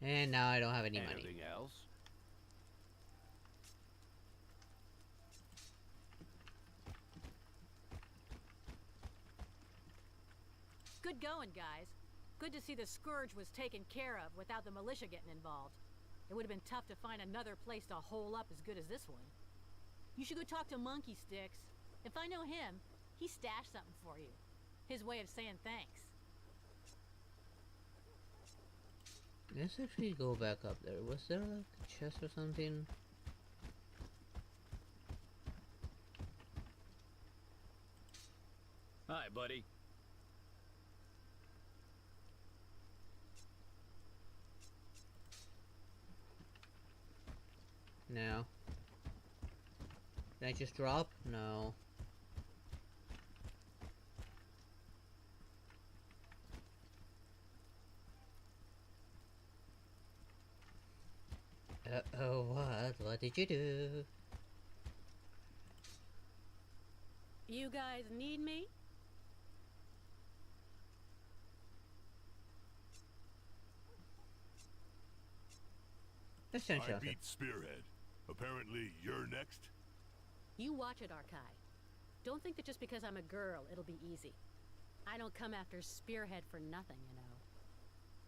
And now I don't have any money. Anything else? Good going, guys. Good to see the Scourge was taken care of without the militia getting involved. It would have been tough to find another place to hole up as good as this one. You should go talk to Monkey Sticks. If I know him, he stashed something for you. His way of saying thanks. Let's actually go back up there. Was there like a chest or something? Hi, buddy. No. Can I just drop? No. Uh-oh, what? What did you do? You guys need me? Let's change I it. beat Spearhead. Apparently, you're next? You watch it, Arkai. Don't think that just because I'm a girl, it'll be easy. I don't come after Spearhead for nothing, you know.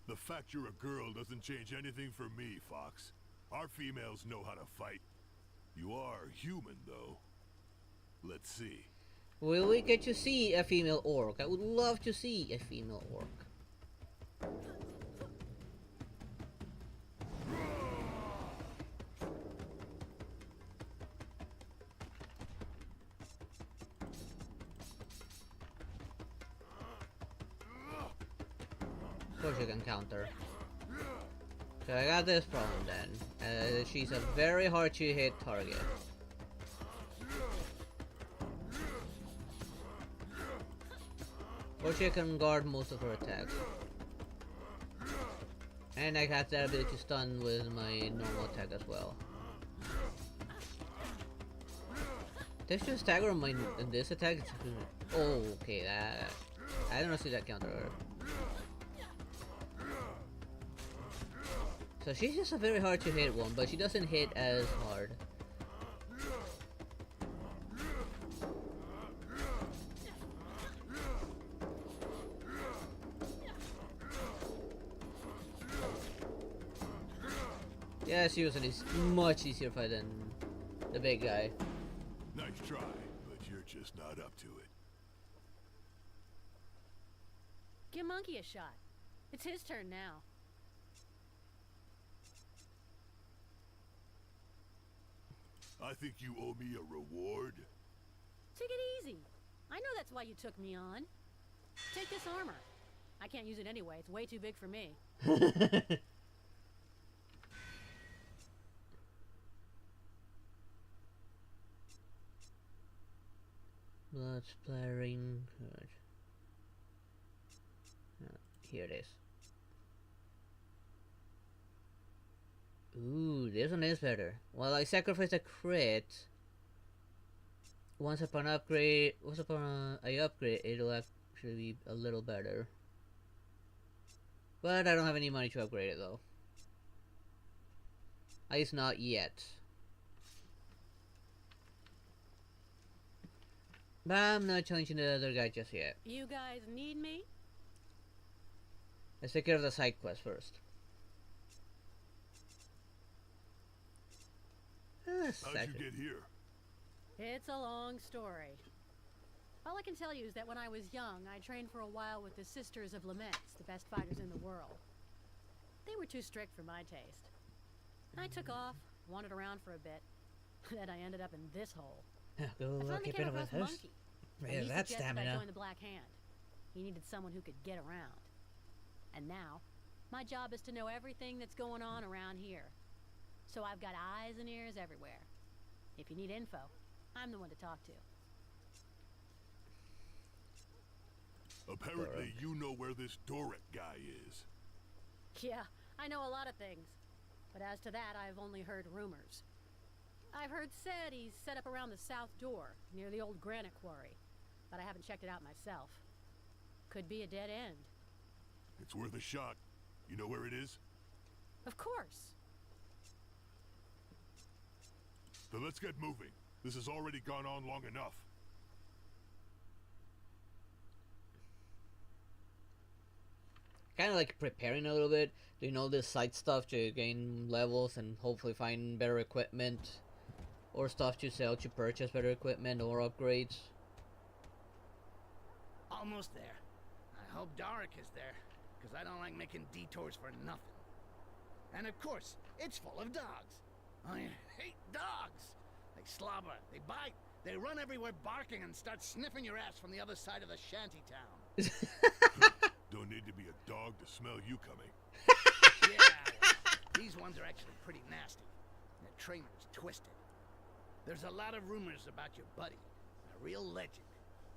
The fact you're a girl doesn't change anything for me, Fox. Our females know how to fight. You are human, though. Let's see. Will we get to see a female orc? I would love to see a female orc. Of course you can counter. So I got this problem then. She's a very hard to hit target. Or she can guard most of her attacks. And I have the ability to stun with my normal attack as well. There's just stagger on my in this attack. Oh, okay, that I don't see that counter. So she's just a very hard to hit one, but she doesn't hit as hard. Yeah, seriously, it's much easier fight than the big guy. Nice try, but you're just not up to it. Give Monkey a shot. It's his turn now. I think you owe me a reward. Take it easy. I know that's why you took me on. Take this armor. I can't use it anyway. It's way too big for me. Blood splattering. Good. Here it is. Ooh, this one is better. Well, I sacrificed a crit. Once upon I upgrade, it'll actually be a little better. But I don't have any money to upgrade it though. At least not yet. But I'm not challenging the other guy just yet. You guys need me? Let's take care of the side quest first. How'd you get here? It's a long story. All I can tell you is that when I was young, I trained for a while with the Sisters of Laments, the best fighters in the world. They were too strict for my taste. I took off, wandered around for a bit, then I ended up in this hole. Go I finally came across Monkey. Yeah, He that suggested I stamina. join the Black Hand. He needed someone who could get around. And now, my job is to know everything that's going on around here. So I've got eyes and ears everywhere. If you need info, I'm the one to talk to. Apparently, you know where this Doric guy is. Yeah, I know a lot of things. But as to that, I've only heard rumors. I've heard said he's set up around the south door, near the old granite quarry. But I haven't checked it out myself. Could be a dead end. It's worth a shot. You know where it is? Of course. Then let's get moving. This has already gone on long enough. Kind of like preparing a little bit, doing all this side stuff to gain levels and hopefully find better equipment or stuff to sell to purchase better equipment or upgrades. Almost there. I hope Doric is there, because I don't like making detours for nothing. And of course, it's full of dogs. I hate dogs. They slobber, they bite, they run everywhere barking and start sniffing your ass from the other side of the shanty town. Don't need to be a dog to smell you coming. Yeah, these ones are actually pretty nasty. The trainer's twisted. There's a lot of rumors about your buddy. A real legend.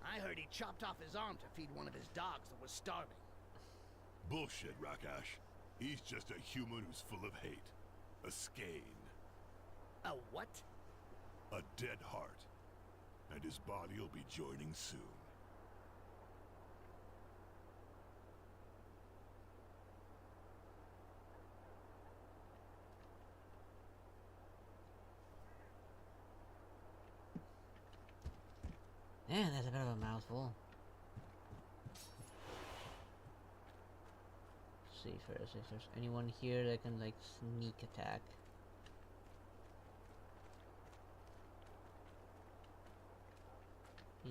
I heard he chopped off his arm to feed one of his dogs that was starving. Bullshit, Rakash. He's just a human who's full of hate. A skein. A what? A dead heart. And his body will be joining soon. Man, that's a bit of a mouthful. Let's see first if there's anyone here that can like sneak attack.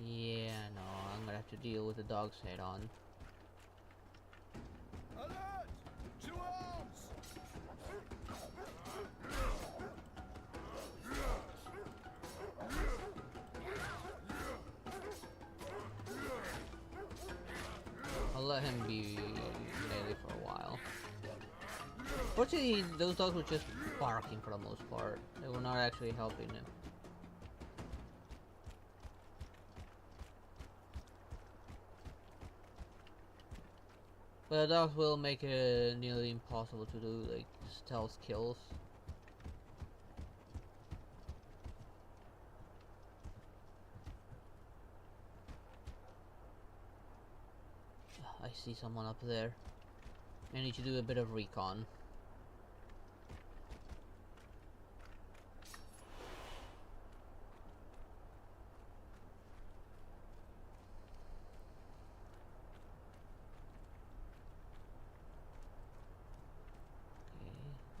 Yeah, no, I'm gonna have to deal with the dog's head on. Alert! To arms! I'll let him be melee for a while. Fortunately, those dogs were just barking for the most part. They were not actually helping him. But the dogs will make it nearly impossible to do like stealth kills. I see someone up there. I need to do a bit of recon.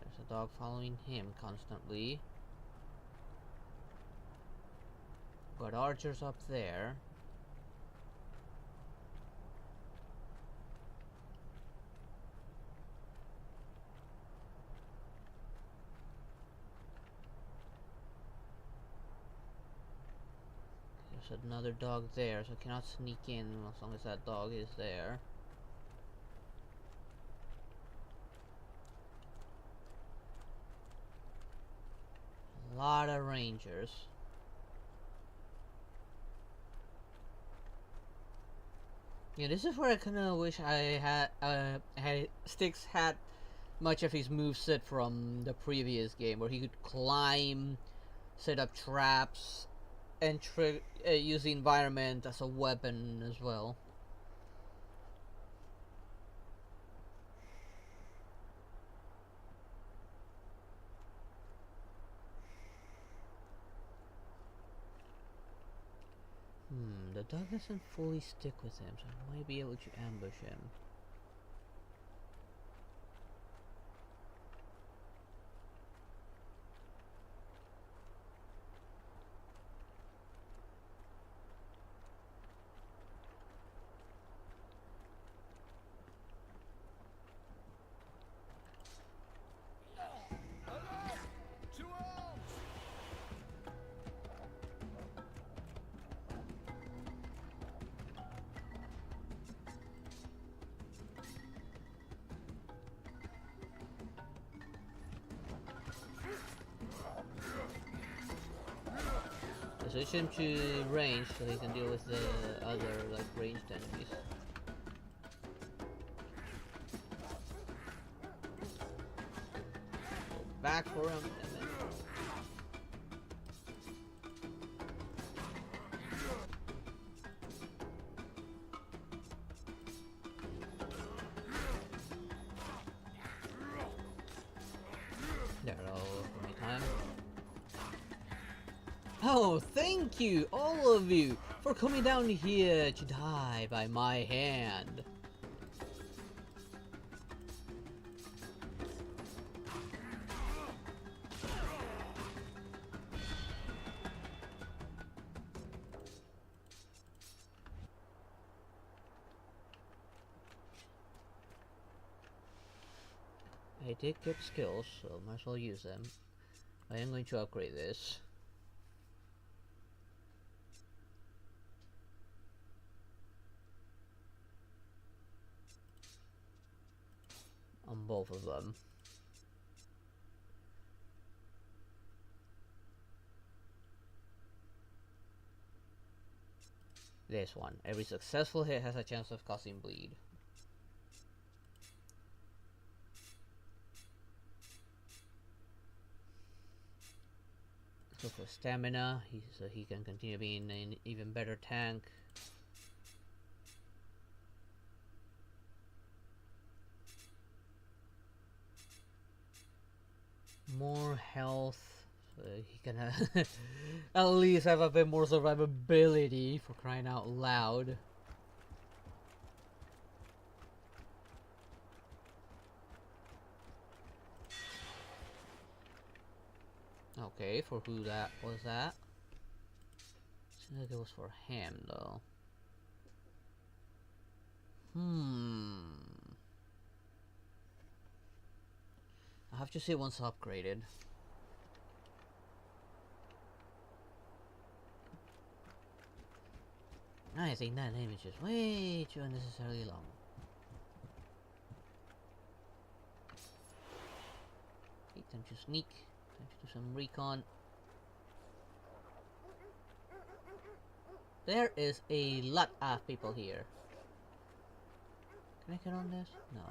There's a dog following him constantly. Got archers up there. There's another dog there, so I cannot sneak in as long as that dog is there. A lot of rangers. Yeah, this is where I kind of wish I had Styx had much of his moveset from the previous game, where he could climb, set up traps, and use the environment as a weapon as well. The dog doesn't fully stick with him, so I might be able to ambush him. To arms! Switch him to range so he can deal with the other like ranged enemies. Go back for him and then there, all over my time. Oh, thank you, all of you, for coming down here to die by my hand. I did get skills, so might as well use them. I am going to upgrade this. On both of them. This one. Every successful hit has a chance of causing bleed. So for stamina, so he can continue being an even better tank. More health, so he can at least have a bit more survivability, for crying out loud. Okay, for who that was that? Seems like it was for him though. I have to see once upgraded. I think that name is just way too unnecessarily long. Okay, time to sneak. Time to do some recon. There is a lot of people here. Can I get on this? No.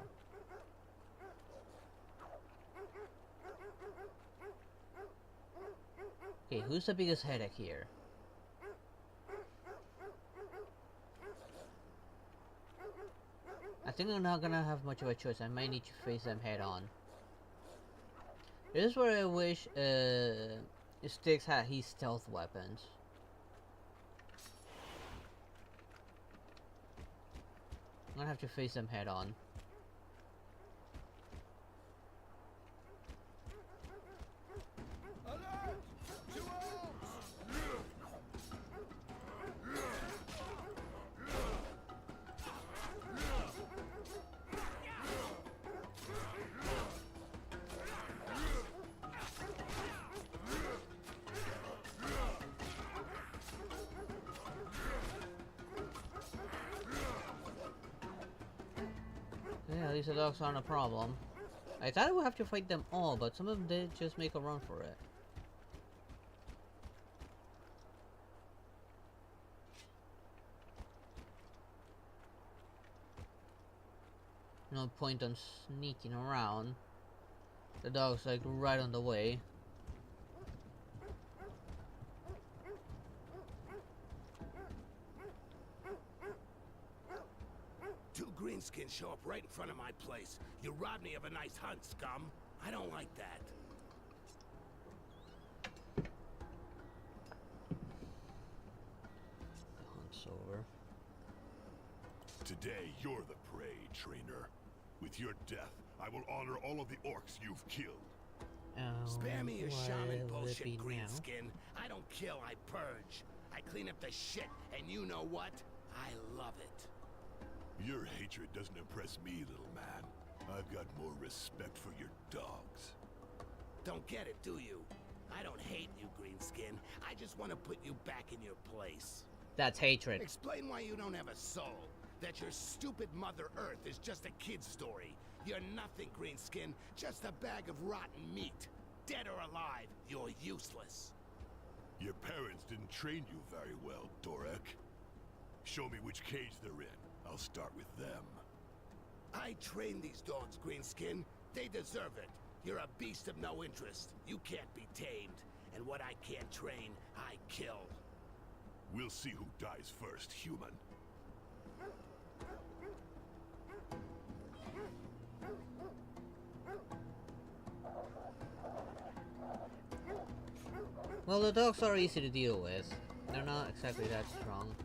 Okay, who's the biggest headache here? I think I'm not gonna have much of a choice. I might need to face them head on. This is where I wish Styx had his stealth weapons. I'm gonna have to face them head on. Yeah, at least the dogs aren't a problem. I thought I would have to fight them all, but some of them did just make a run for it. No point on sneaking around. The dog's like right on the way. Two greenskins show up right in front of my place. You robbed me of a nice hunt, scum. I don't like that. The hunt's over. Today, you're the prey, trainer. With your death, I will honor all of the orcs you've killed. Spare me your shaman bullshit, now? greenskin. I don't kill, I purge. I clean up the shit, and you know what? I love it. Your hatred doesn't impress me, little man. I've got more respect for your dogs. Don't get it, do you? I don't hate you, greenskin. I just want to put you back in your place. That's hatred. Explain why you don't have a soul. That your stupid Mother Earth is just a kid's story. You're nothing, greenskin. Just a bag of rotten meat. Dead or alive, you're useless. Your parents didn't train you very well, Dorek. Show me which cage they're in. I'll start with them. I train these dogs, greenskin. They deserve it. You're a beast of no interest. You can't be tamed. And what I can't train, I kill. We'll see who dies first, human. Well, the dogs are easy to deal with. They're not exactly that strong.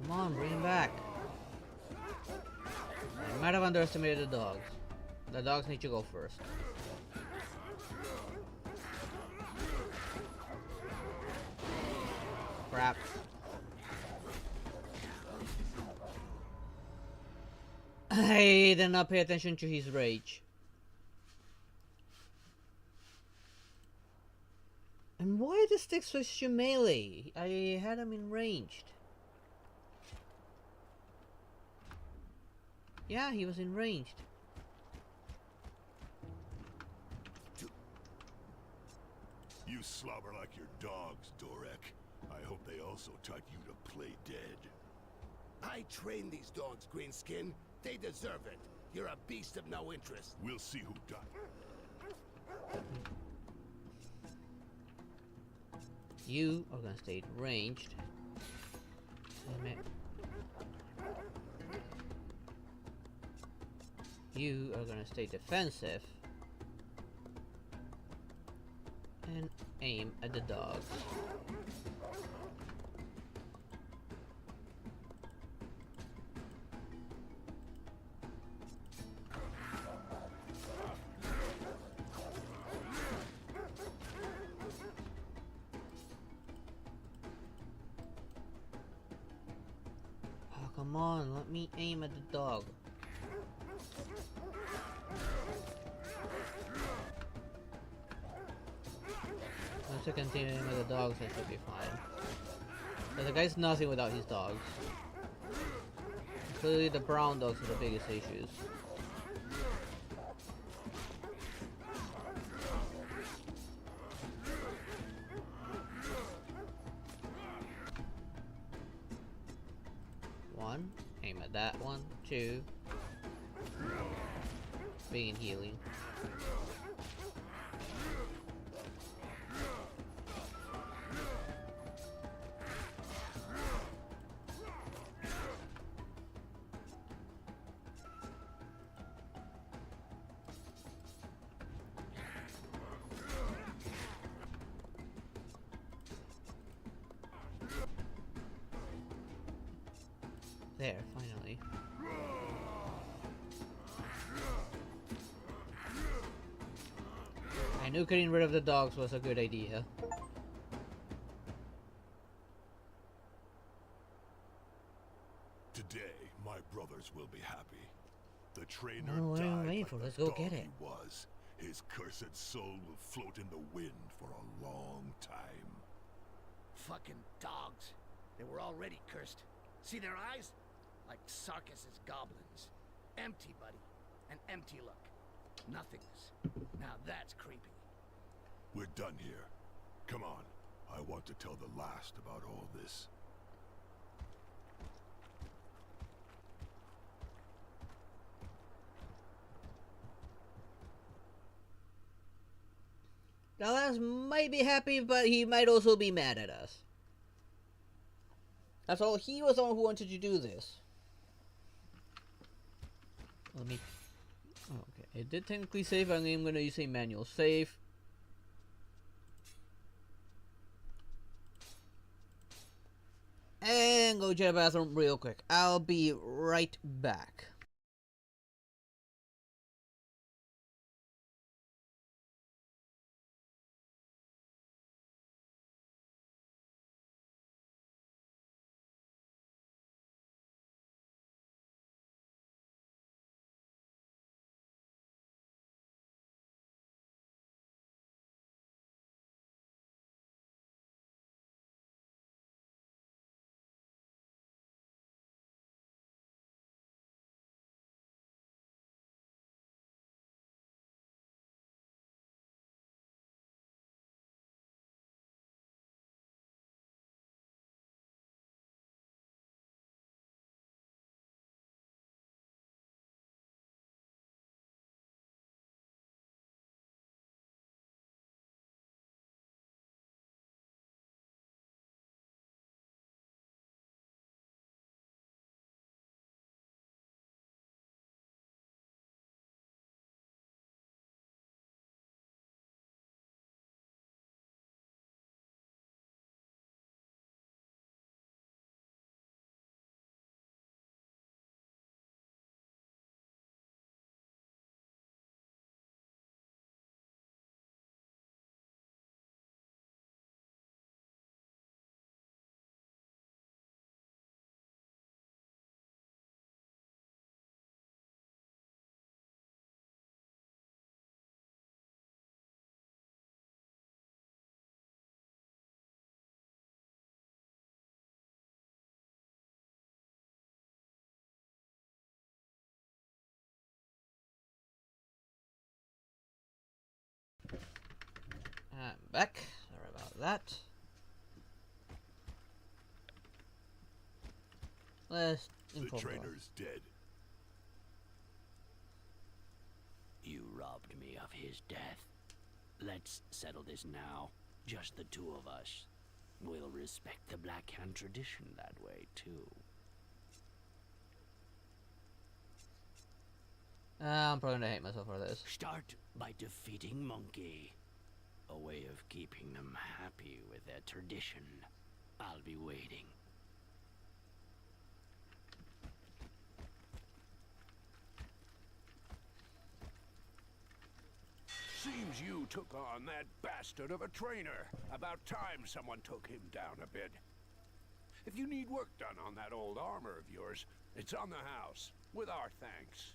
Come on, bring him back. I might have underestimated the dogs. The dogs need to go first. Crap. I did not pay attention to his rage. And why the stick switch to melee? I had him in ranged. Yeah, he was in ranged. You slobber like your dogs, Dorek. I hope they also taught you to play dead. I trained these dogs, Greenskin. They deserve it. You're a beast of no interest. We'll see who does. You are gonna stay ranged. Damn it. You are gonna stay defensive. And aim at the dogs. Oh, come on, let me aim at the dog. Once I continue aiming at the dogs, I should be fine. But the guy's nothing without his dogs. Clearly the brown dogs are the biggest issues. One, aim at that one. Two, being healing. There, finally. I knew getting rid of the dogs was a good idea. Today, my brothers will be happy. The trainer Oh, what are died we waiting like for? the Let's go dog get it. he was. His cursed soul will float in the wind for a long time. Fucking dogs. They were already cursed. See their eyes? Like Sarkis's goblins. Empty, buddy. An empty look. Nothingness. Now that's creepy. We're done here. Come on. I want to tell the last about all this. Dallas might be happy, but he might also be mad at us. That's all. He was the one who wanted to do this. Let me... Oh, okay. It did technically save. I'm going to use a manual save. And go to the bathroom real quick. I'll be right back. I'm back. Sorry about that. Let's The traitor's dead. You robbed me of his death. Let's settle this now. Just the two of us. We'll respect the Black Hand tradition that way, too. I'm probably gonna hate myself for this. Start by defeating Monkey. A way of keeping them happy with their tradition. I'll be waiting. Seems you took on that bastard of a trainer. About time someone took him down a bit. If you need work done on that old armor of yours, it's on the house, with our thanks.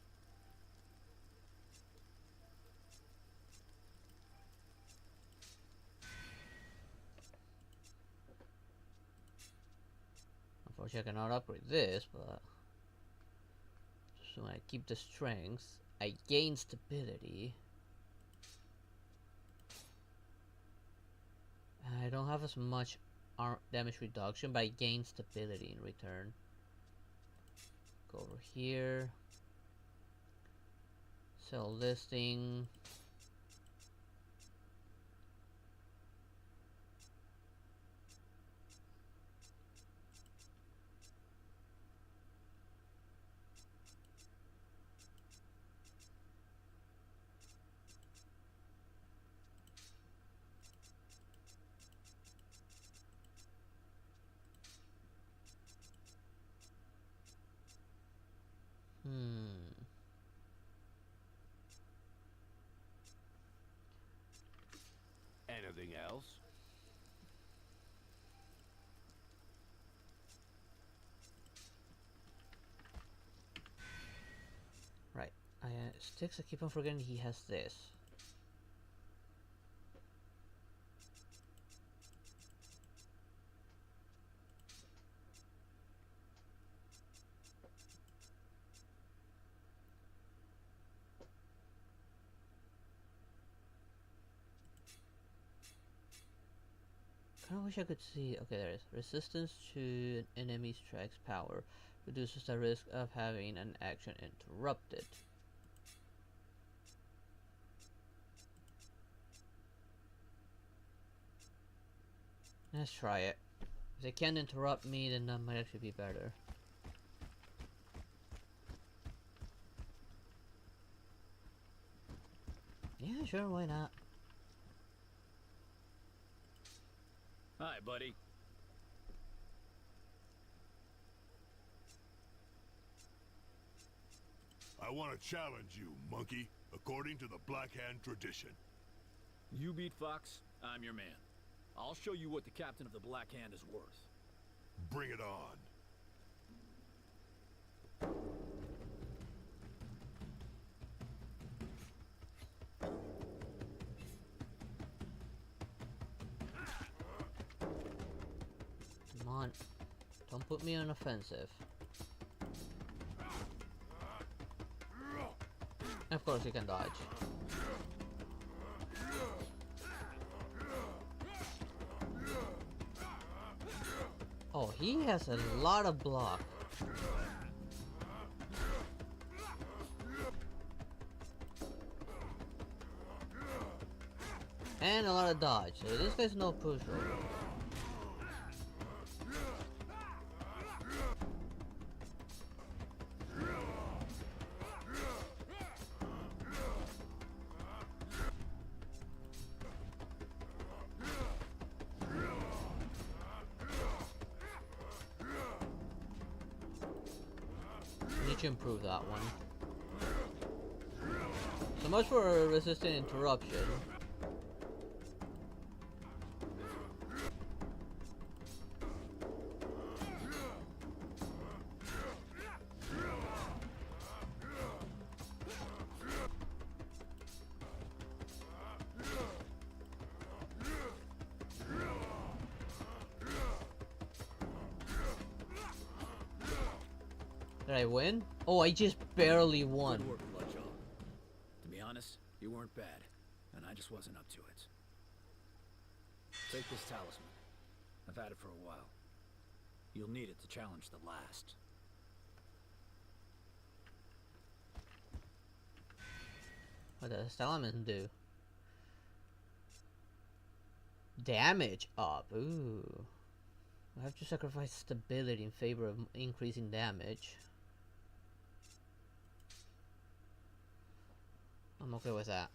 Unfortunately, I cannot upgrade this, but so I keep the strength. I gain stability. I don't have as much damage reduction, but I gain stability in return. Go over here. Sell listing. Anything else? Right. Sticks, I keep on forgetting he has this. I wish I could see. Okay, there is resistance to an enemy strike's power, reduces the risk of having an action interrupted. Let's try it. If they can't interrupt me, then that might actually be better. Yeah, sure, why not? Hi, buddy. I want to challenge you, monkey, according to the Black Hand tradition. You beat Fox, I'm your man. I'll show you what the captain of the Black Hand is worth. Bring it on. Come on. Don't put me on offensive. Of course you can dodge. Oh, he has a lot of block. And a lot of dodge. So this guy's no pushover. Need to improve that one. So much for resisting interruption. Did I win? Oh, I just barely won. Good work, Bloodjaw. To be honest, you weren't bad, and I just wasn't up to it. Take this talisman. I've had it for a while. You'll need it to challenge the last. What does talisman do? Damage up. Ooh. I have to sacrifice stability in favor of increasing damage. I'm okay with that.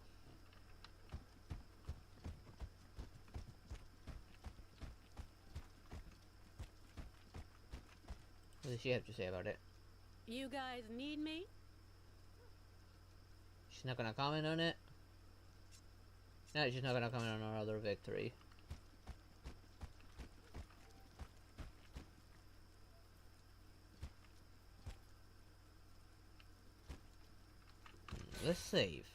What does she have to say about it? You guys need me? She's not gonna comment on it? No, she's not gonna comment on our other victory. Let's save.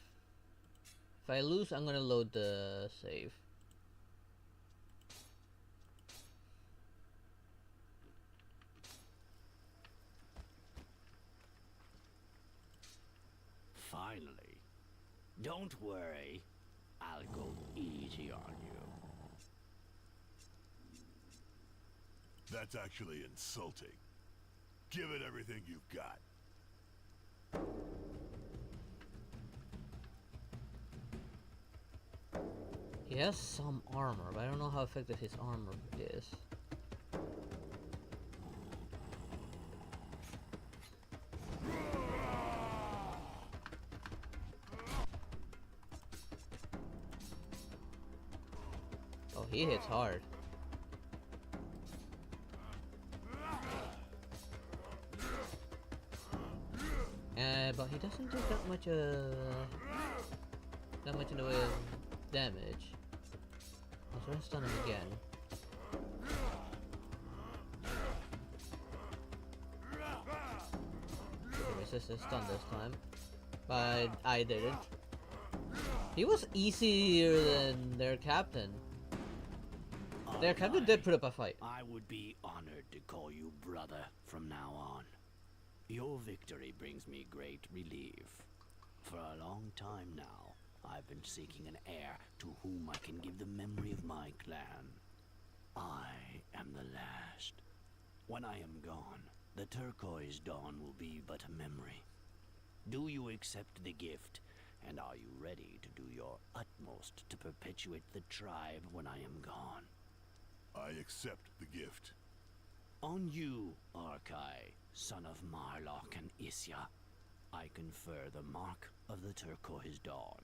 If I lose, I'm gonna load the save. Finally. Don't worry. I'll go easy on you. That's actually insulting. Give it everything you've got. He has some armor, but I don't know how effective his armor is. Oh, he hits hard. But he doesn't do that much in the way of damage. Let's try to stun him again. He resisted stun this time, but I didn't. He was easier than their captain. Their captain did put up a fight. I would be honored to call you brother from now on. Your victory brings me great relief. For a long time now, I've been seeking an heir to whom I can give the memory of my clan. I am the last. When I am gone, the turquoise dawn will be but a memory. Do you accept the gift, and are you ready to do your utmost to perpetuate the tribe when I am gone? I accept the gift. On you, Arkai, son of Marlock and Isya, I confer the mark of the turquoise dawn.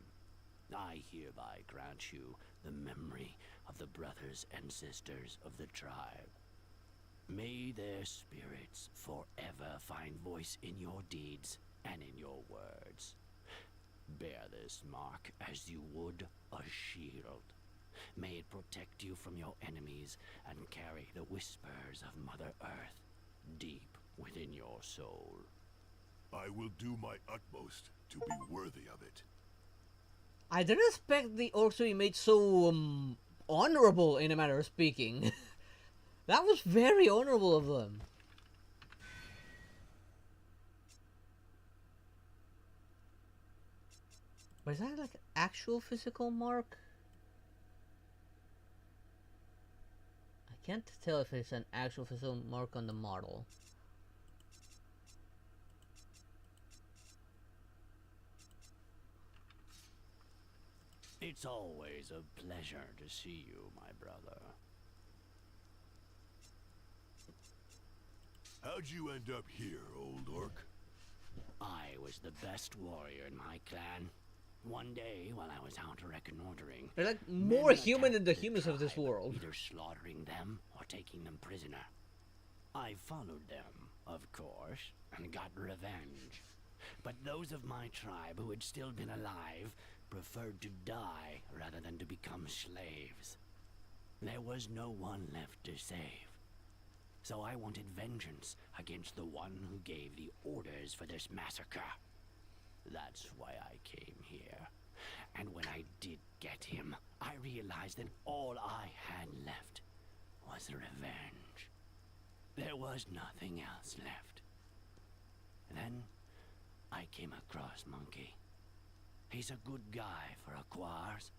I hereby grant you the memory of the brothers and sisters of the tribe. May their spirits forever find voice in your deeds and in your words. Bear this mark as you would a shield. May it protect you from your enemies and carry the whispers of Mother Earth deep within your soul. I will do my utmost to be worthy of it. I didn't expect the orcs to be made so honorable, in a manner of speaking. That was very honorable of them. But is that like an actual physical mark? I can't tell if it's an actual physical mark on the model. It's always a pleasure to see you, my brother. How'd you end up here, old orc? I was the best warrior in my clan. One day, while I was out reconnoitering, They're like more human than the humans of this world. either slaughtering them or taking them prisoner. I followed them, of course, and got revenge. But those of my tribe who had still been alive preferred to die rather than to become slaves. There was no one left to save. So I wanted vengeance against the one who gave the orders for this massacre. That's why I came here. And when I did get him, I realized that all I had left was revenge. There was nothing else left. Then I came across Monkey. He's a good guy for a Quars.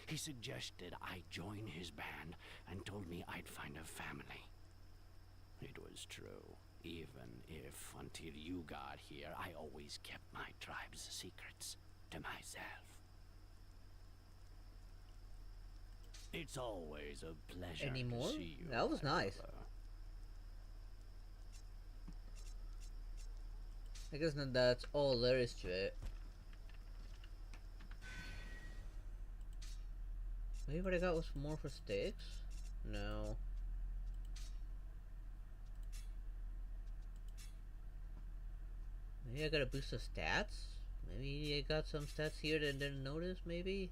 He suggested I join his band and told me I'd find a family. It was true, even if, until you got here, I always kept my tribe's secrets to myself. It's always a pleasure Anymore? to see you. That was nice. Brother. I guess that's all there is to it. Maybe what I got was more for sticks? No. Maybe I got a boost of stats? Maybe I got some stats here that I didn't notice, maybe?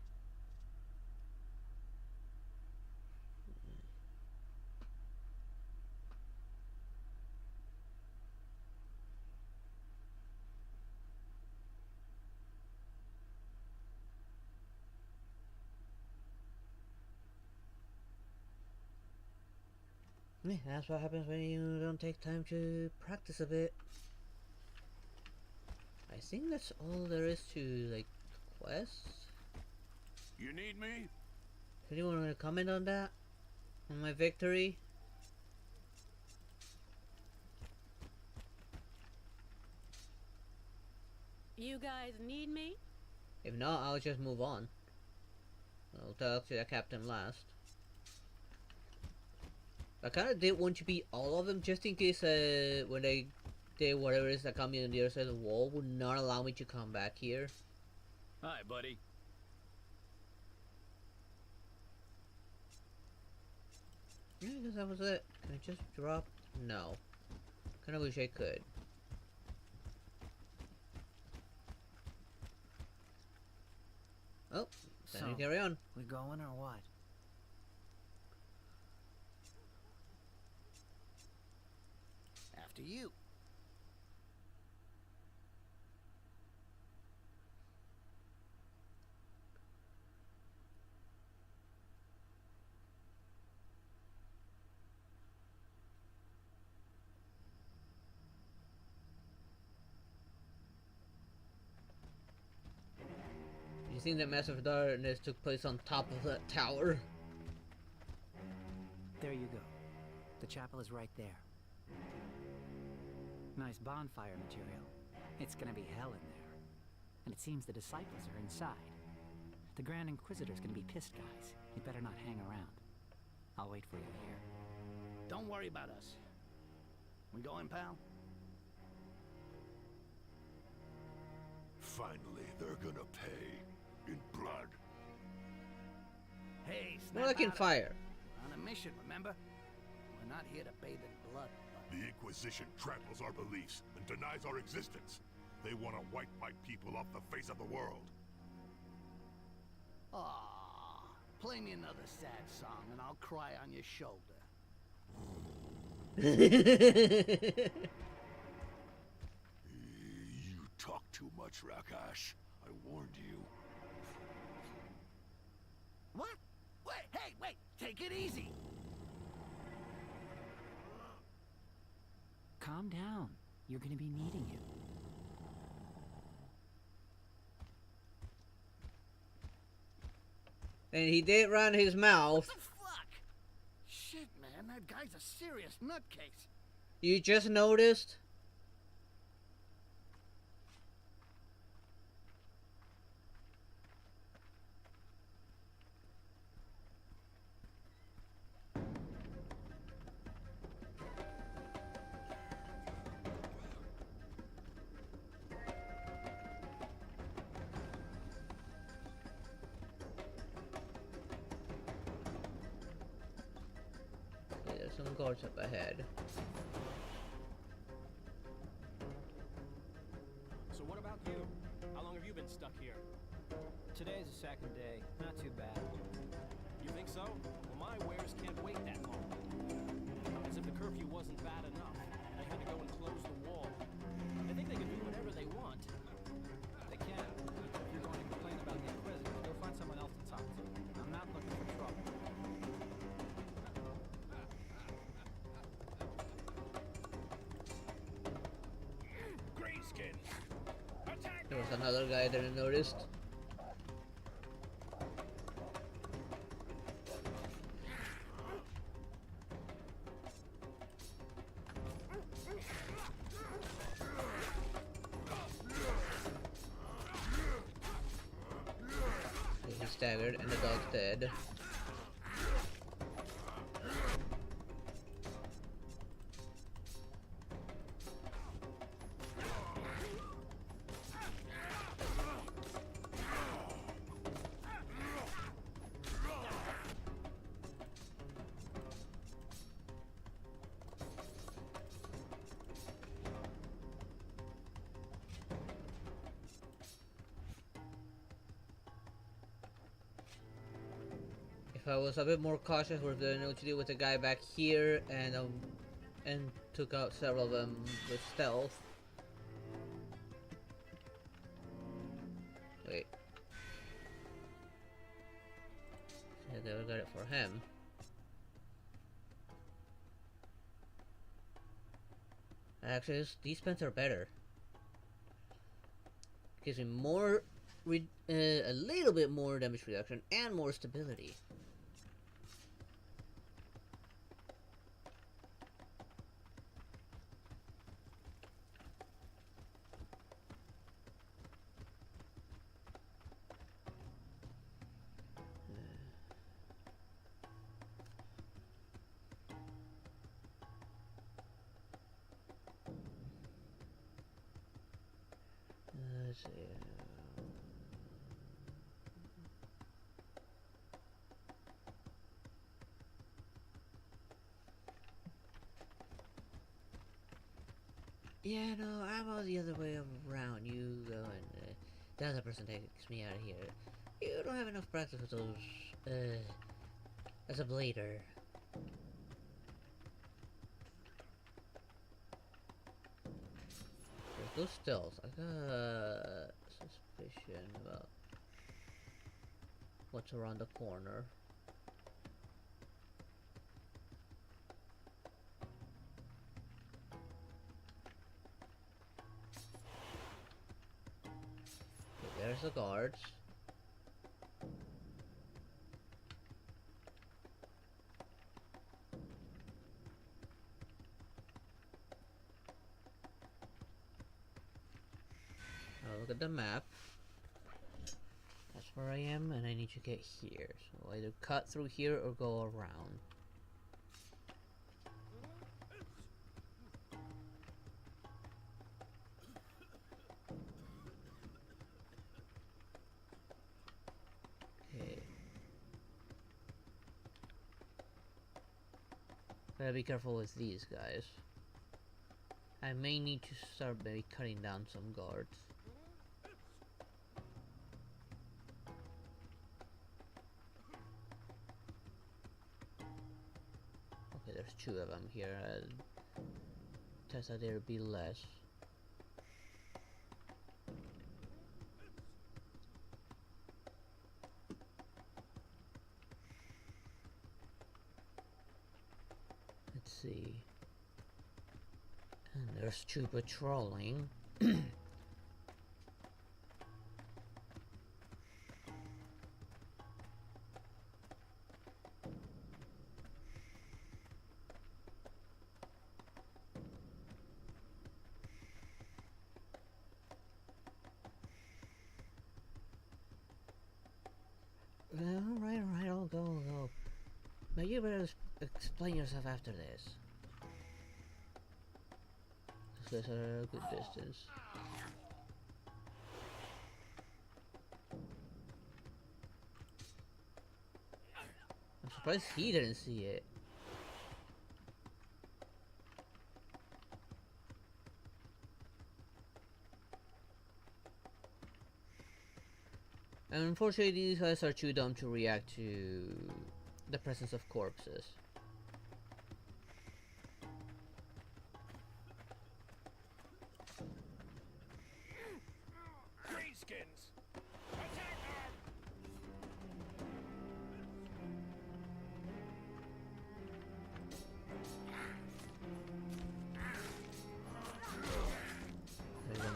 Yeah, that's what happens when you don't take time to practice a bit. I think that's all there is to, like, quests. You need me? Anyone want to comment on that? On my victory? You guys need me? If not, I'll just move on. I'll talk to the captain last. I kind of did want to beat all of them just in case when they did whatever it is that coming on the other side of the wall would not allow me to come back here. Hi, buddy. Yeah, I guess that was it. Can I just drop? No. Kinda wish I could. Oh, then you carry on. We going or what? After you. You think that massive darkness took place on top of that tower? There you go. The chapel is right there. Nice bonfire material. It's gonna be hell in there. And it seems the disciples are inside. The Grand Inquisitor's gonna be pissed, guys. You better not hang around. I'll wait for you here. Don't worry about us. We going, pal? Finally, they're gonna pay. In blood. Hey, More like in snap out of it. fire. We're on a mission, remember? We're not here to bathe in blood. The Inquisition tramples our beliefs and denies our existence. They want to wipe my people off the face of the world. Aww. Play me another sad song and I'll cry on your shoulder. You talk too much, Rakash. I warned you. What? Wait, hey, wait! Take it easy! Calm down. You're gonna be needing it. And he did run his mouth. What the fuck? Shit, man, that guy's a serious nutcase. You just noticed? Okay, there's some guards up ahead. So what about you? How long have you been stuck here? Today's the second day. Not too bad. You think so? Well, my wares can't wait that long. As if the curfew wasn't bad enough. They had to go and close the wall. They think they can do whatever they want. They can. If you're going to complain about the Inquisitors, go find someone else to talk to. I'm not looking for trouble. Greenskin! Attack! There was another guy that I noticed. staggered and the dog's dead. If I was a bit more cautious, would have known what to do with the guy back here, and took out several of them with stealth. Wait. I never got it for him. Actually, these pens are better. Gives me more, a little bit more damage reduction and more stability. Let's see. Yeah, no, I'm all the other way around. You go and the other person takes me out of here. You don't have enough practice with those, as a blader. Those stealth. I got a suspicion about what's around the corner. Okay, there's the guards. Look at the map. That's where I am, and I need to get here. So I'll either cut through here or go around. Okay. Gotta be careful with these guys. I may need to start maybe cutting down some guards. Okay, there's two of them here. Test that there'd be less. Let's see. And there's two patrolling. Alright, I'll go. But you better explain yourself after this. This is a good distance. I'm surprised he didn't see it. And unfortunately, these guys are too dumb to react to the presence of corpses. Greenskins! Attack them!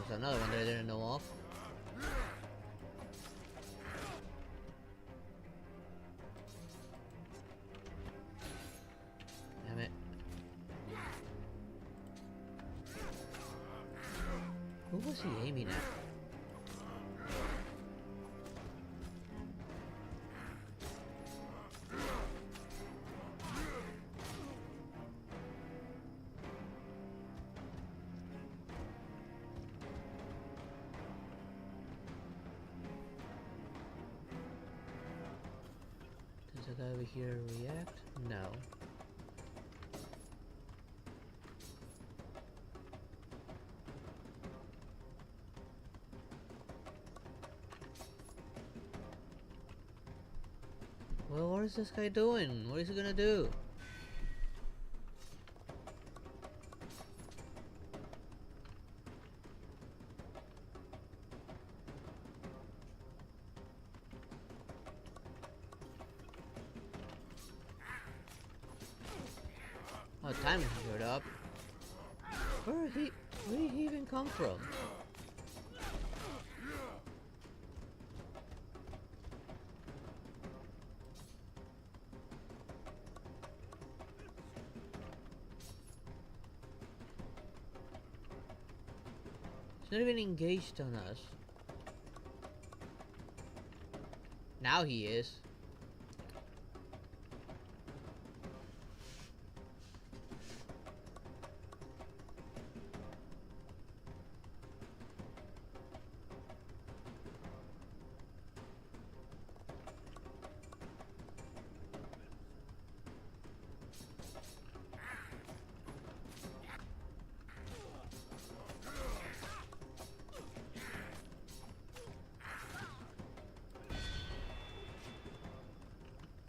There's another one that I didn't know of. Damn it. Who was he aiming at? guy over here react? No. Well, what is this guy doing? What is he gonna do? Oh, time showed up. Where did he even come from? He's not even engaged on us. Now he is.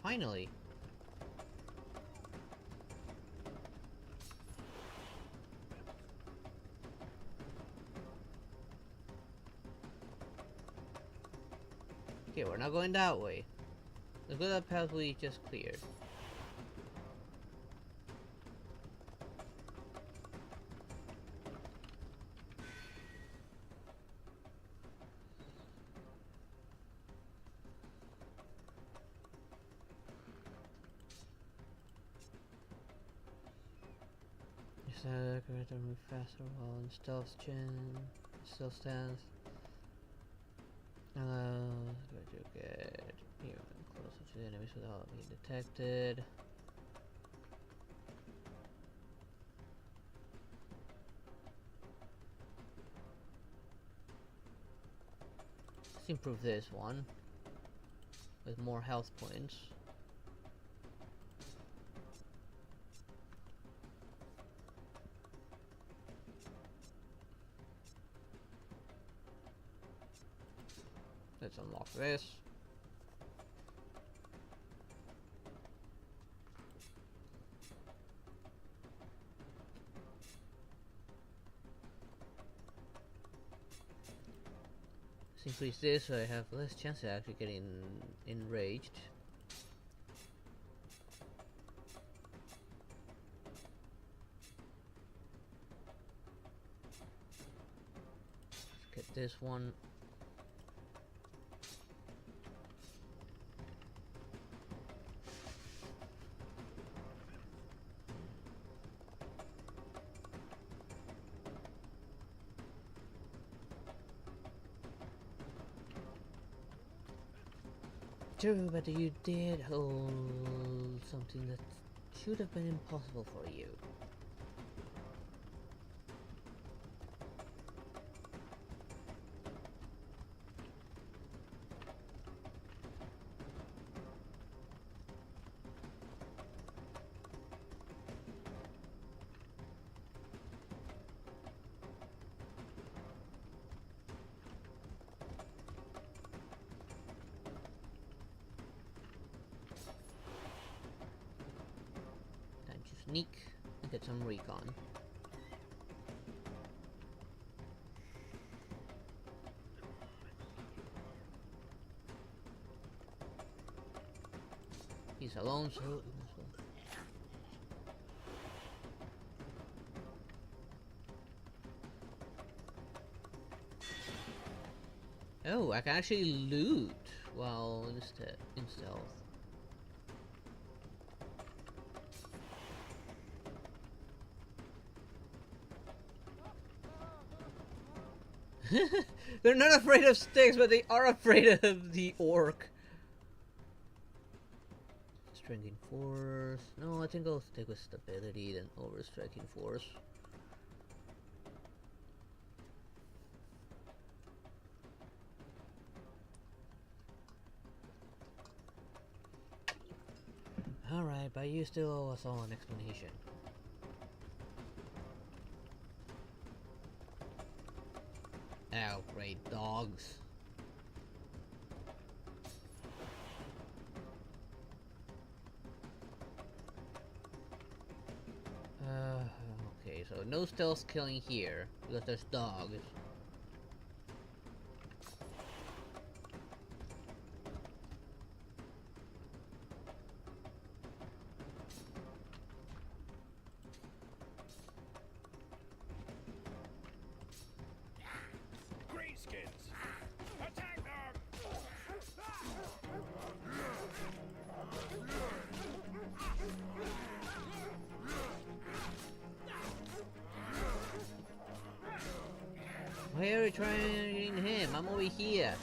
Finally. Okay, we're not going that way. Let's go to that path we just cleared. Move faster while in stealth stance. Good. Here, closer to the enemies without being detected. Let's improve this one with more health points. Let's unlock this. Let's increase this so I have less chance of actually getting enraged. Let's get this one. True, but you did hold something that should have been impossible for you. Sneak and get some recon. He's alone, so oh, I can actually loot while in stealth. They're not afraid of sticks, but they are afraid of the orc. Striking force. No, I think I'll stick with stability than over striking force. Alright, but you still owe us all an explanation. Oh, great dogs. Okay, so no stealth killing here, because there's dogs. Greenskins! Attack them! Why are you trying him? I'm over here.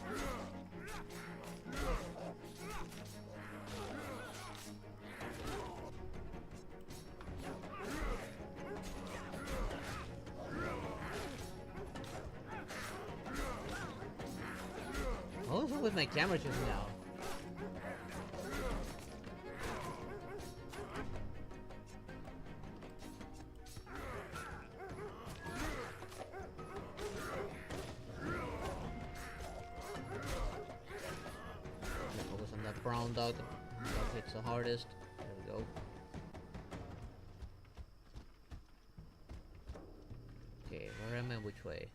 What's up with my camera just now? Focus on that brown dog. Dog hits the hardest. There we go. Okay, where am I? Which way?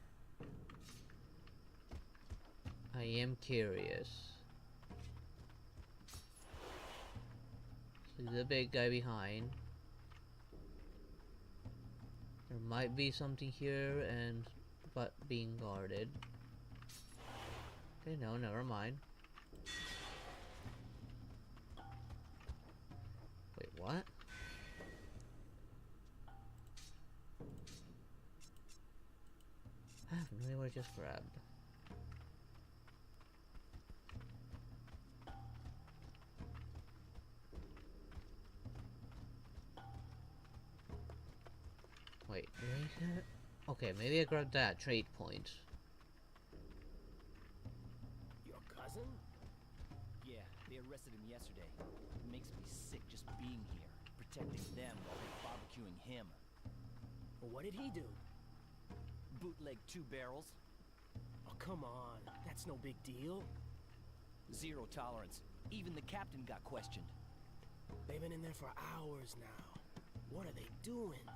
I am curious. See the big guy behind. There might be something here and but being guarded. Okay, no, never mind. Wait, what? I have no idea what I just grabbed. Wait, where is it? Okay, maybe I grabbed that trade point. Your cousin? Yeah, they arrested him yesterday. It makes me sick just being here, protecting them while they're barbecuing him. Well, what did he do? Bootleg 2 barrels. Oh, come on. That's no big deal. Zero tolerance. Even the captain got questioned. They've been in there for hours now. What are they doing?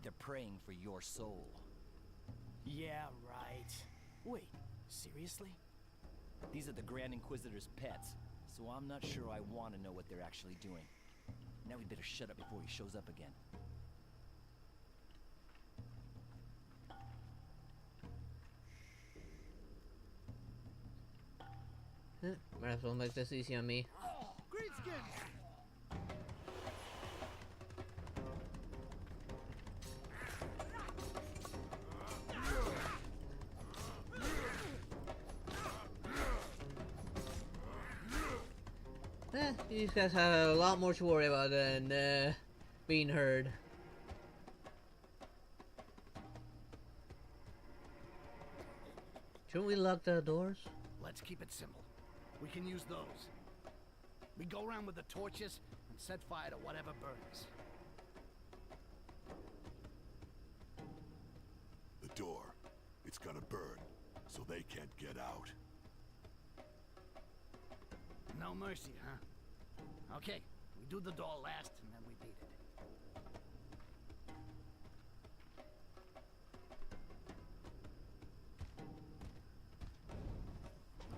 They're praying for your soul. Yeah, right. Wait, seriously? These are the Grand Inquisitor's pets, so I'm not sure I want to know what they're actually doing. Now we better shut up before he shows up again. Might as well make this easy on me. Greenskins! These guys have a lot more to worry about than being heard. Shouldn't we lock the doors? Let's keep it simple. We can use those. We go around with the torches and set fire to whatever burns. The door. It's gonna burn, so they can't get out. No mercy, huh? Okay, we do the door last and then we beat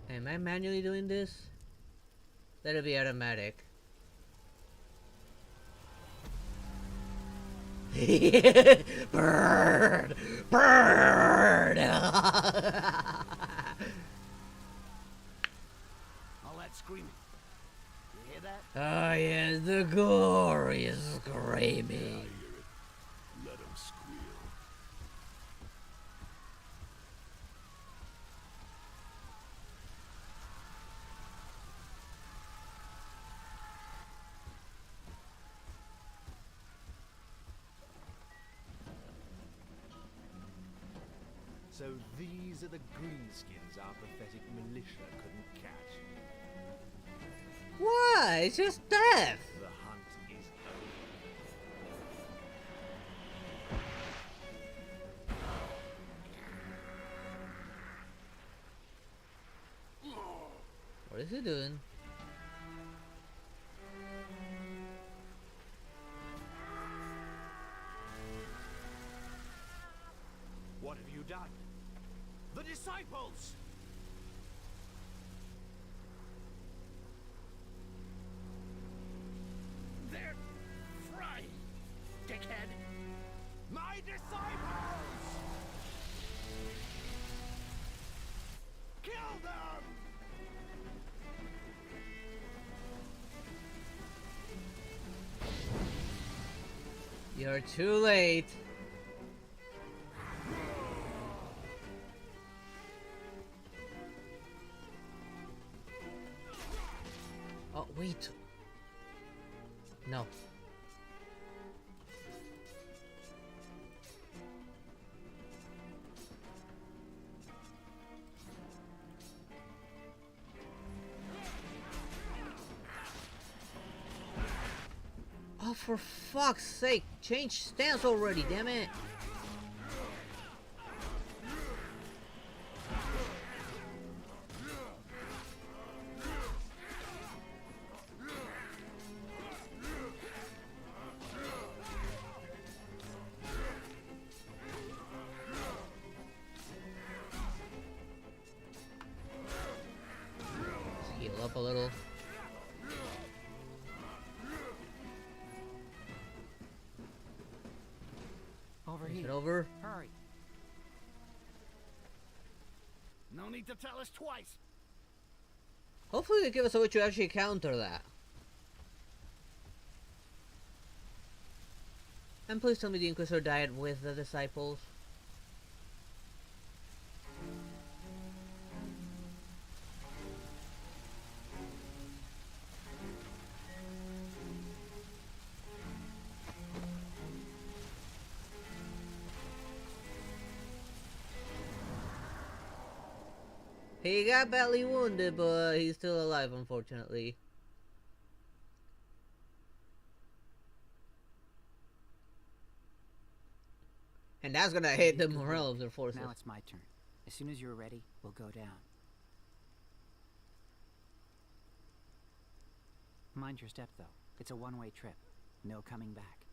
it. Am I manually doing this? That'll be automatic. Burn! Burn! All that screaming. You hear that? Oh yes, the glorious screaming. I hear it. Let them squeal. So these are the greenskins our pathetic militia couldn't catch. What? It's just death. The What is he doing? What have you done? The disciples! They're frying, dickhead! My disciples! Kill them! You're too late. Oh, wait. No. Oh, for fuck's sake, change stance already, damn it. Heal up a little. Over Is here. it over? Hurry. No need to tell us twice. Hopefully they give us a way to actually counter that. And please tell me the Inquisitor died with the disciples. He got badly wounded, but he's still alive, unfortunately. And that's gonna hit the morale of their forces. Now it's my turn. As soon as you're ready, we'll go down. Mind your step, though. It's a one-way trip. No coming back.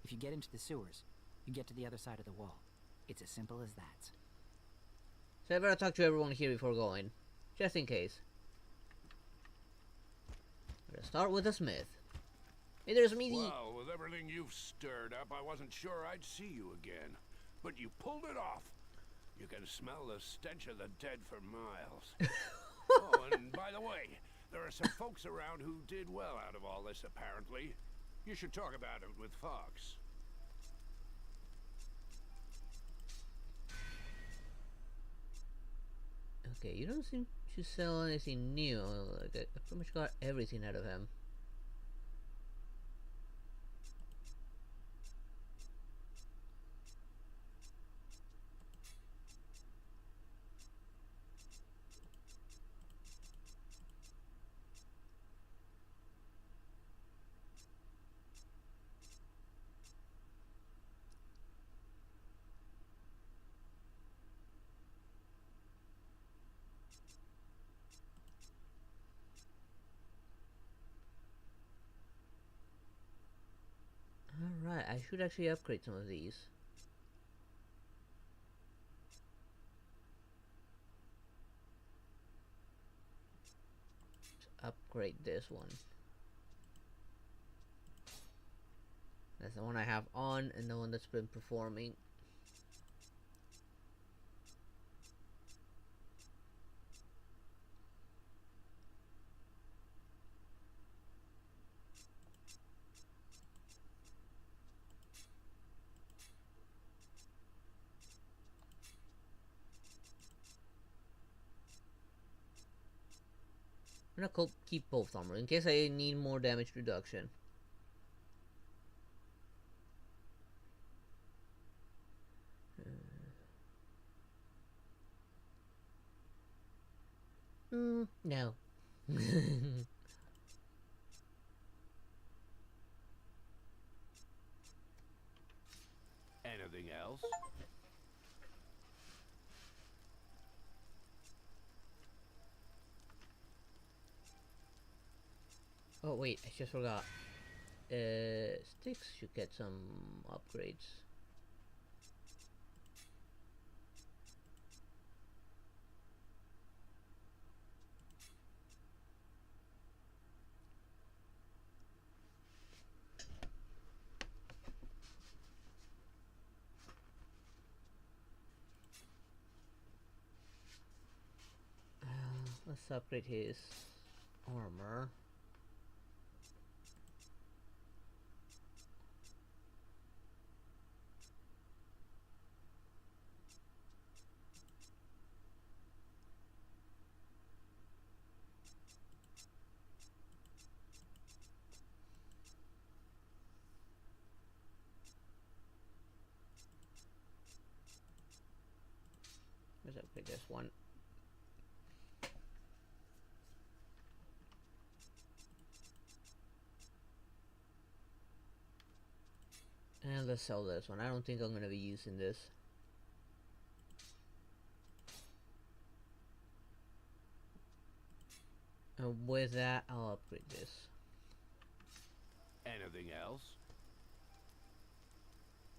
If you get into the sewers, you get to the other side of the wall. It's as simple as that. So I better talk to everyone here before going. Just in case. I'm gonna start with the smith. Hey, there's me. Well, with everything you've stirred up, I wasn't sure I'd see you again. But you pulled it off. You can smell the stench of the dead for miles. Oh, and by the way, there are some folks around who did well out of all this, apparently. You should talk about it with Fox. Okay, you don't seem to sell anything new. Like, I pretty much got everything out of him. Alright, I should actually upgrade some of these. Let's upgrade this one. That's the one I have on and the one that's been performing. I'm gonna keep both armor in case I need more damage reduction. No. Anything else? Oh wait, I just forgot. Sticks should get some upgrades. Let's upgrade his armor. Let's upgrade this one. And let's sell this one. I don't think I'm gonna be using this. And with that, I'll upgrade this. Anything else?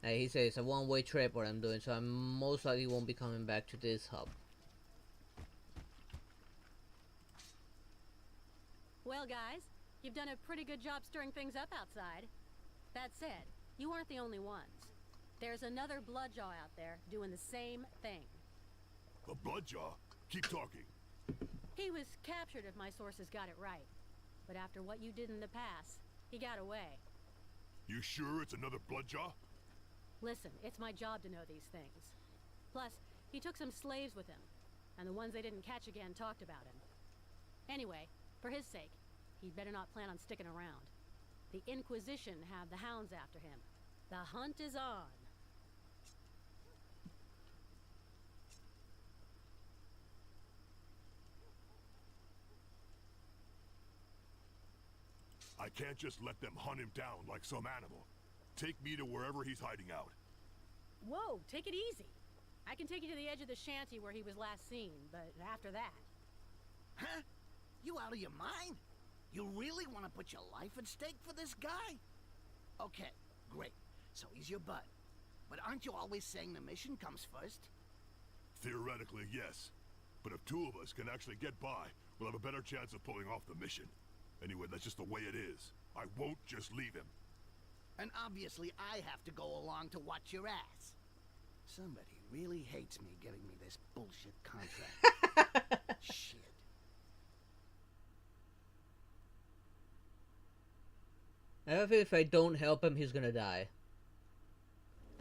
He says it's a one-way trip what I'm doing, so I most likely won't be coming back to this hub. Well, guys, you've done a pretty good job stirring things up outside. That said, you aren't the only ones. There's another Bloodjaw out there doing the same thing. A Bloodjaw? Keep talking. He was captured if my sources got it right. But after what you did in the pass, he got away. You sure it's another Bloodjaw? Listen, it's my job to know these things. Plus, he took some slaves with him, and the ones they didn't catch again talked about him. Anyway, for his sake, he'd better not plan on sticking around. The Inquisition have the hounds after him. The hunt is on. I can't just let them hunt him down like some animal. Take me to wherever he's hiding out. Whoa, take it easy. I can take you to the edge of the shanty where he was last seen, but after that... Huh? You out of your mind? You really want to put your life at stake for this guy? Okay, great. So he's your bud. But aren't you always saying the mission comes first? Theoretically, yes. But if two of us can actually get by, we'll have a better chance of pulling off the mission. Anyway, that's just the way it is. I won't just leave him. And obviously I have to go along to watch your ass. Somebody really hates me giving me this bullshit contract. Shit. I have a feeling if I don't help him, he's gonna die.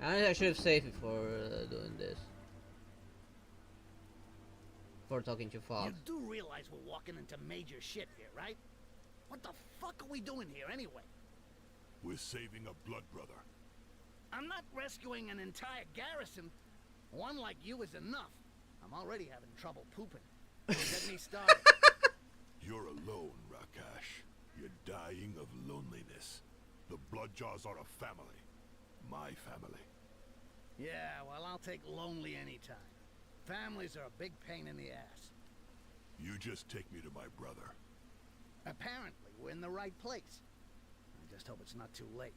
I should have saved it for doing this. For talking to Fox. You do realize we're walking into major shit here, right? What the fuck are we doing here anyway? We're saving a blood brother. I'm not rescuing an entire garrison. One like you is enough. I'm already having trouble pooping. Don't get me started. You're alone, Rakash. You're dying of loneliness. The Bloodjaws are a family. My family. Yeah, well, I'll take lonely anytime. Families are a big pain in the ass. You just take me to my brother. Apparently, we're in the right place. I just hope it's not too late.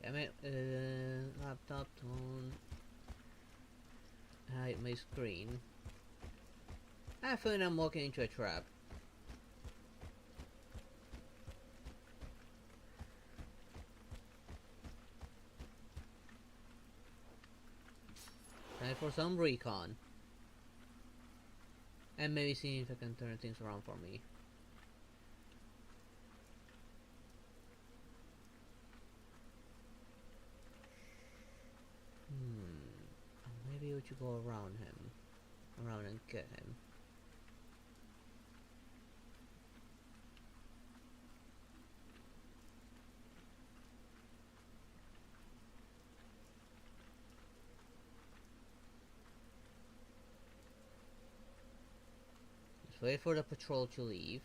Damn it, laptop tone. Hide my screen. I have a feeling I'm walking into a trap. Time for some recon. And maybe see if I can turn things around for me. Maybe we should go around him. Around and get him. Just wait for the patrol to leave.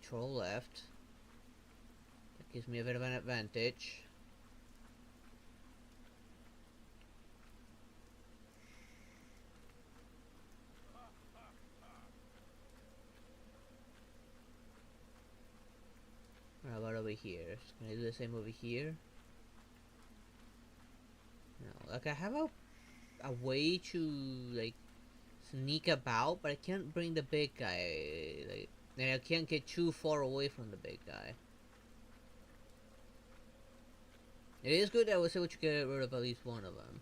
patrol left. That gives me a bit of an advantage. How about over here? Can I do the same over here? No, like I have a way to like sneak about, but I can't bring the big guy. Like, and I can't get too far away from the big guy. It is good that I was able to get rid of at least one of them.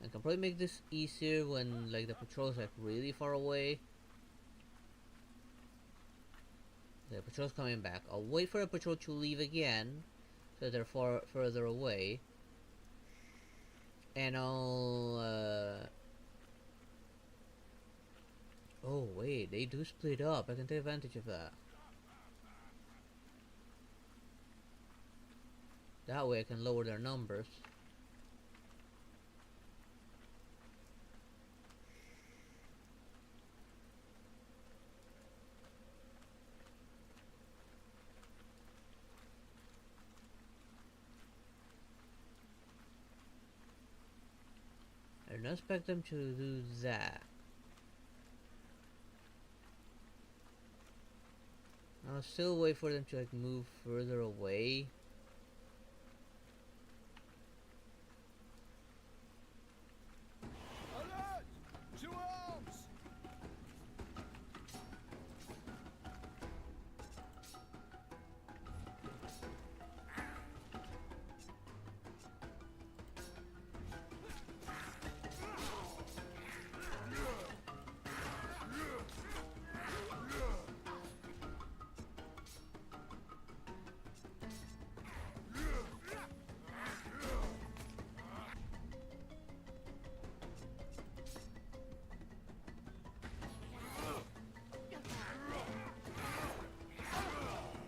I can probably make this easier when like the patrol is like really far away. The patrol's coming back. I'll wait for the patrol to leave again, so they're further away. And I'll oh wait, they do split up. I can take advantage of that. That way I can lower their numbers. I don't expect them to do that. I'll still wait for them to like move further away. Alert! To arms!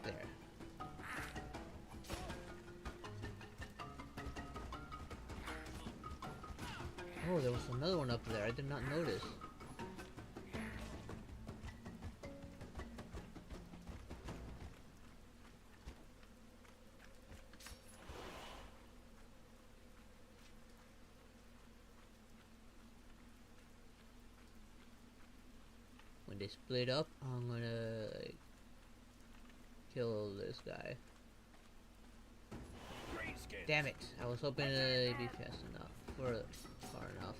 There. Oh, there was another one up there. I did not notice. When they split up, I'm gonna like kill this guy. Damn it! I was hoping it'd be fast enough, or far enough.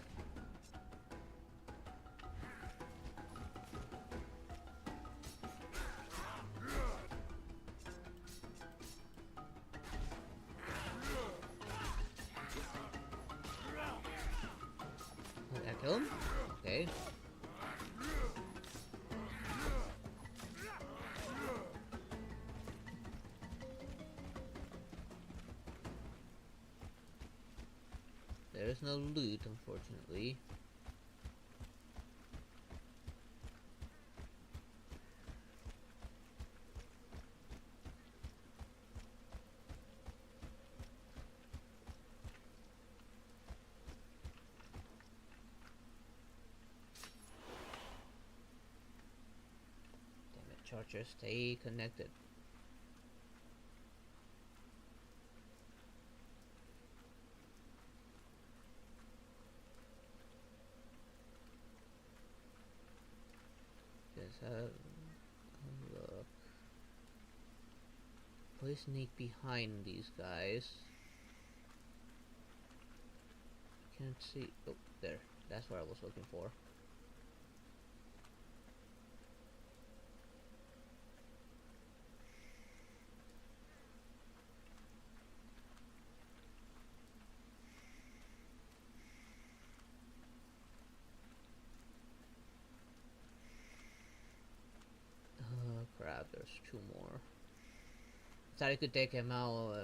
Did I kill him? Okay. There is no loot, unfortunately. Damn it, Charger, stay connected. Look. Please sneak behind these guys. Can't see. Oh, there. That's what I was looking for. Oh crap, there's two more. Thought I could take him out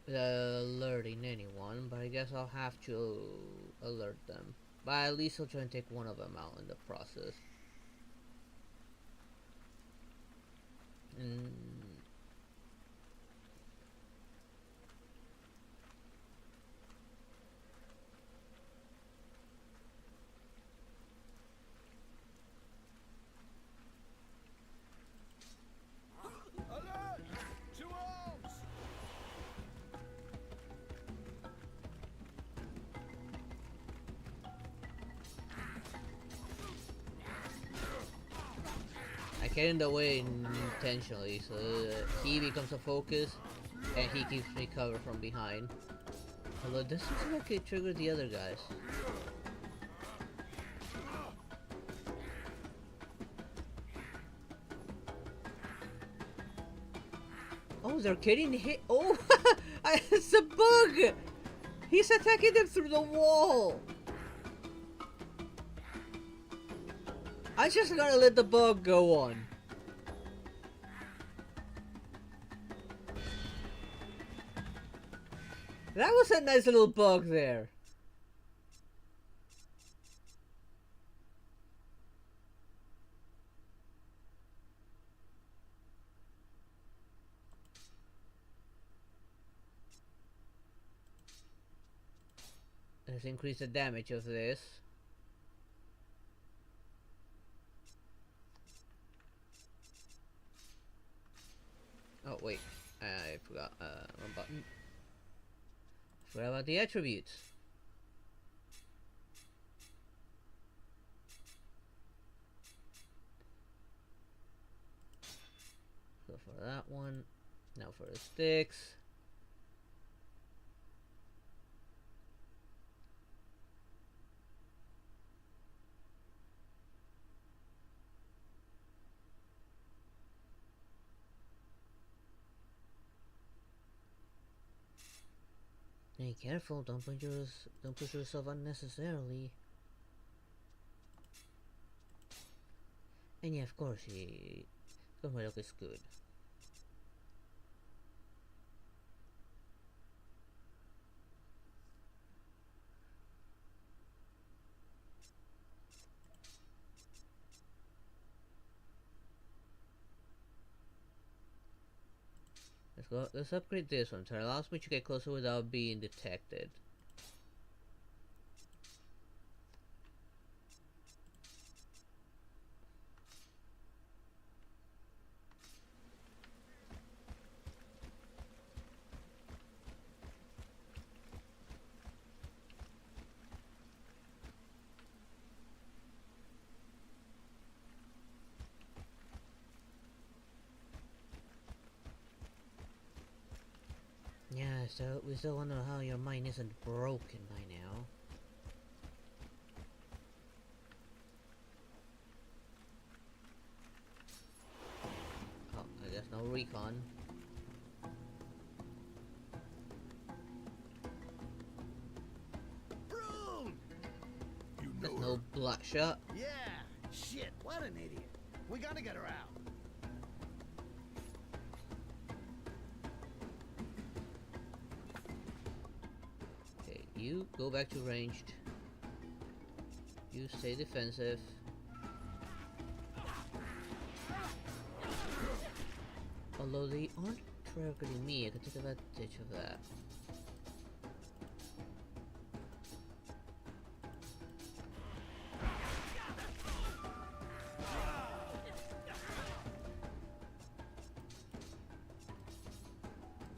without alerting anyone, but I guess I'll have to alert them. But at least I'll try and take one of them out in the process. And get in the way intentionally, so he becomes a focus, and he keeps me covered from behind. Although this seems like it triggered the other guys. Oh, they're getting hit. Oh, it's a bug! He's attacking them through the wall! I just gotta let the bug go on. That was a nice little bug there. Let's increase the damage of this. Oh wait, I forgot one button. Forgot about the attributes. So for that one, now for the sticks. Be careful, don't push yourself unnecessarily. And yeah, of course, Combat Lock is good. Let's upgrade this one, so it allows me to get closer without being detected. Yeah, so we still wonder how your mind isn't broken by now. Oh, I guess no recon. Broom! There's no bloodshot. Yeah, shit, what an idiot. We gotta get her out. You go back to ranged. You stay defensive. Although they aren't targeting me, I can take advantage of that.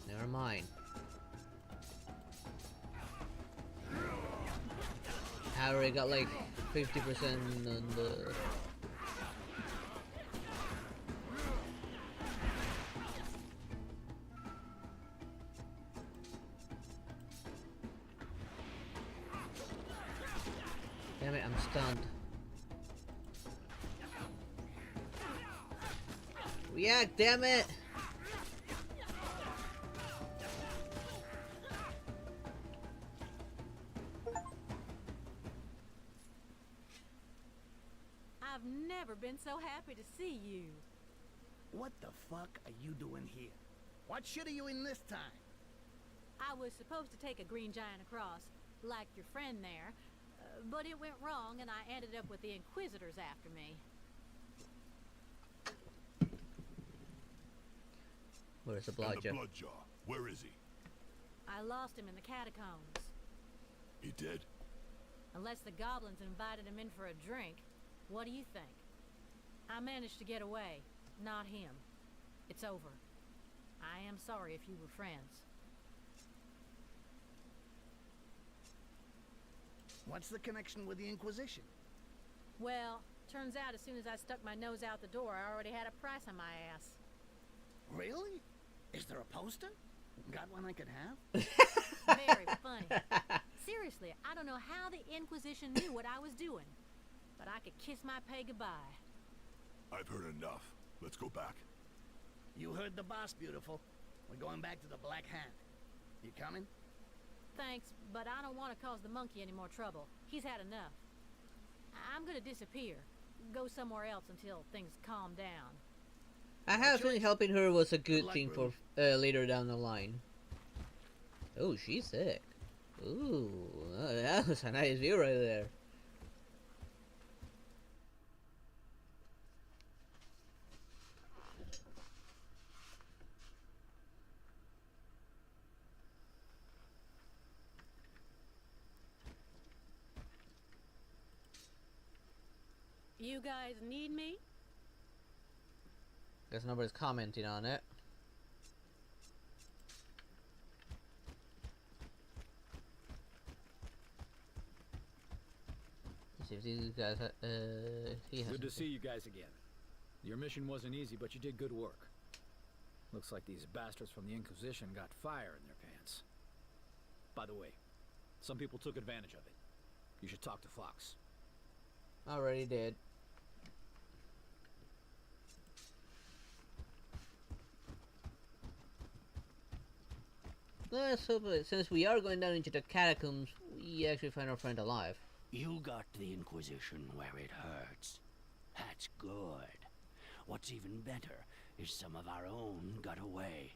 Never mind. I already got like 50% on the... Damn it, I'm stunned. React, damn it! I've never been so happy to see you. What the fuck are you doing here? What shit are you in this time? I was supposed to take a green giant across, like your friend there, but it went wrong and I ended up with the Inquisitors after me. Where's the And the Bloodjaw? Bloodjaw, where is he? I lost him in the catacombs. He dead? Unless the goblins invited him in for a drink. What do you think? I managed to get away, not him. It's over. I am sorry if you were friends. What's the connection with the Inquisition? Well, Turns out as soon as I stuck my nose out the door, I already had a price on my ass. Really? Is there a poster? Got one I could have? Very funny. Seriously, I don't know how the Inquisition knew what I was doing, but I could kiss my pay goodbye. I've heard enough. Let's go back. You heard the boss, beautiful. We're going back to the Black Hand. You coming? Thanks, but I don't want to cause the monkey any more trouble. He's had enough. I'm gonna disappear. Go somewhere else until things calm down. I have a feeling helping her was a good thing for later down the line. Oh, she's sick. Ooh, that was a nice view right there. You guys need me? Guess nobody's commenting on it. Let's see if these guys. Good to see you guys again. Your mission wasn't easy, but you did good work. Looks like these bastards from the Inquisition got fire in their pants. By the way, some people took advantage of it. You should talk to Fox. Already did. Let's hope that since we are going down into the catacombs, we actually find our friend alive. You got the Inquisition where it hurts. That's good. What's even better is some of our own got away.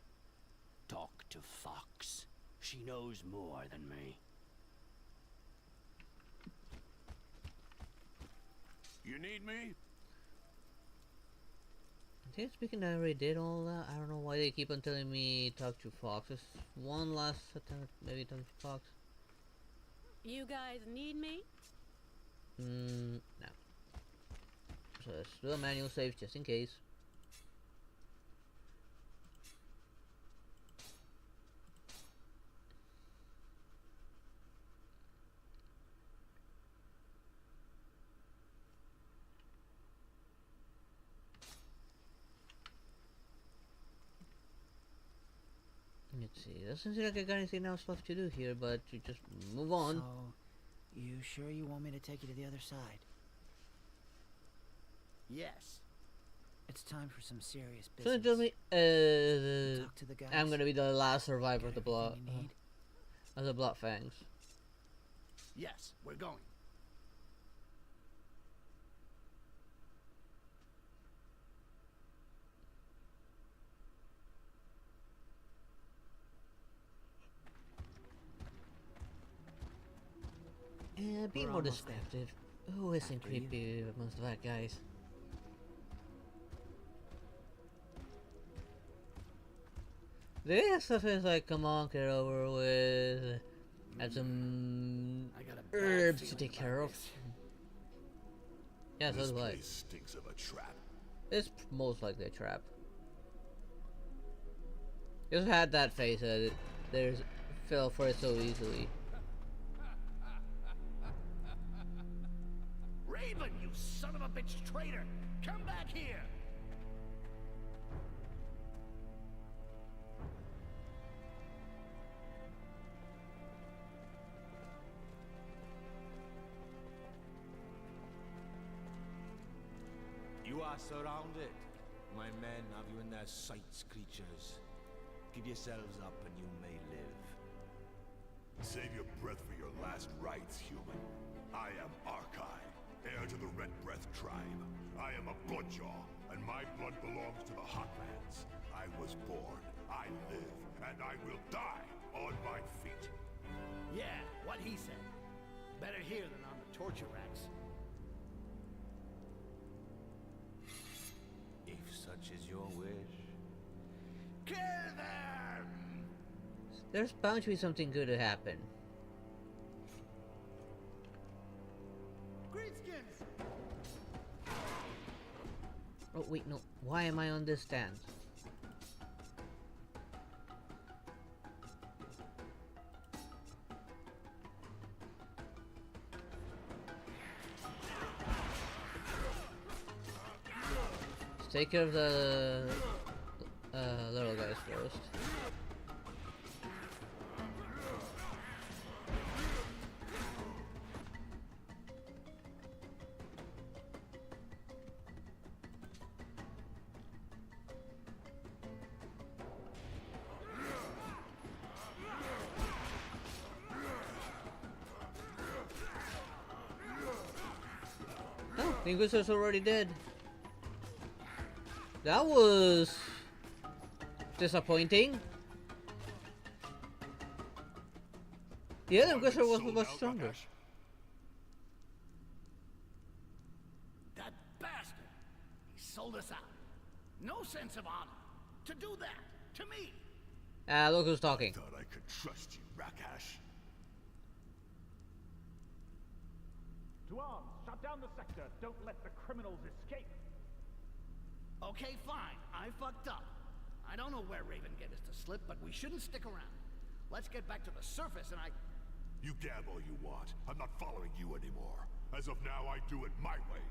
Talk to Fox. She knows more than me. You need me? I think speaking, I already did all that. I don't know why they keep on telling me talk to Fox. Just one last attempt, maybe talk to Fox. You guys need me? No. So let's do a manual save just in case. Let's see, doesn't seem like I got anything else left to do here, but to just move on. So, you sure you want me to take you to the other side? Yes. It's time for some serious So business. tell me, Talk to the guys. I'm gonna be the last survivor of the blood, everything you need? of the blood fangs. Yes, we're going. Yeah, be We're more almost there. descriptive. Oh, isn't After you. creepy amongst the bad guys. This stuff is like, come on, get over with. Have some I got a bad herbs to feeling take care about of. this. Yeah, so This do I. place stinks of a trap. It's most likely a trap. Just had that face that there's fell for it so easily. Raven, you son of a bitch traitor! Come back here! You are surrounded. My men have you in their sights, creatures. Give yourselves up and you may live. Save your breath for your last rites, human. I am Arkai, heir to the Red Breath tribe. I am a Bloodjaw, and my blood belongs to the Hotlands. I was born, I live, and I will die on my feet. Yeah, what he said. Better here than on the torture racks. If such is your wish. Kill them! There's bound to be something good to happen. Greenskins! Oh wait, no. Why am I on this stand? take care of the little guys first. Oh, the Inquisitor's already dead. That was disappointing. Yeah, the Inquisitor was much stronger. That bastard! He sold us out. No sense of honor. To do that, to me. Look who's talking. Thought I could trust you, Rakash. To arms! Shut down the sector! Don't let the criminals escape! Okay, fine. I fucked up. I don't know where Raven get us to slip, but we shouldn't stick around. Let's get back to the surface and You gab all you want. I'm not following you anymore. As of now, I do it my way.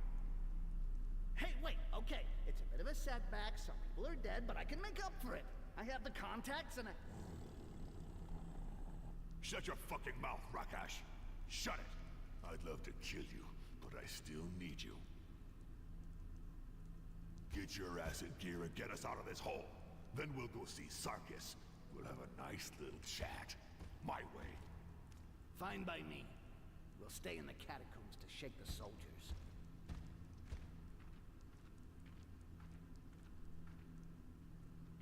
Hey, wait, okay. It's a bit of a setback. Some people are dead, but I can make up for it. I have the contacts and I... Shut your fucking mouth, Rakash. Shut it. I'd love to kill you, but I still need you. Get your ass in gear and get us out of this hole. Then we'll go see Sarkis. We'll have a nice little chat. My way. Fine by me. We'll stay in the catacombs to shake the soldiers.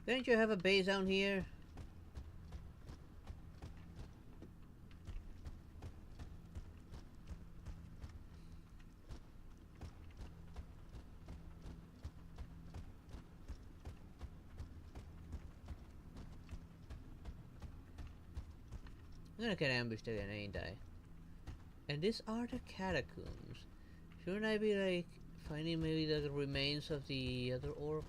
Didn't you have a base down here? I'm gonna get ambushed again, ain't I? And these are the catacombs. Shouldn't I be like finding maybe the remains of the other orc?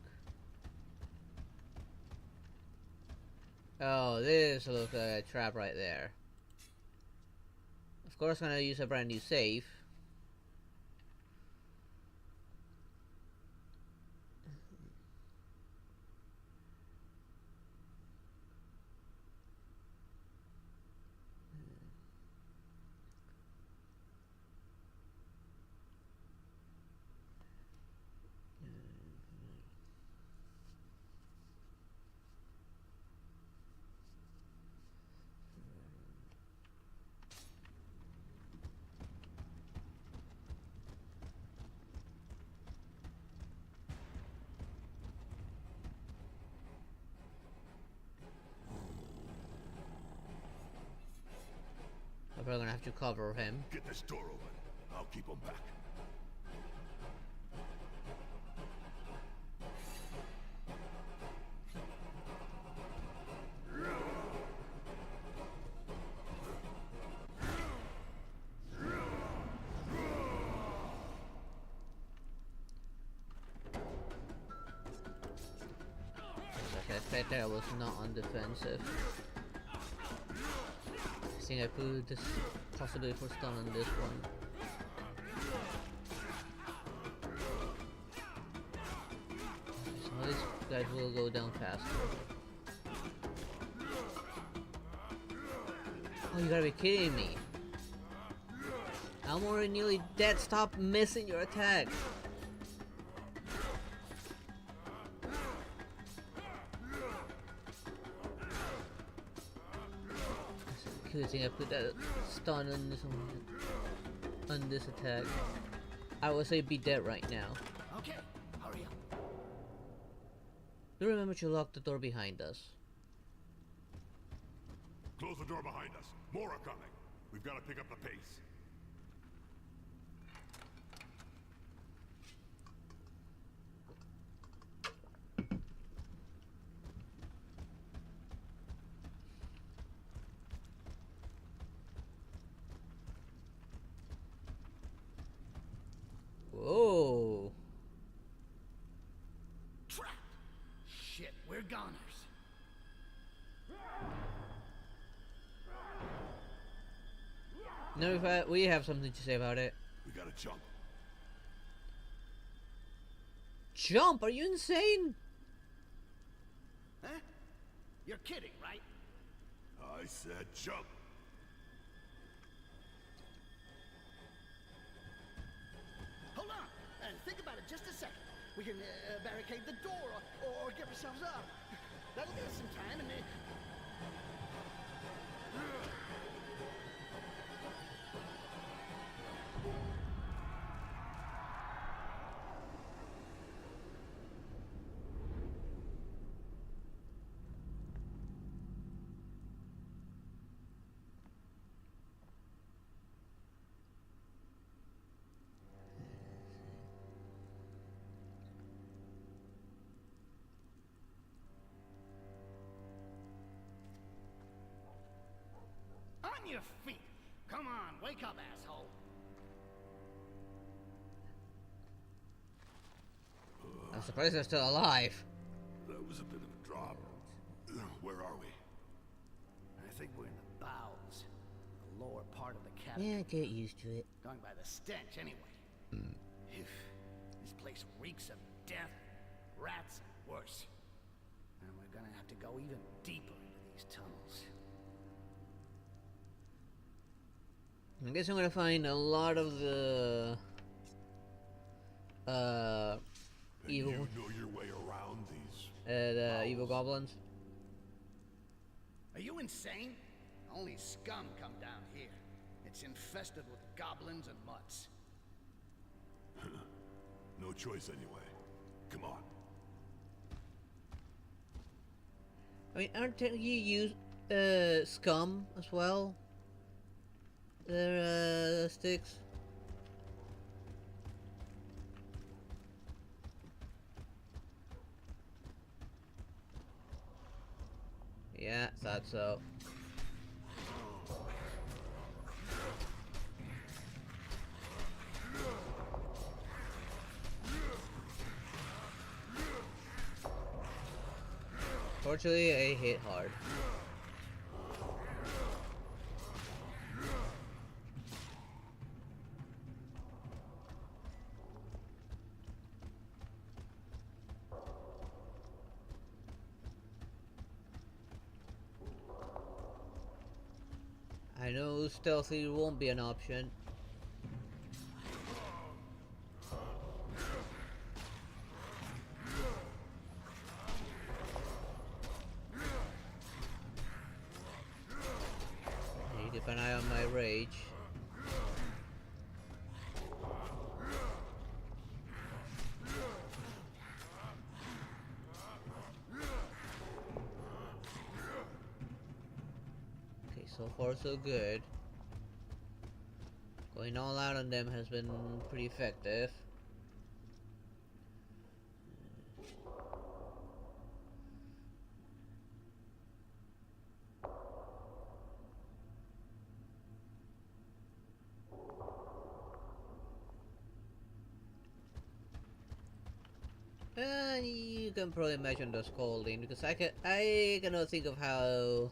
Oh, this looks like a trap right there. Of course, I'm gonna use a brand new save. I'm probably gonna have to cover him. Get this door open. I'll keep him back. That there was not on defensive. I think I put this possibly for stun on this one. Some of these guys will go down faster. Oh, you gotta be kidding me. I'm already nearly dead. Stop missing your attack. I think I put that stun on this attack. I would say be dead right now. Okay, hurry up. Do remember to lock the door behind us. Close the door behind us. More are coming. We've got to pick up the pace. Whoa. Trapped. Shit, we're goners. No, we have something to say about it. We gotta jump. jump? Are you insane? Huh? You're kidding, right? I said jump. Hold on. Think about it just a second. We can barricade the door or get ourselves up. That'll give us some time and... On your feet! Come on, wake up, asshole! I'm surprised they're still alive. That was a bit of a drop. Where are we? I think we're in the bowels, the lower part of the cabin. Yeah, get used to it. Going by the stench, anyway. Phew. This place reeks of death, rats, and worse. And we're gonna have to go even deeper into these tunnels. I guess I'm gonna find a lot of the evil. You know your way around these. Evil goblins. Are you insane? Only scum come down here. It's infested with goblins and mutts. No choice anyway. Come on. I mean, aren't you use scum as well? Their sticks. Yeah, thought so. Fortunately, I hit hard. I know stealthy won't be an option. I need to keep an eye on my rage. So far so good. Going all out on them has been pretty effective. You can probably imagine the scolding because I cannot think of how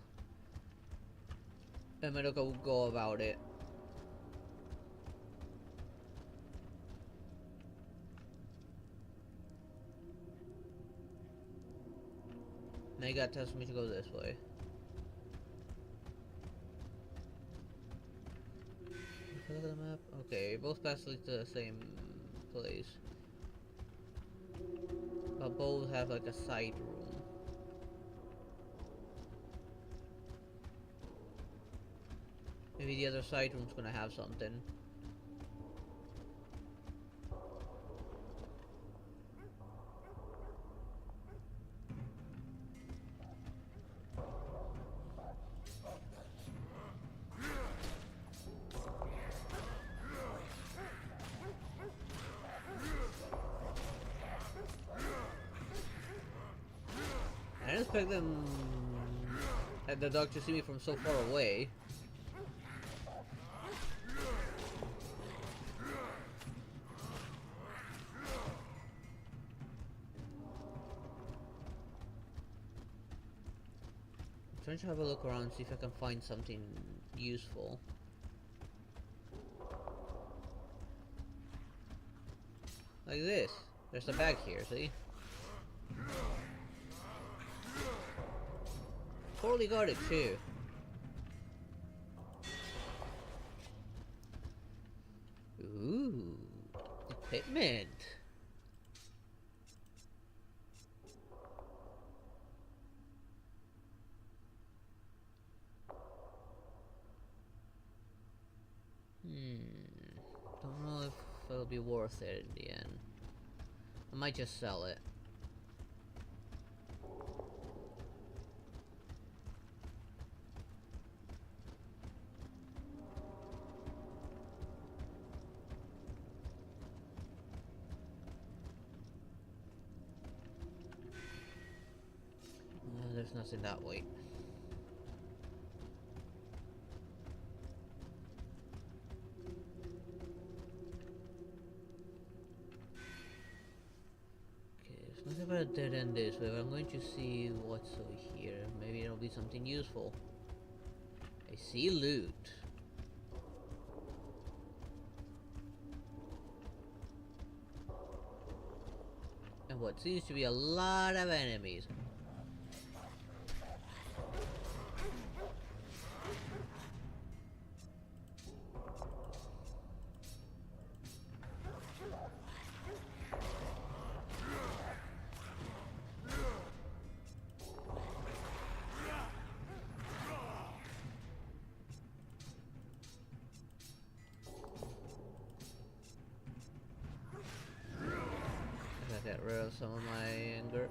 America would go about it. Now you got tells me to go this way. Look at the map. Okay, both paths lead to the same place. But both have like a side room. Maybe the other side room's gonna have something. I didn't expect them and the dog to see me from so far away. I'm trying to have a look around, see if I can find something useful. Like this. There's a bag here, see? Totally got it too. Ooh, equipment. Don't know if it'll be worth it in the end. I might just sell it. There's nothing that way. Nothing but a dead end this way, but I'm going to see what's over here. Maybe it'll be something useful. I see loot. And what seems to be a lot of enemies. Get rid of some of my anger.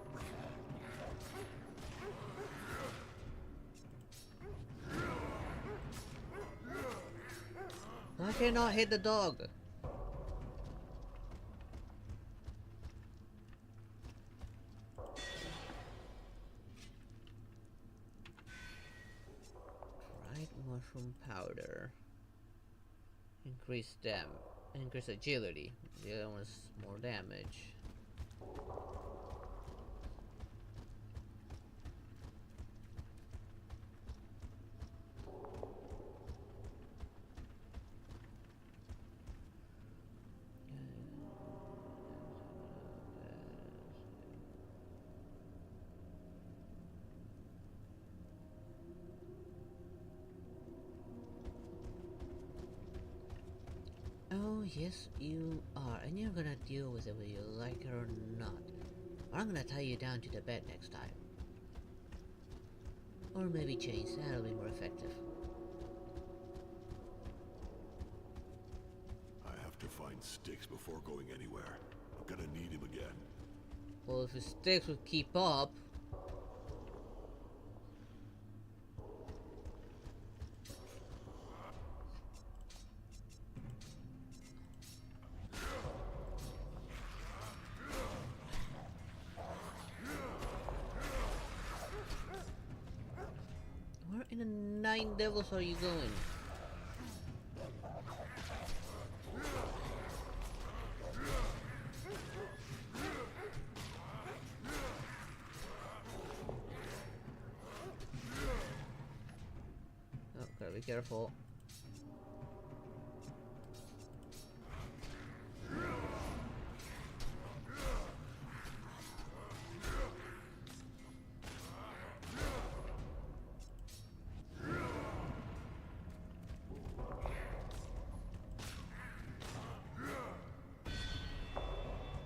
I cannot hit the dog. Dried mushroom powder. Increase increase agility. The other one's more damage. Oh, yes, you are, and you're gonna deal with it whether you like it or not. Or I'm gonna tie you down to the bed next time. Or maybe chains, that'll be more effective. I have to find sticks before going anywhere. I'm gonna need him again. Well, if his sticks would keep up... Where in the nine devils are you going? Oh, gotta be careful.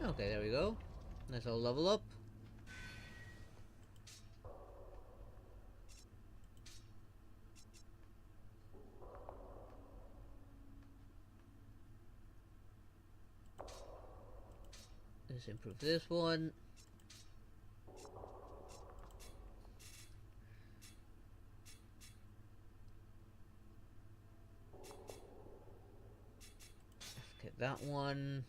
Okay, there we go. Let's all level up. Let's improve this one. Let's get that one.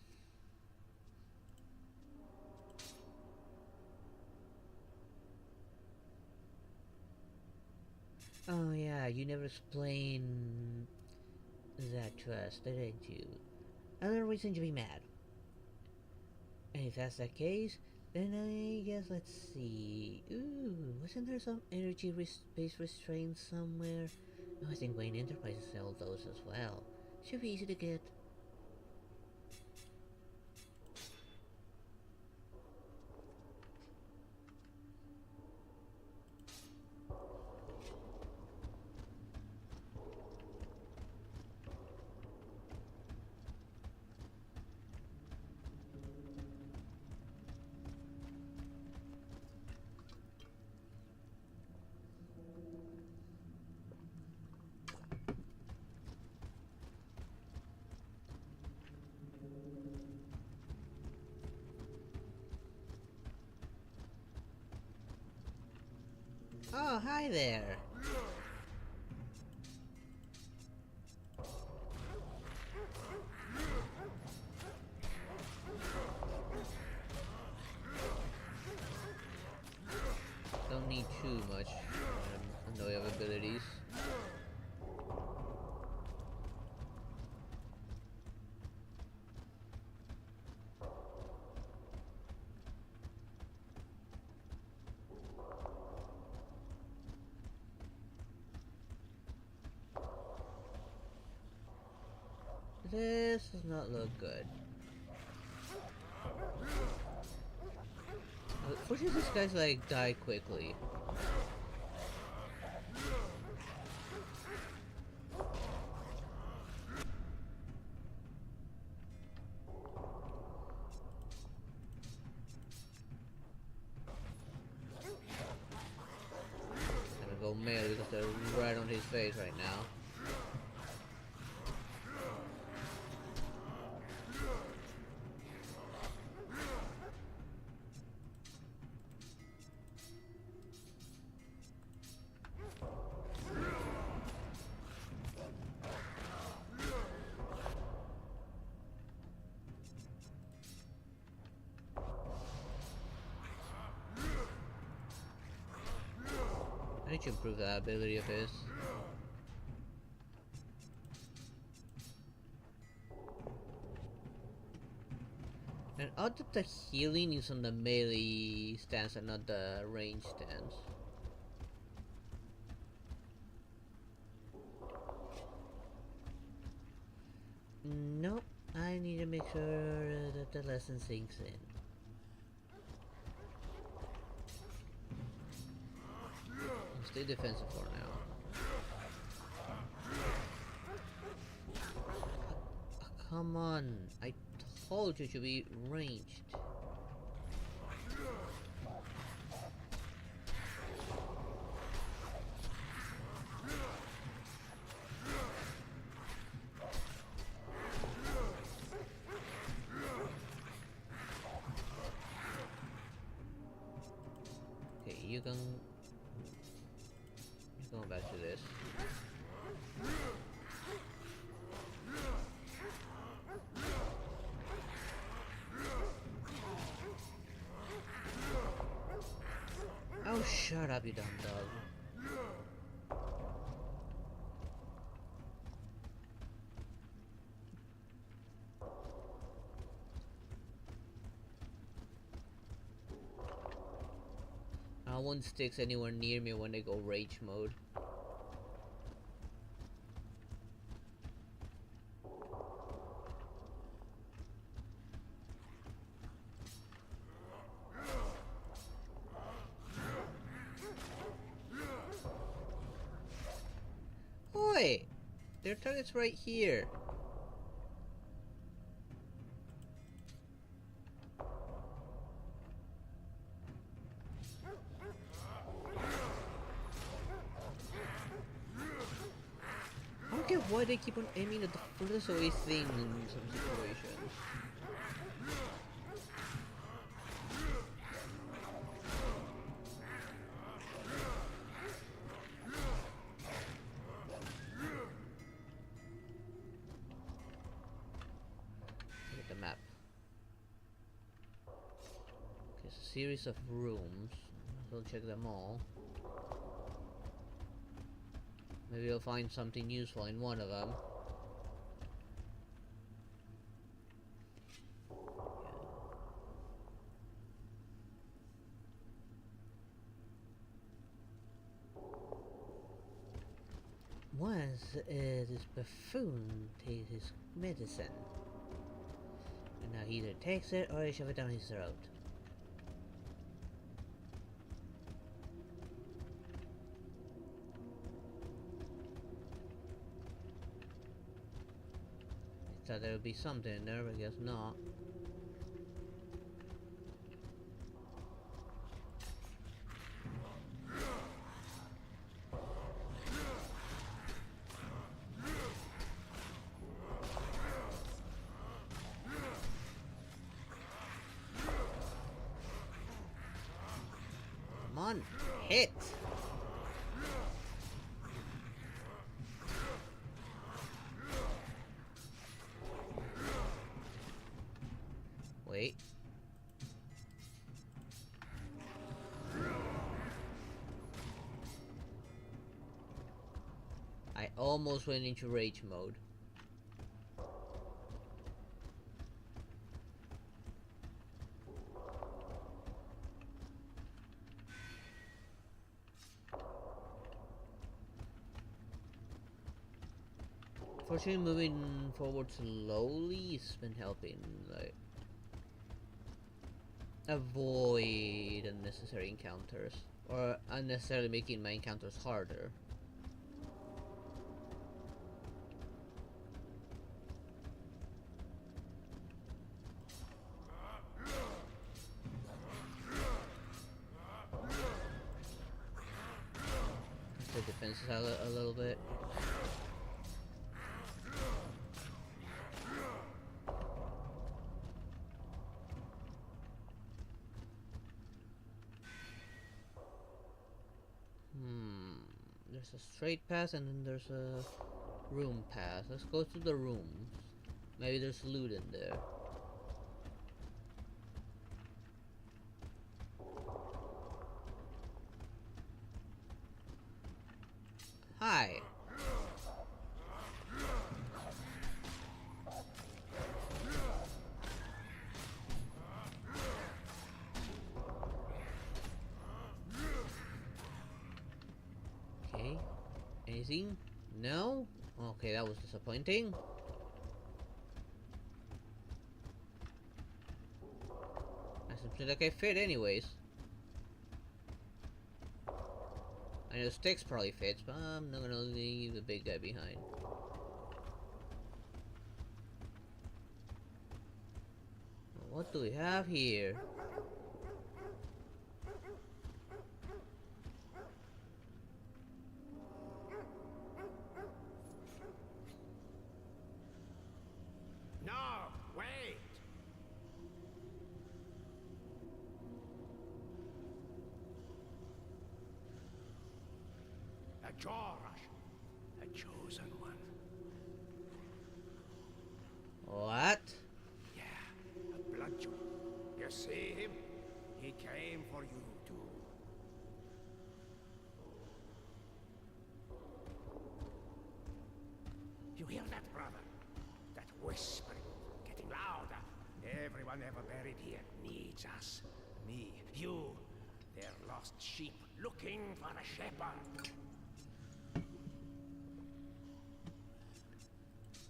Oh yeah, you never explained that to us, didn't you? Another reason to be mad. And if that's the case, then I guess let's see. Ooh, wasn't there some energy-based restraints somewhere? No, I think Wayne Enterprises sell those as well. Should be easy to get. Oh, hi there. Don't need too much. I know you have abilities. This does not look good. Unfortunately, these guys like die quickly. I'm gonna go melee because they're right on his face right now. I need to improve that ability of his. And odd that the healing is on the melee stance and not the range stance. Nope, I need to make sure that the lesson sinks in. Stay defensive for now. Come on, I told you to be ranged. Okay, you can... Going back to this. Oh, shut up, you dumb dog. No one sticks anywhere near me when they go rage mode. Oi! Their target's right here. I don't get why they keep on aiming at the furthest away thing in some situations. Look at the map. Okay, it's a series of rooms. We'll check them all. Maybe I'll find something useful in one of them. Once this buffoon takes his medicine, and now he either takes it or I shove it down his throat. Thought there would be something in there, but I guess not. Come on, hit! I almost went into rage mode. Fortunately, moving forward slowly has been helping, like, avoid unnecessary encounters, or unnecessarily making my encounters harder. The defenses out a little bit. There's a straight path and then there's a room path. Let's go to the rooms. Maybe there's loot in there. Hi. Okay. Anything? No? Okay, that was disappointing. I seem like I fit anyways. I know sticks probably fits, but I'm not gonna leave the big guy behind. What do we have here? No, wait! A Jorah, a chosen one. What? Yeah, a bloodjump. You see him? He came for you too. You hear that, brother? That whispering, getting louder. Everyone ever buried here needs us. Me, you, their lost sheep looking for a shepherd.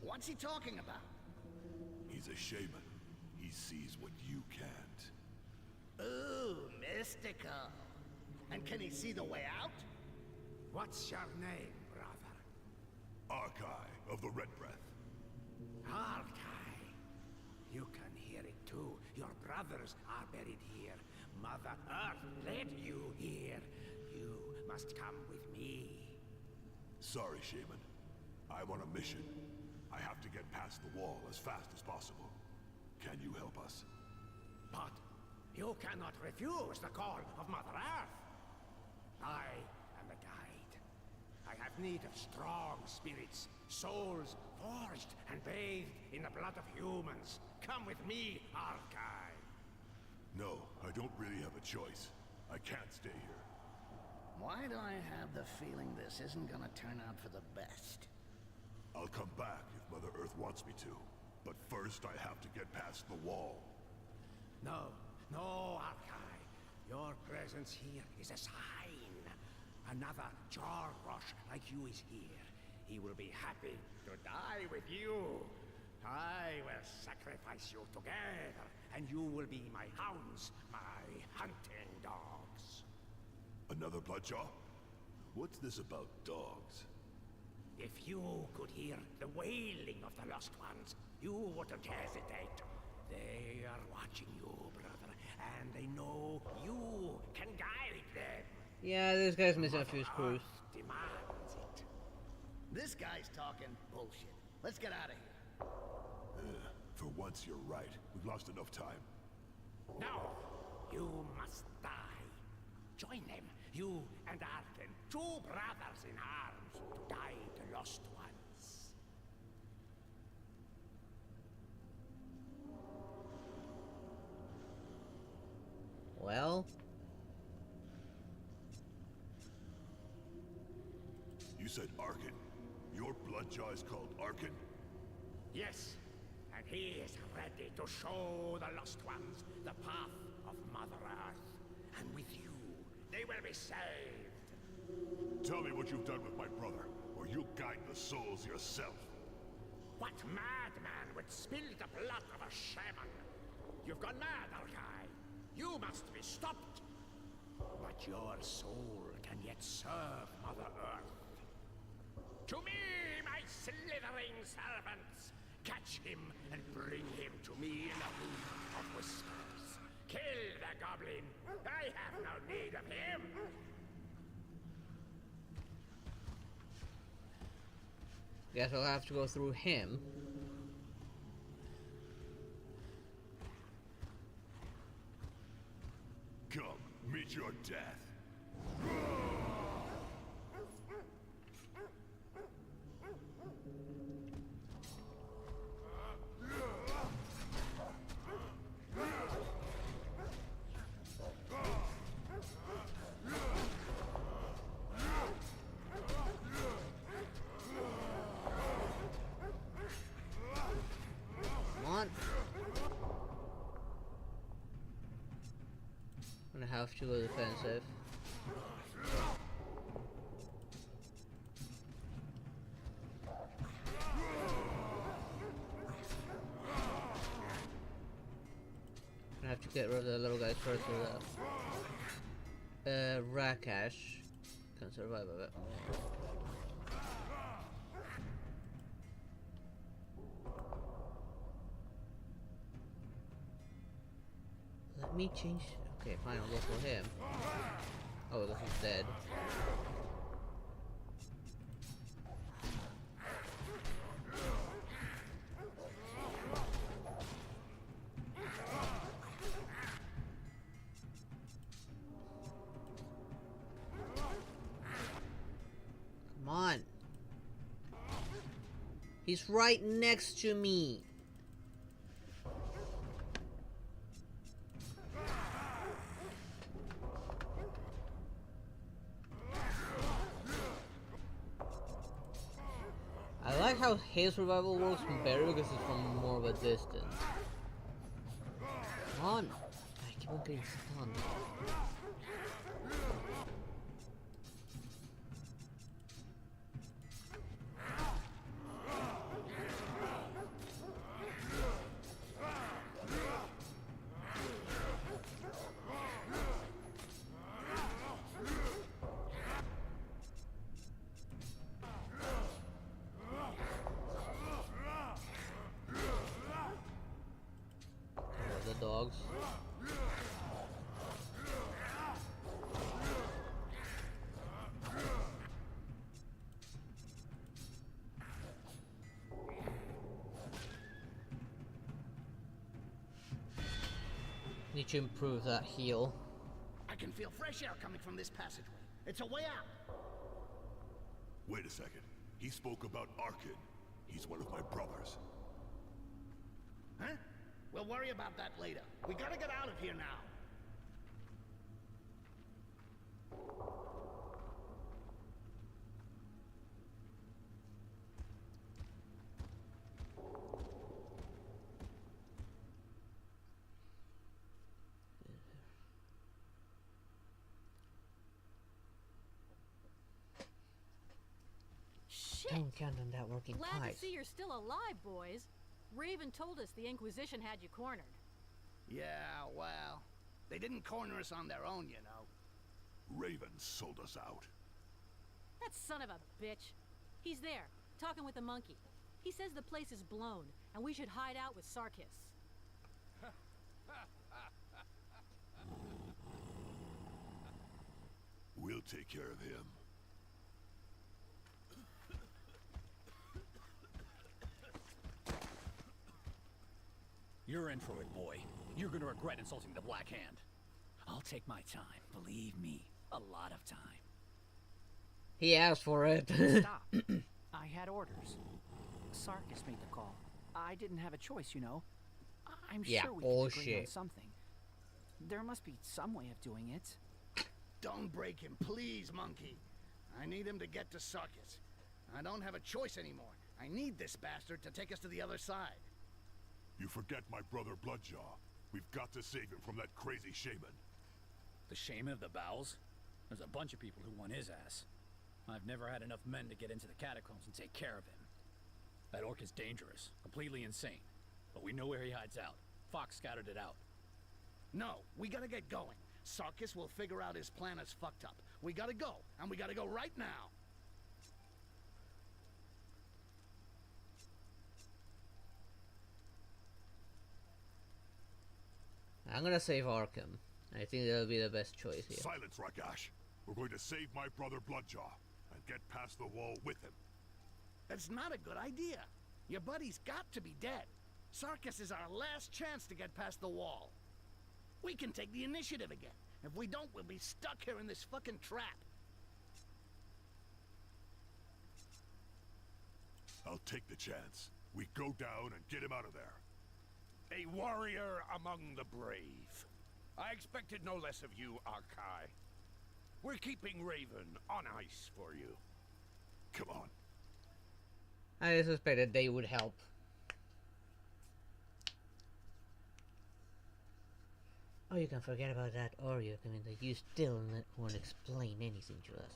What's he talking about? He's a shaman. He sees what you can't. Ooh, mystical. And can he see the way out? What's your name, brother? Arkai of the Red Breath. Arkai. You can hear it too. Your brothers are buried here. Mother Earth led you here. You must come with me. Sorry, shaman. I'm on a mission. I have to get past the wall as fast as possible. Can you help us? But you cannot refuse the call of Mother Earth. I am the guide. I have need of strong spirits, souls forged and bathed in the blood of humans. Come with me, Arkai. No, I don't really have a choice. I can't stay here. Why do I have the feeling this isn't gonna turn out for the best? I'll come back if Mother Earth wants me to. But first I have to get past the wall. No, no, Arkai. Your presence here is a sign. Another Jorah like you is here. He will be happy to die with you. I will sacrifice you together, and you will be my hounds, my hunting dogs. Another Bloodjaw? What's this about dogs? If you could hear the wailing of the lost ones, you wouldn't hesitate. They are watching you, brother, and they know you can guide them. Yeah, this guy's missing a few screws. Demands it. This guy's talking bullshit. Let's get out of here. For once you're right. We've lost enough time. No, you must die. Join them, you and Arden, two brothers in arms, to guide the lost ones. Well, You said Arkin. Your bloodjaw is called Arkin? Yes, and he is ready to show the lost ones the path of Mother Earth. And with you, they will be saved. Tell me what you've done with my brother, or you'll guide the souls yourself. What madman would spill the blood of a shaman? You've gone mad, Arkai. You must be stopped. But your soul can yet serve Mother Earth. To me, my slithering servants! Catch him and bring him to me in a room of whispers. Kill the goblin! I have no need of him! Guess I'll have to go through him. Come, meet your death. Come on. I'm gonna have to go defensive. I have to get rid of the little guys first so that Rakash can survive of it. Let me change. Okay, fine, I'll go for him. Oh, this is dead. Come on. He's right next to me. I like how his survival works better because it's from more of a distance. Come on! I keep on getting stunned. The dogs. Need to improve that heal. I can feel fresh air coming from this passageway. It's a way out. Wait a second. He spoke about Arkin. He's one of my brothers. Huh? We'll worry about that later. We gotta get out of here now. Shit! Don't count on that working Glad twice. to see you're still alive, boys. Raven told us the Inquisition had you cornered. Yeah, well, they didn't corner us on their own, you know. Raven sold us out. That son of a bitch. He's there, talking with the monkey. He says the place is blown, and we should hide out with Sarkis. We'll take care of him. You're in for it, boy. You're gonna regret insulting the Black Hand. I'll take my time, believe me. A lot of time. He asked for it. Stop. I had orders. Sarkis made the call. I didn't have a choice, you know. I'm Yeah, sure we can agree on bullshit. something. There must be some way of doing it. Don't break him, please, monkey. I need him to get to Sarkis. I don't have a choice anymore. I need this bastard to take us to the other side. You forget my brother Bloodjaw. We've got to save him from that crazy shaman. The shaman of the bowels? There's a bunch of people who want his ass. I've never had enough men to get into the catacombs and take care of him. That orc is dangerous, completely insane. But we know where he hides out. Fox scouted it out. No, we gotta get going. Sarkis will figure out his plan is fucked up. We gotta go, and we gotta go right now. I'm gonna save Arkham. I think that'll be the best choice here. Silence, Ragash. We're going to save my brother Bloodjaw and get past the wall with him. That's not a good idea. Your buddy's got to be dead. Sarkis is our last chance to get past the wall. We can take the initiative again. If we don't, we'll be stuck here in this fucking trap. I'll take the chance. We go down and get him out of there. A warrior among the brave. I expected no less of you, Arkai. We're keeping Raven on ice for you. Come on. I suspected they would help. Oh, you can forget about that, or you can mean that you still won't explain anything to us.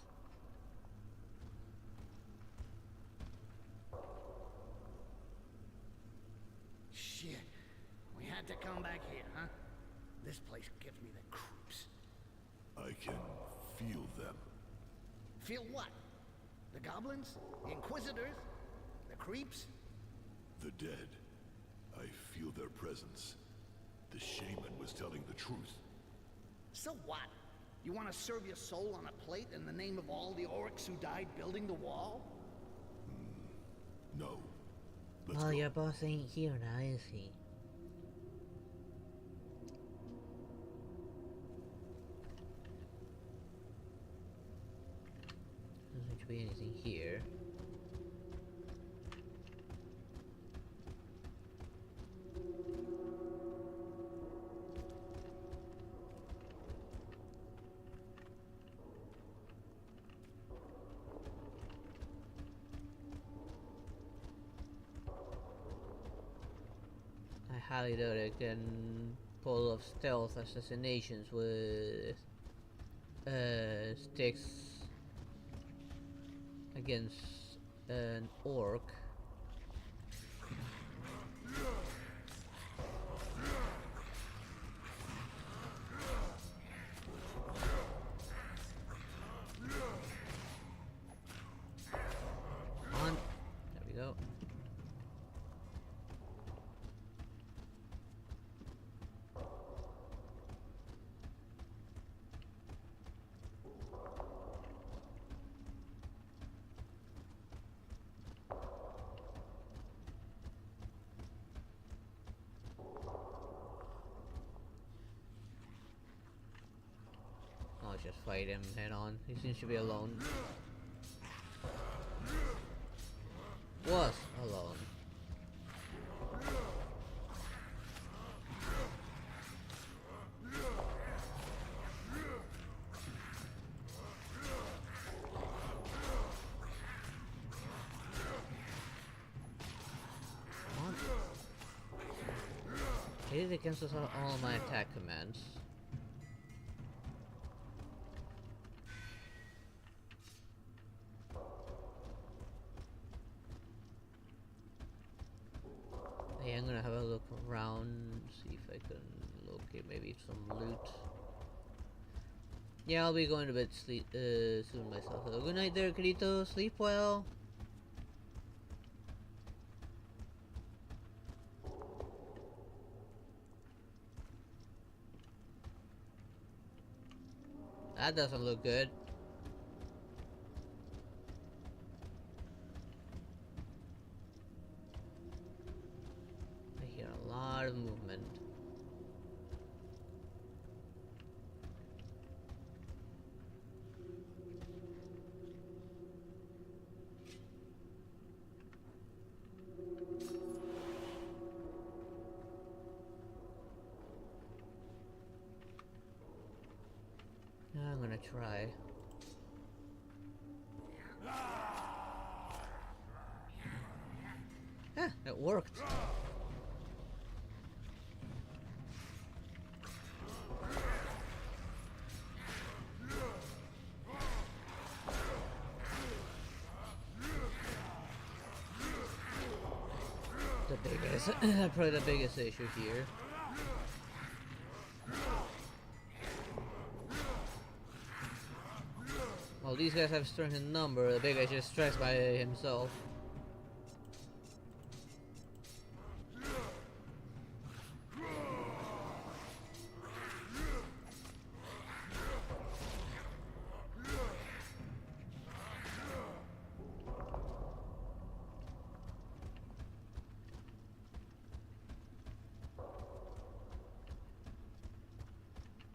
Shit. We had to come back here, huh? This place gives me the creeps. I can feel them. Feel what? The goblins? The inquisitors? The creeps? The dead. I feel their presence. The shaman was telling the truth. So what? You want to serve your soul on a plate in the name of all the orcs who died building the wall? No. Well, your boss ain't here now, is he? Doesn't seem to be anything here. I highly doubt I can pull off stealth assassinations with sticks against an orc. Come on. There we go. I'll just fight him head on. He seems to be alone. Was alone. Come on. Hit it against all my attack commands. Hey, I'm gonna have a look around, see if I can locate maybe some loot. Yeah, I'll be going to bed soon myself. So good night there, Kirito. Sleep well. That doesn't look good. I hear a lot of movement. I'm gonna try. worked. The biggest, probably the biggest issue here. Well, these guys have strength in number, the big guy just strikes by himself.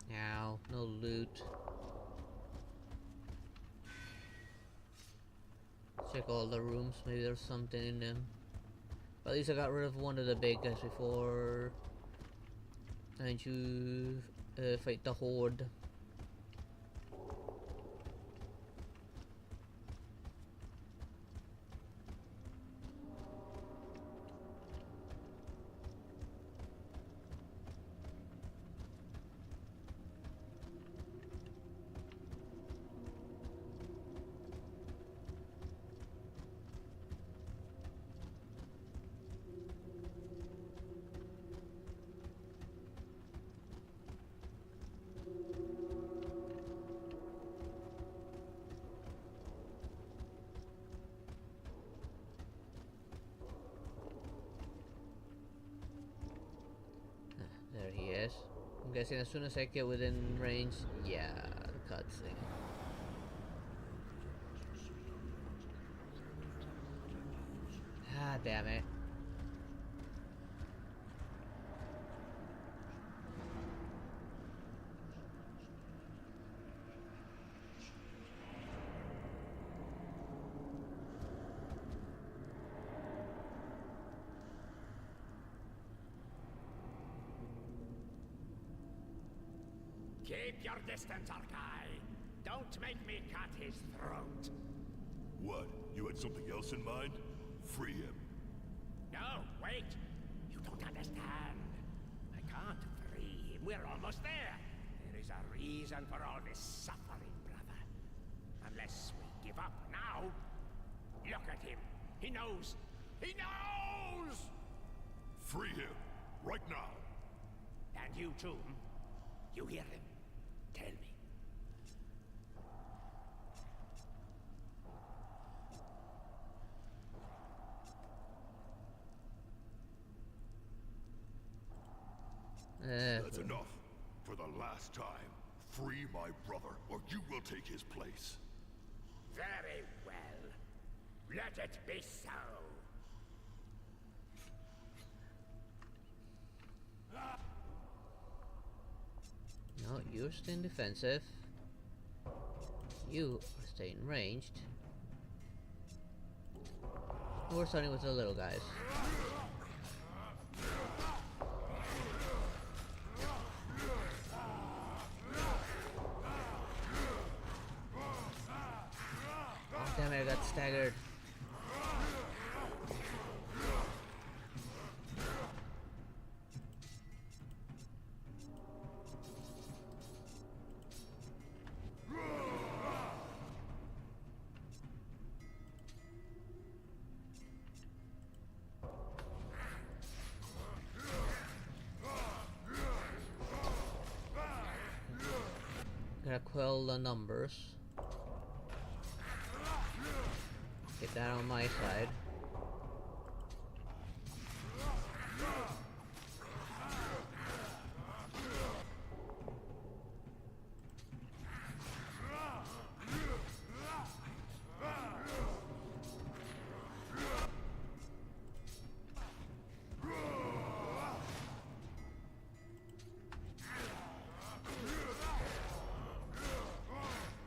Ow, no loot. Check all the rooms, maybe there's something in them. But at least I got rid of one of the big guys before trying to fight the horde. There he is. I'm guessing as soon as I get within range, yeah, the cutscene. Ah, damn it. Keep your distance, Arkai. Don't make me cut his throat. What? You had something else in mind? Free him. No, wait. You don't understand. I can't free him. We're almost there. There is a reason for all this suffering, brother. Unless we give up now. Look at him. He knows. He knows! Free him. Right now. And you too. You hear him? Tell me. That's enough. For the last time, free my brother, or you will take his place. Very well. Let it be so. No, you're staying defensive. You are staying ranged. We're starting with the little guys. Oh, damn it, I got staggered. Gotta quell the numbers. Get that on my side.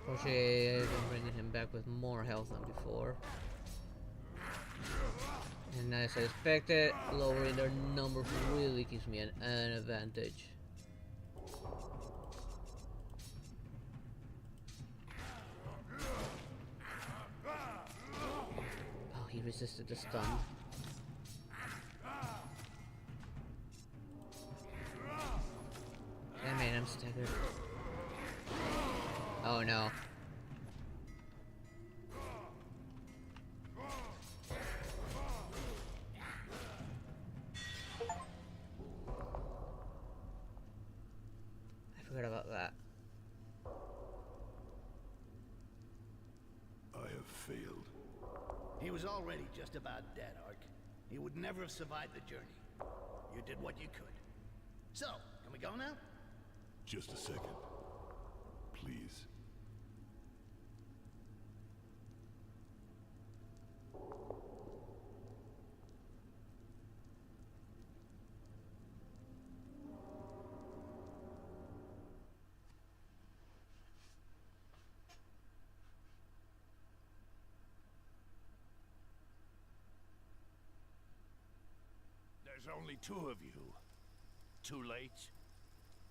Unfortunately, I'm bringing him back with more health than before. And as I expected, lowering their numbers really gives me an advantage. Oh, he resisted the stun. staggered. Oh no. I forgot about that. I have failed. He was already just about dead, Ark. He would never have survived the journey. You did what you could. So, can we go now? Just a second. Please. There's only two of you. Too late?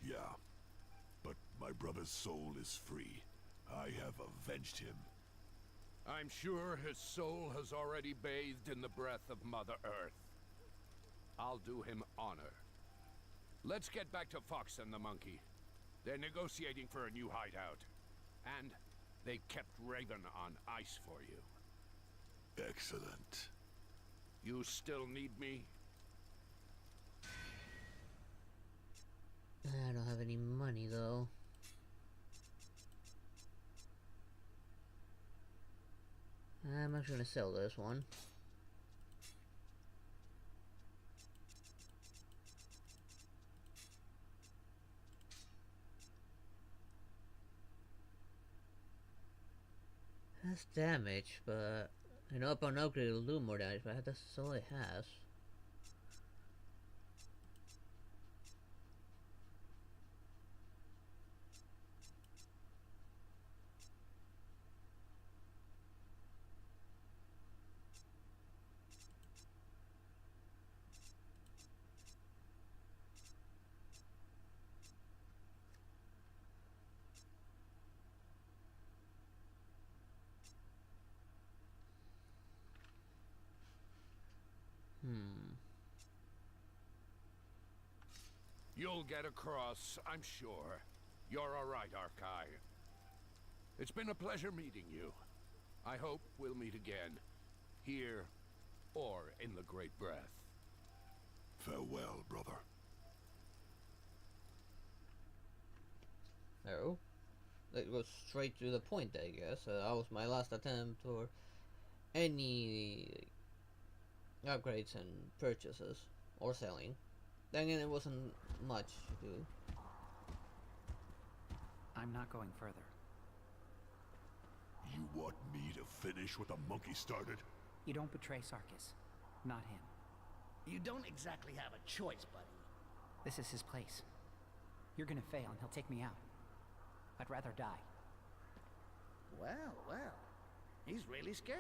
Yeah. But my brother's soul is free. I have avenged him. I'm sure his soul has already bathed in the breath of Mother Earth. I'll do him honor. Let's get back to Fox and the monkey. They're negotiating for a new hideout. And they kept Raven on ice for you. Excellent. You still need me? I don't have any money though. I'm actually gonna sell this one. Has damage, but I know upon upgrade it'll do more damage, but that's all it has. You'll get across, I'm sure. You're all right, Arkai. It's been a pleasure meeting you. I hope we'll meet again, here or in the Great Breath. Farewell, brother. Oh, that goes straight to the point, I guess. That was my last attempt for any upgrades and purchases or selling. Then again, it wasn't much to do. I'm not going further. You want me to finish what the monkey started? You don't betray Sarkis. Not him. You don't exactly have a choice, buddy. This is his place. You're gonna fail and he'll take me out. I'd rather die. Well, well. He's really scared.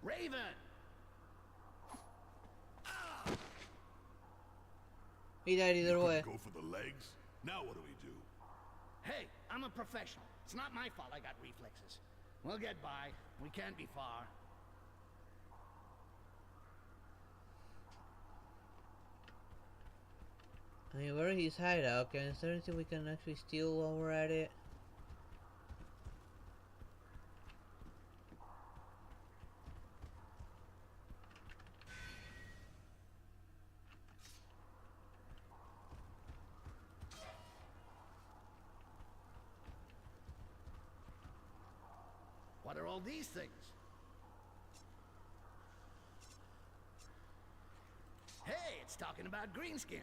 Raven! He died either way. Go for the legs? Now what do we do? Hey, I'm a professional. It's not my fault I got reflexes. We'll get by. We can't be far. I mean, where is his hideout? Is there anything we can actually steal while we're at it? What are all these things? Hey, it's talking about greenskins.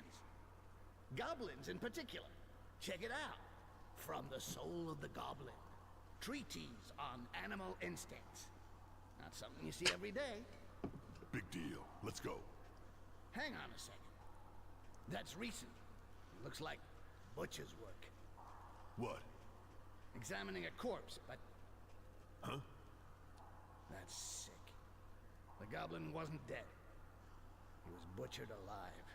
Goblins in particular. Check it out. From the soul of the goblin. Treatise on animal instincts. Not something you see every day. Big deal. Let's go. Hang on a second. That's recent. Looks like butcher's work. What? Examining a corpse, but... Huh? That's sick. The goblin wasn't dead. He was butchered alive.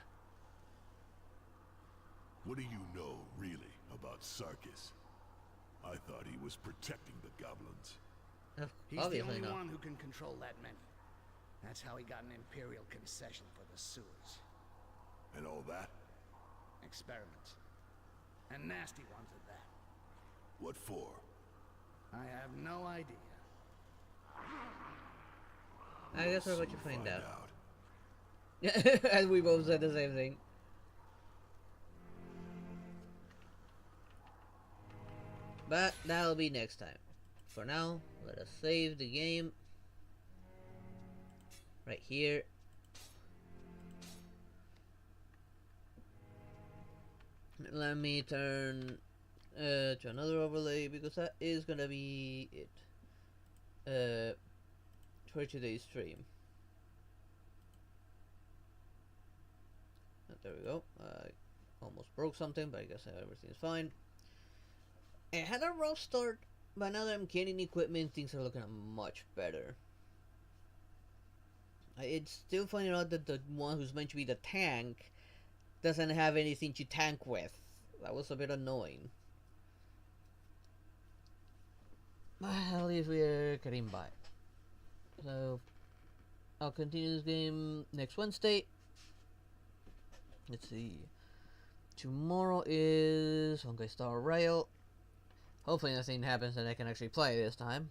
What do you know, really, about Sarkis? I thought he was protecting the goblins. He's the Obviously only not. one who can control that many. That's how he got an Imperial concession for the sewers. And all that? Experiments. And nasty ones at that. What for? I have no idea. I guess we're about to find out. And we both said the same thing. But that'll be next time. For now, let us save the game. Right here. Let me turn to another overlay because that is gonna be it for today's stream. There we go. I almost broke something, but I guess everything's fine. I had a rough start, but now that I'm getting equipment, things are looking much better. It's still finding out that the one who's meant to be the tank doesn't have anything to tank with. That was a bit annoying. But at least we're getting by. So, I'll continue this game next Wednesday. Let's see. Tomorrow is Honkai Star Rail. Hopefully nothing happens and I can actually play this time.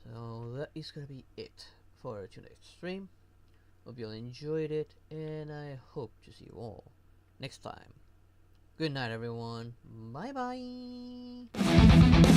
So that is gonna be it for tonight's stream. Hope you all enjoyed it, and I hope to see you all next time. Good night, everyone. Bye bye.